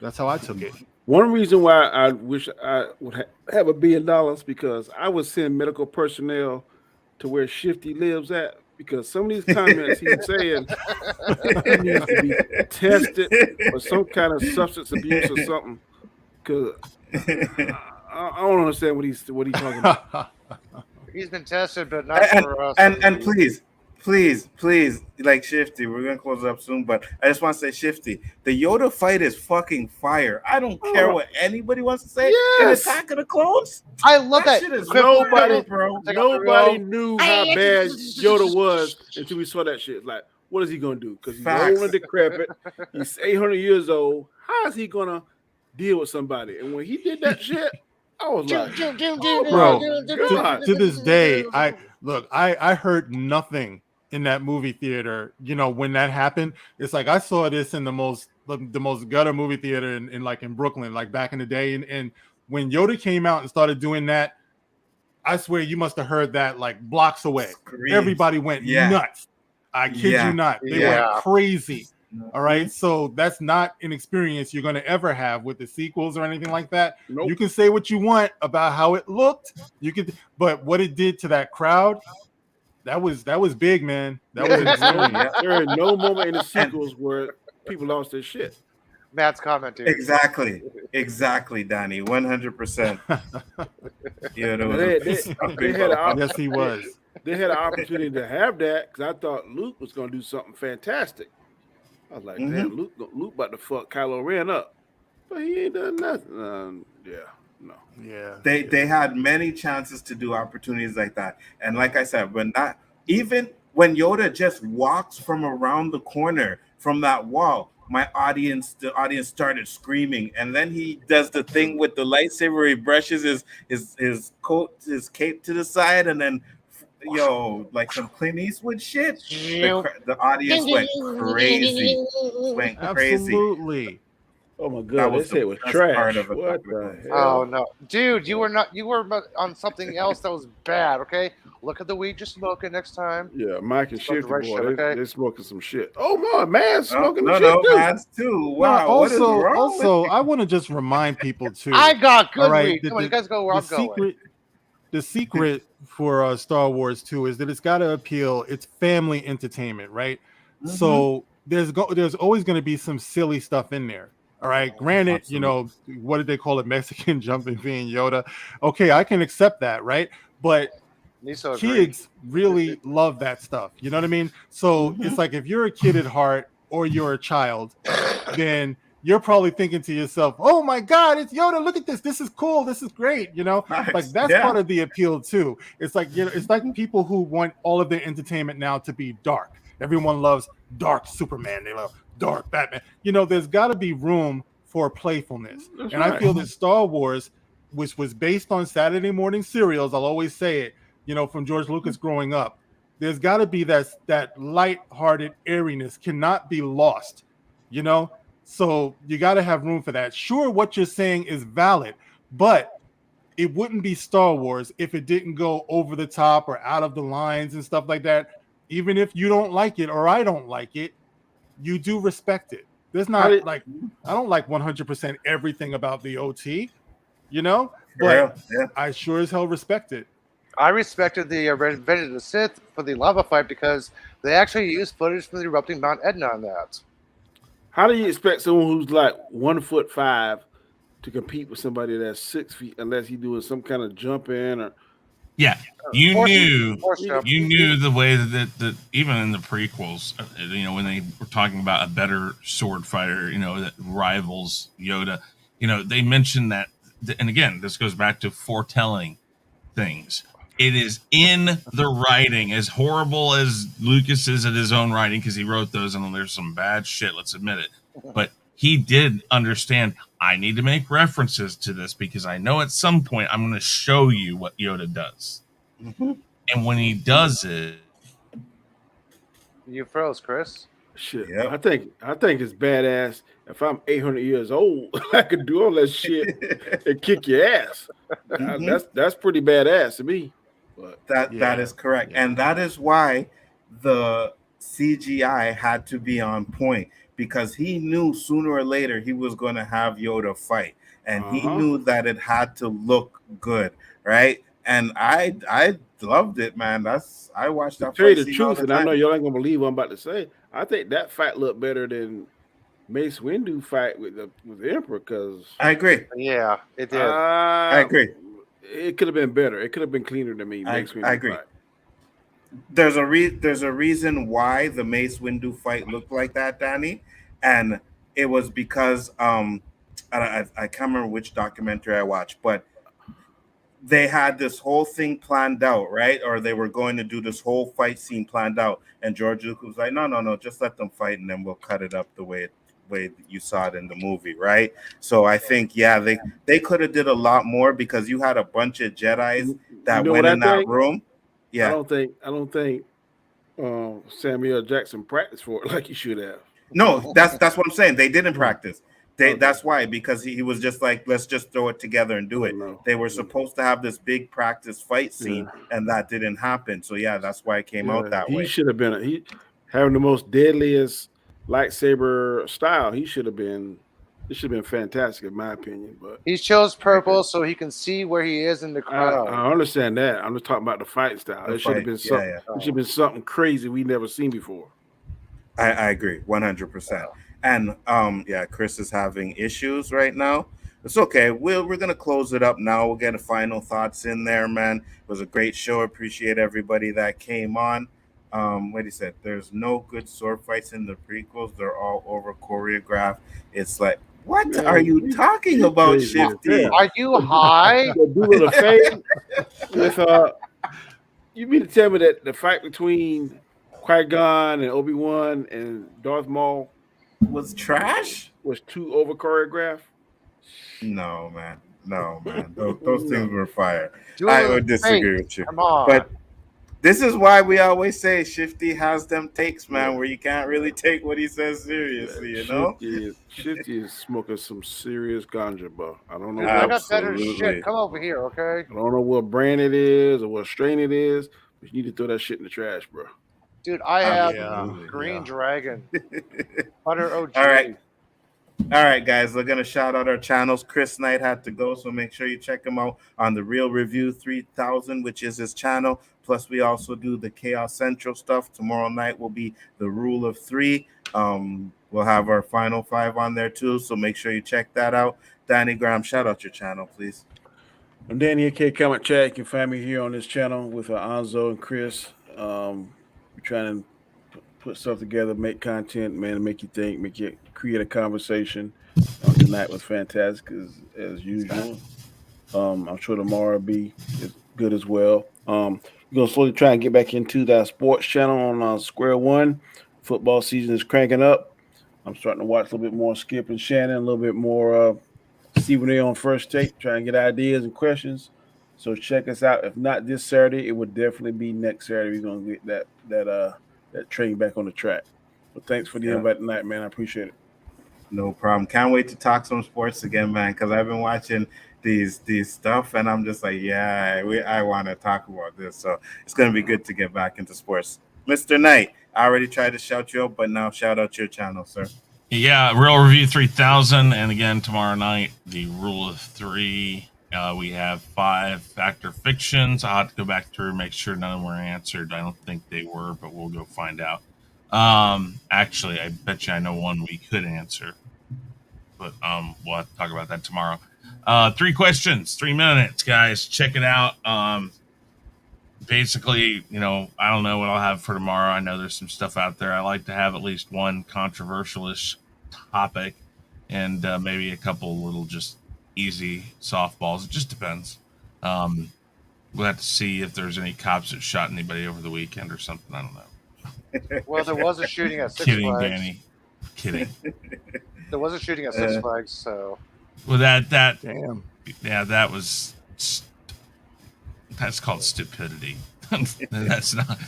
[SPEAKER 5] That's how I took it.
[SPEAKER 6] One reason why I wish I would have $1 billion because I would send medical personnel to where Shifty lives at, because some of these comments he's saying he needs to be tested for some kind of substance abuse or something. Because I don't understand what he's talking about.
[SPEAKER 2] He's been tested, but not
[SPEAKER 3] and
[SPEAKER 2] for us.
[SPEAKER 3] and please, like Shifty, we're gonna close up soon, but I just want to say, Shifty, the Yoda fight is fucking fire. I don't care what anybody wants to say. In Attack of the Clones,
[SPEAKER 2] I love that.
[SPEAKER 3] shit is
[SPEAKER 6] Nobody,
[SPEAKER 3] bro.
[SPEAKER 6] nobody knew how bad Yoda was until we saw that shit. Like, what is he gonna do? Because he's old and decrepit. He's 800 years old. How is he gonna deal with somebody? And when he did that shit, I was like,
[SPEAKER 5] Bro,
[SPEAKER 6] God.
[SPEAKER 5] to this day, I heard nothing in that movie theater. You know, when that happened, it's like I saw this in the most gutter movie theater in Brooklyn, like back in the day. And when Yoda came out and started doing that, I swear you must have heard that like blocks away.
[SPEAKER 3] Screams.
[SPEAKER 5] Everybody went nuts. I kid you not. They went crazy. All right. So that's not an experience you're going to ever have with the sequels or anything like that.
[SPEAKER 6] Nope.
[SPEAKER 5] You can say what you want about how it looked. But what it did to that crowd, that was big, man. That was insane.
[SPEAKER 6] There is no moment in the sequels where people lost their shit.
[SPEAKER 2] Matt's comment, dude.
[SPEAKER 3] Exactly, Danny. 100%.
[SPEAKER 5] Yes, he was.
[SPEAKER 6] They had an opportunity to have that because I thought Luke was going to do something fantastic. I was like, damn, Luke about to fuck Kylo Ren up, but he ain't done nothing.
[SPEAKER 3] They had many chances to do opportunities like that, and like I said, even when Yoda just walks from around the corner from that wall, the audience started screaming, and then he does the thing with the lightsaber. He brushes his cape to the side, and then. Like some Clint Eastwood shit. The audience went crazy.
[SPEAKER 5] Absolutely.
[SPEAKER 6] Oh my god, they said it was trash. What the hell?
[SPEAKER 2] Oh no, dude, you were on something else that was bad. Okay, look at the weed you're smoking next time.
[SPEAKER 6] Yeah, Mike and Shifty
[SPEAKER 2] right
[SPEAKER 6] boy,
[SPEAKER 2] shit, okay?
[SPEAKER 6] they're smoking some shit. Oh my, man's smoking the shit too.
[SPEAKER 3] Man's too. Wow.
[SPEAKER 5] Also, I want to just remind people too.
[SPEAKER 2] I got good
[SPEAKER 5] right,
[SPEAKER 2] weed. Come on, you guys go where I'm going.
[SPEAKER 5] The secret for Star Wars 2 is that it's got to appeal. It's family entertainment, right? So there's always going to be some silly stuff in there. All right. Granted, what did they call it? Mexican jumping being Yoda. Okay, I can accept that, right? But kids really love that stuff. You know what I mean? So it's like if you're a kid at heart or you're a child, then you're probably thinking to yourself, "Oh my God, it's Yoda! Look at this! This is cool! This is great!"
[SPEAKER 3] Nice.
[SPEAKER 5] Like that's part of the appeal too. It's like it's like people who want all of their entertainment now to be dark. Everyone loves dark Superman. They love dark Batman. There's got to be room for playfulness, I feel that Star Wars, which was based on Saturday morning serials, I'll always say it. From George Lucas growing up, there's got to be that light-hearted airiness cannot be lost. So you got to have room for that. Sure, what you're saying is valid, but it wouldn't be Star Wars if it didn't go over the top or out of the lines and stuff like that. Even if you don't like it or I don't like it, you do respect it. There's not I don't like 100% everything about the OT, but I sure as hell respect it.
[SPEAKER 2] I respected the Revenge of the Sith for the lava fight because they actually used footage from the erupting Mount Etna on that.
[SPEAKER 6] How do you expect someone who's like 1'5" to compete with somebody that's 6 feet unless he's doing some kind of jump in or?
[SPEAKER 4] Yeah, you knew the way that even in the prequels, when they were talking about a better sword fighter, that rivals Yoda, they mentioned that, and again, this goes back to foretelling things. It is in the writing, as horrible as Lucas is at his own writing, because he wrote those and there's some bad shit, let's admit it. But he did understand, I need to make references to this because I know at some point I'm going to show you what Yoda does. And when he does it...
[SPEAKER 2] You froze, Chris.
[SPEAKER 6] Shit, yep. I think it's badass. If I'm 800 years old, I could do all that shit and kick your ass. That's pretty badass to me. But
[SPEAKER 3] that is correct, and that is why the CGI had to be on point, because he knew sooner or later he was going to have Yoda fight, and he knew that it had to look good, right? And I loved it, man. I watched that.
[SPEAKER 6] To tell you the truth, and I know y'all ain't gonna believe what I'm about to say. I think that fight looked better than Mace Windu fight with the Emperor, because
[SPEAKER 3] I agree.
[SPEAKER 2] Yeah, it did.
[SPEAKER 3] I agree.
[SPEAKER 6] it could have been better. It could have been cleaner to me.
[SPEAKER 3] I
[SPEAKER 6] Windu
[SPEAKER 3] agree.
[SPEAKER 6] fight.
[SPEAKER 3] There's a reason why the Mace Windu fight looked like that, Danny, and it was because I can't remember which documentary I watched, but they had this whole thing planned out, right? Or they were going to do this whole fight scene planned out, and George Lucas was like, no, just let them fight, and then we'll cut it up the way you saw it in the movie, right? So I think, they could have did a lot more because you had a bunch of Jedis that went in that room. Yeah,
[SPEAKER 6] I don't think Samuel Jackson practiced for it like he should have.
[SPEAKER 3] No, that's what I'm saying. They didn't practice. That's why, because he was just like, let's just throw it together and do it. They were supposed to have this big practice fight scene, and that didn't happen. So that's why it came out that way.
[SPEAKER 6] He should have been having the most deadliest lightsaber style. It should have been fantastic in my opinion. But
[SPEAKER 2] he chose purple so he can see where he is in the crowd.
[SPEAKER 6] I understand that. I'm just talking about the fight style. It should have been something. It should have been something crazy we never seen before.
[SPEAKER 3] I agree 100%. And Chris is having issues right now. It's okay. We're gonna close it up now. We'll get a final thoughts in there, man. It was a great show. Appreciate everybody that came on. What he said, there's no good sword fights in the prequels. They're all over choreographed. It's like, what are you talking about, Shifty?
[SPEAKER 2] Are you high?
[SPEAKER 6] You mean to tell me that the fight between Qui-Gon and Obi-Wan and Darth Maul
[SPEAKER 3] was trash?
[SPEAKER 6] Was too over choreographed?
[SPEAKER 3] No, man. Those things were fire. I would disagree with you.
[SPEAKER 2] Come on.
[SPEAKER 3] But this is why we always say Shifty has them takes, man, where you can't really take what he says seriously, you know?
[SPEAKER 6] Shifty is smoking some serious ganja, bro. I don't know.
[SPEAKER 2] I got better shit. Come over here, okay?
[SPEAKER 6] I don't know what brand it is or what strain it is, but you need to throw that shit in the trash, bro.
[SPEAKER 2] Dude, I have Green Dragon. Butter OG.
[SPEAKER 3] All right, guys. We're gonna shout out our channels. Chris Knight had to go, so make sure you check him out on the Real Review 3000, which is his channel. Plus, we also do the Khaos Central stuff. Tomorrow night will be the Rule of Three. We'll have our final 5 on there too, so make sure you check that out. Danny Graham, shout out your channel, please.
[SPEAKER 6] I'm Danny AK Comment Chat. You can find me here on this channel with Anzo and Chris. We're trying to put stuff together, make content, man, make you think, make you create a conversation. Tonight was fantastic as usual. I'm sure tomorrow will be good as well. We're gonna slowly try and get back into that sports channel on Square One. Football season is cranking up. I'm starting to watch a little bit more Skip and Shannon, a little bit more Stephen A on First Take, trying to get ideas and questions. So check us out. If not this Saturday, it would definitely be next Saturday. We're gonna get that train back on the track. But thanks for the invite tonight, man. I appreciate it.
[SPEAKER 3] No problem. Can't wait to talk some sports again, man. Because I've been watching these stuff, and I'm just like, I want to talk about this. So it's gonna be good to get back into sports. Mr. Knight, I already tried to shout you out, but now shout out your channel, sir.
[SPEAKER 4] Yeah, Real Review 3000, and again tomorrow night, the Rule of Three. We have 5 factor fictions. I'll have to go back through and make sure none of them were answered. I don't think they were, but we'll go find out. Actually, I bet you I know one we could answer, but we'll have to talk about that tomorrow. 3 questions, 3 minutes, guys. Check it out. Basically, I don't know what I'll have for tomorrow. I know there's some stuff out there. I like to have at least one controversial-ish topic and maybe a couple little just easy softballs. It just depends. We'll have to see if there's any cops that shot anybody over the weekend or something. I don't know.
[SPEAKER 2] Well, there was a shooting at Six
[SPEAKER 4] Kidding,
[SPEAKER 2] Flags.
[SPEAKER 4] Danny. Kidding.
[SPEAKER 2] There was a shooting at Six Flags, so.
[SPEAKER 4] Well, that
[SPEAKER 5] Damn.
[SPEAKER 4] Yeah, that's called stupidity. That's not.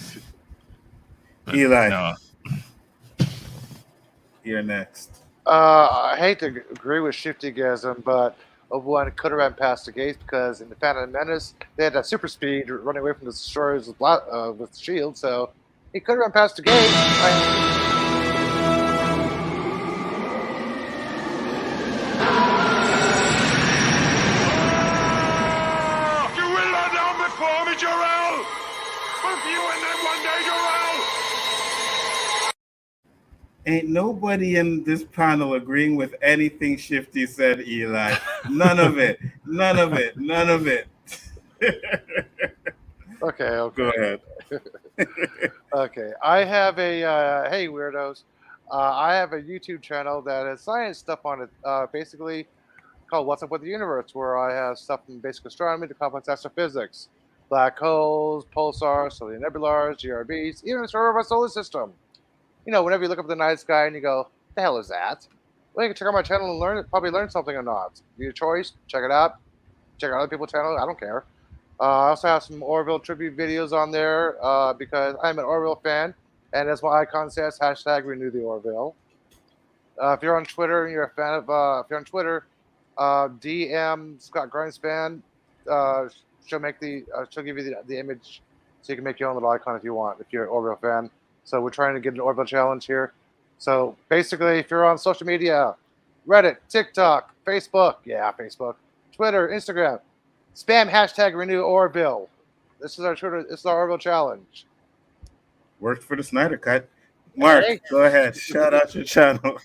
[SPEAKER 4] But,
[SPEAKER 3] Eli,
[SPEAKER 4] no.
[SPEAKER 3] you're next.
[SPEAKER 2] I hate to agree with Shifty-gasm, but Obi-Wan could have ran past the gates because in the Phantom Menace, they had that super speed running away from the destroyers with shield, so he could have run past the gate.
[SPEAKER 7] You will not down before me, Jarrell! Both you and them one day, Jarrell!
[SPEAKER 3] Ain't nobody in this panel agreeing with anything Shifty said, Eli. None of it. None of it. None of it.
[SPEAKER 2] Okay.
[SPEAKER 3] Go ahead.
[SPEAKER 2] Okay. I have a hey weirdos. I have a YouTube channel that has science stuff on it. Basically called "What's Up with the Universe," where I have stuff from basic astronomy to complex astrophysics, black holes, pulsars, stellar nebulars, GRBs, even the sort of our solar system. You know, whenever you look up at the night sky and you go, "The hell is that?" Well, you can check out my channel and probably learn something or not. Your choice. Check it out. Check out other people's channel. I don't care. I also have some Orville tribute videos on there because I'm an Orville fan, and as my icon says, #Renew the Orville. If you're on Twitter and you're a fan of, if you're on Twitter, DM Scott Grinespan. She'll give you the image, so you can make your own little icon if you want. If you're an Orville fan, so we're trying to get an Orville challenge here. So basically, if you're on social media, Reddit, TikTok, Facebook, Twitter, Instagram, spam #Renew Orville. This is our Twitter. This is our Orville challenge.
[SPEAKER 3] Worked for the Snyder Cut. Mark, go ahead. Shout out your channel.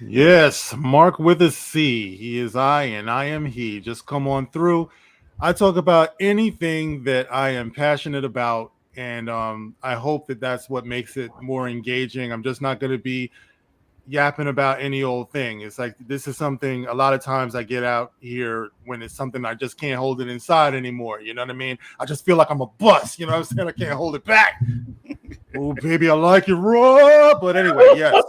[SPEAKER 5] Yes, Mark with a C. He is I and I am he. Just come on through. I talk about anything that I am passionate about, and I hope that that's what makes it more engaging. I'm just not going to be yapping about any old thing. It's like this is something a lot of times I get out here when it's something I just can't hold it inside anymore. You know what I mean? I just feel like I'm a bust. You know what I'm saying? I can't hold it back. Oh, baby, I like it raw. But anyway, yes.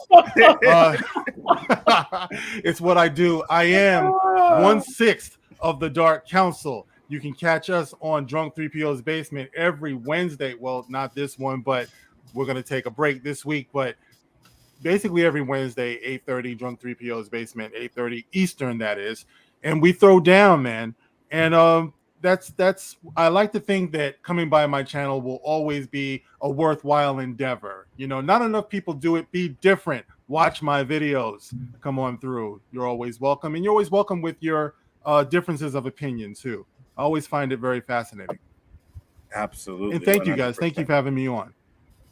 [SPEAKER 5] It's what I do. I am 1/6 of the Dark Council. You can catch us on Drunk 3PO's Basement every Wednesday. Well, not this one, but we're going to take a break this week. But basically every Wednesday, 8:30, Drunk 3PO's Basement, 8:30 Eastern, that is. And we throw down, man. And that's I like to think that coming by my channel will always be a worthwhile endeavor. You know, not enough people do it. Be different. Watch my videos. Come on through. You're always welcome. And you're always welcome with your differences of opinion, too. I always find it very fascinating.
[SPEAKER 3] Absolutely.
[SPEAKER 5] And thank
[SPEAKER 3] 100%.
[SPEAKER 5] you, guys. Thank you for having me on.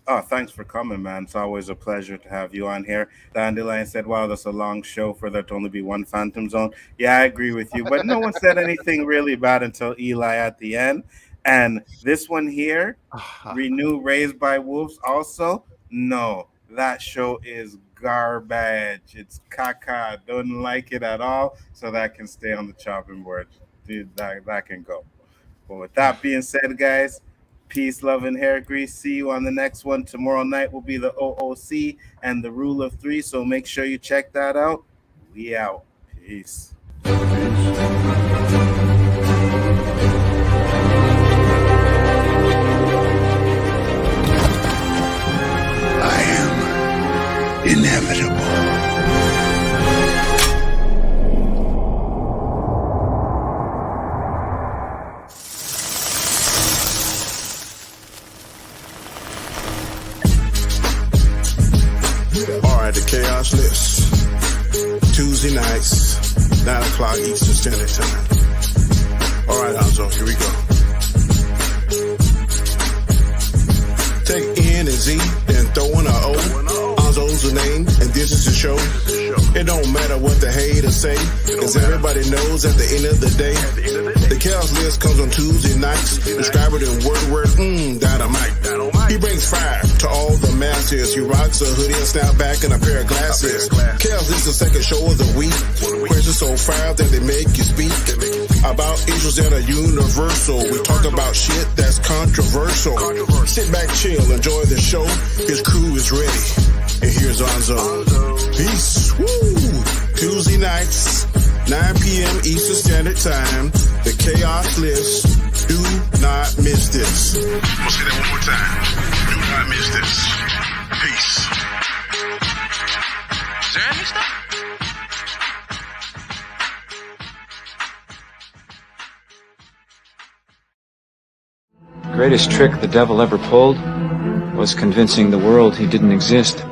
[SPEAKER 3] Oh, thanks for coming, man. It's always a pleasure to have you on here. Dandelion said, wow, that's a long show for there to only be one Phantom Zone. Yeah, I agree with you. But no one said anything really bad until Eli at the end. And this one here, Renew Raised by Wolves also, no, that show is garbage. It's caca. Don't like it at all. So that can stay on the chopping board. Dude, that can go. But with that being said, guys, peace, love, and hair grease. See you on the next one. Tomorrow night will be the OOC and the Rule of Three. So make sure you check that out. We out. Peace.
[SPEAKER 1] I am inevitable. Alright, the Khaos List. Tuesday nights, 9 o'clock Eastern Standard Time. Alright, Anzo, here we go. Take N and Z, then throw in a O. Anzo's the name, and this is the show. It don't matter what the haters say, cause everybody knows at the end of the day, the Khaos List comes on Tuesday nights. Describe it in word, dynamite. He brings fire to all the masses. He rocks a hoodie, a snapback, and a pair of glasses. Khaos List is the second show of the week. Questions so fire that they make you speak about issues that are universal. We talk about shit that's controversial. Sit back, chill, enjoy the show. His crew is ready. And here's Anzo. Peace. Woo! Tuesday nights, 9 p.m. Eastern Standard Time. The Khaos List. Do not miss this. I'm gonna say that one more time. Do not miss this. Peace. Is there any stuff?
[SPEAKER 8] The greatest trick the devil ever pulled was convincing the world he didn't exist.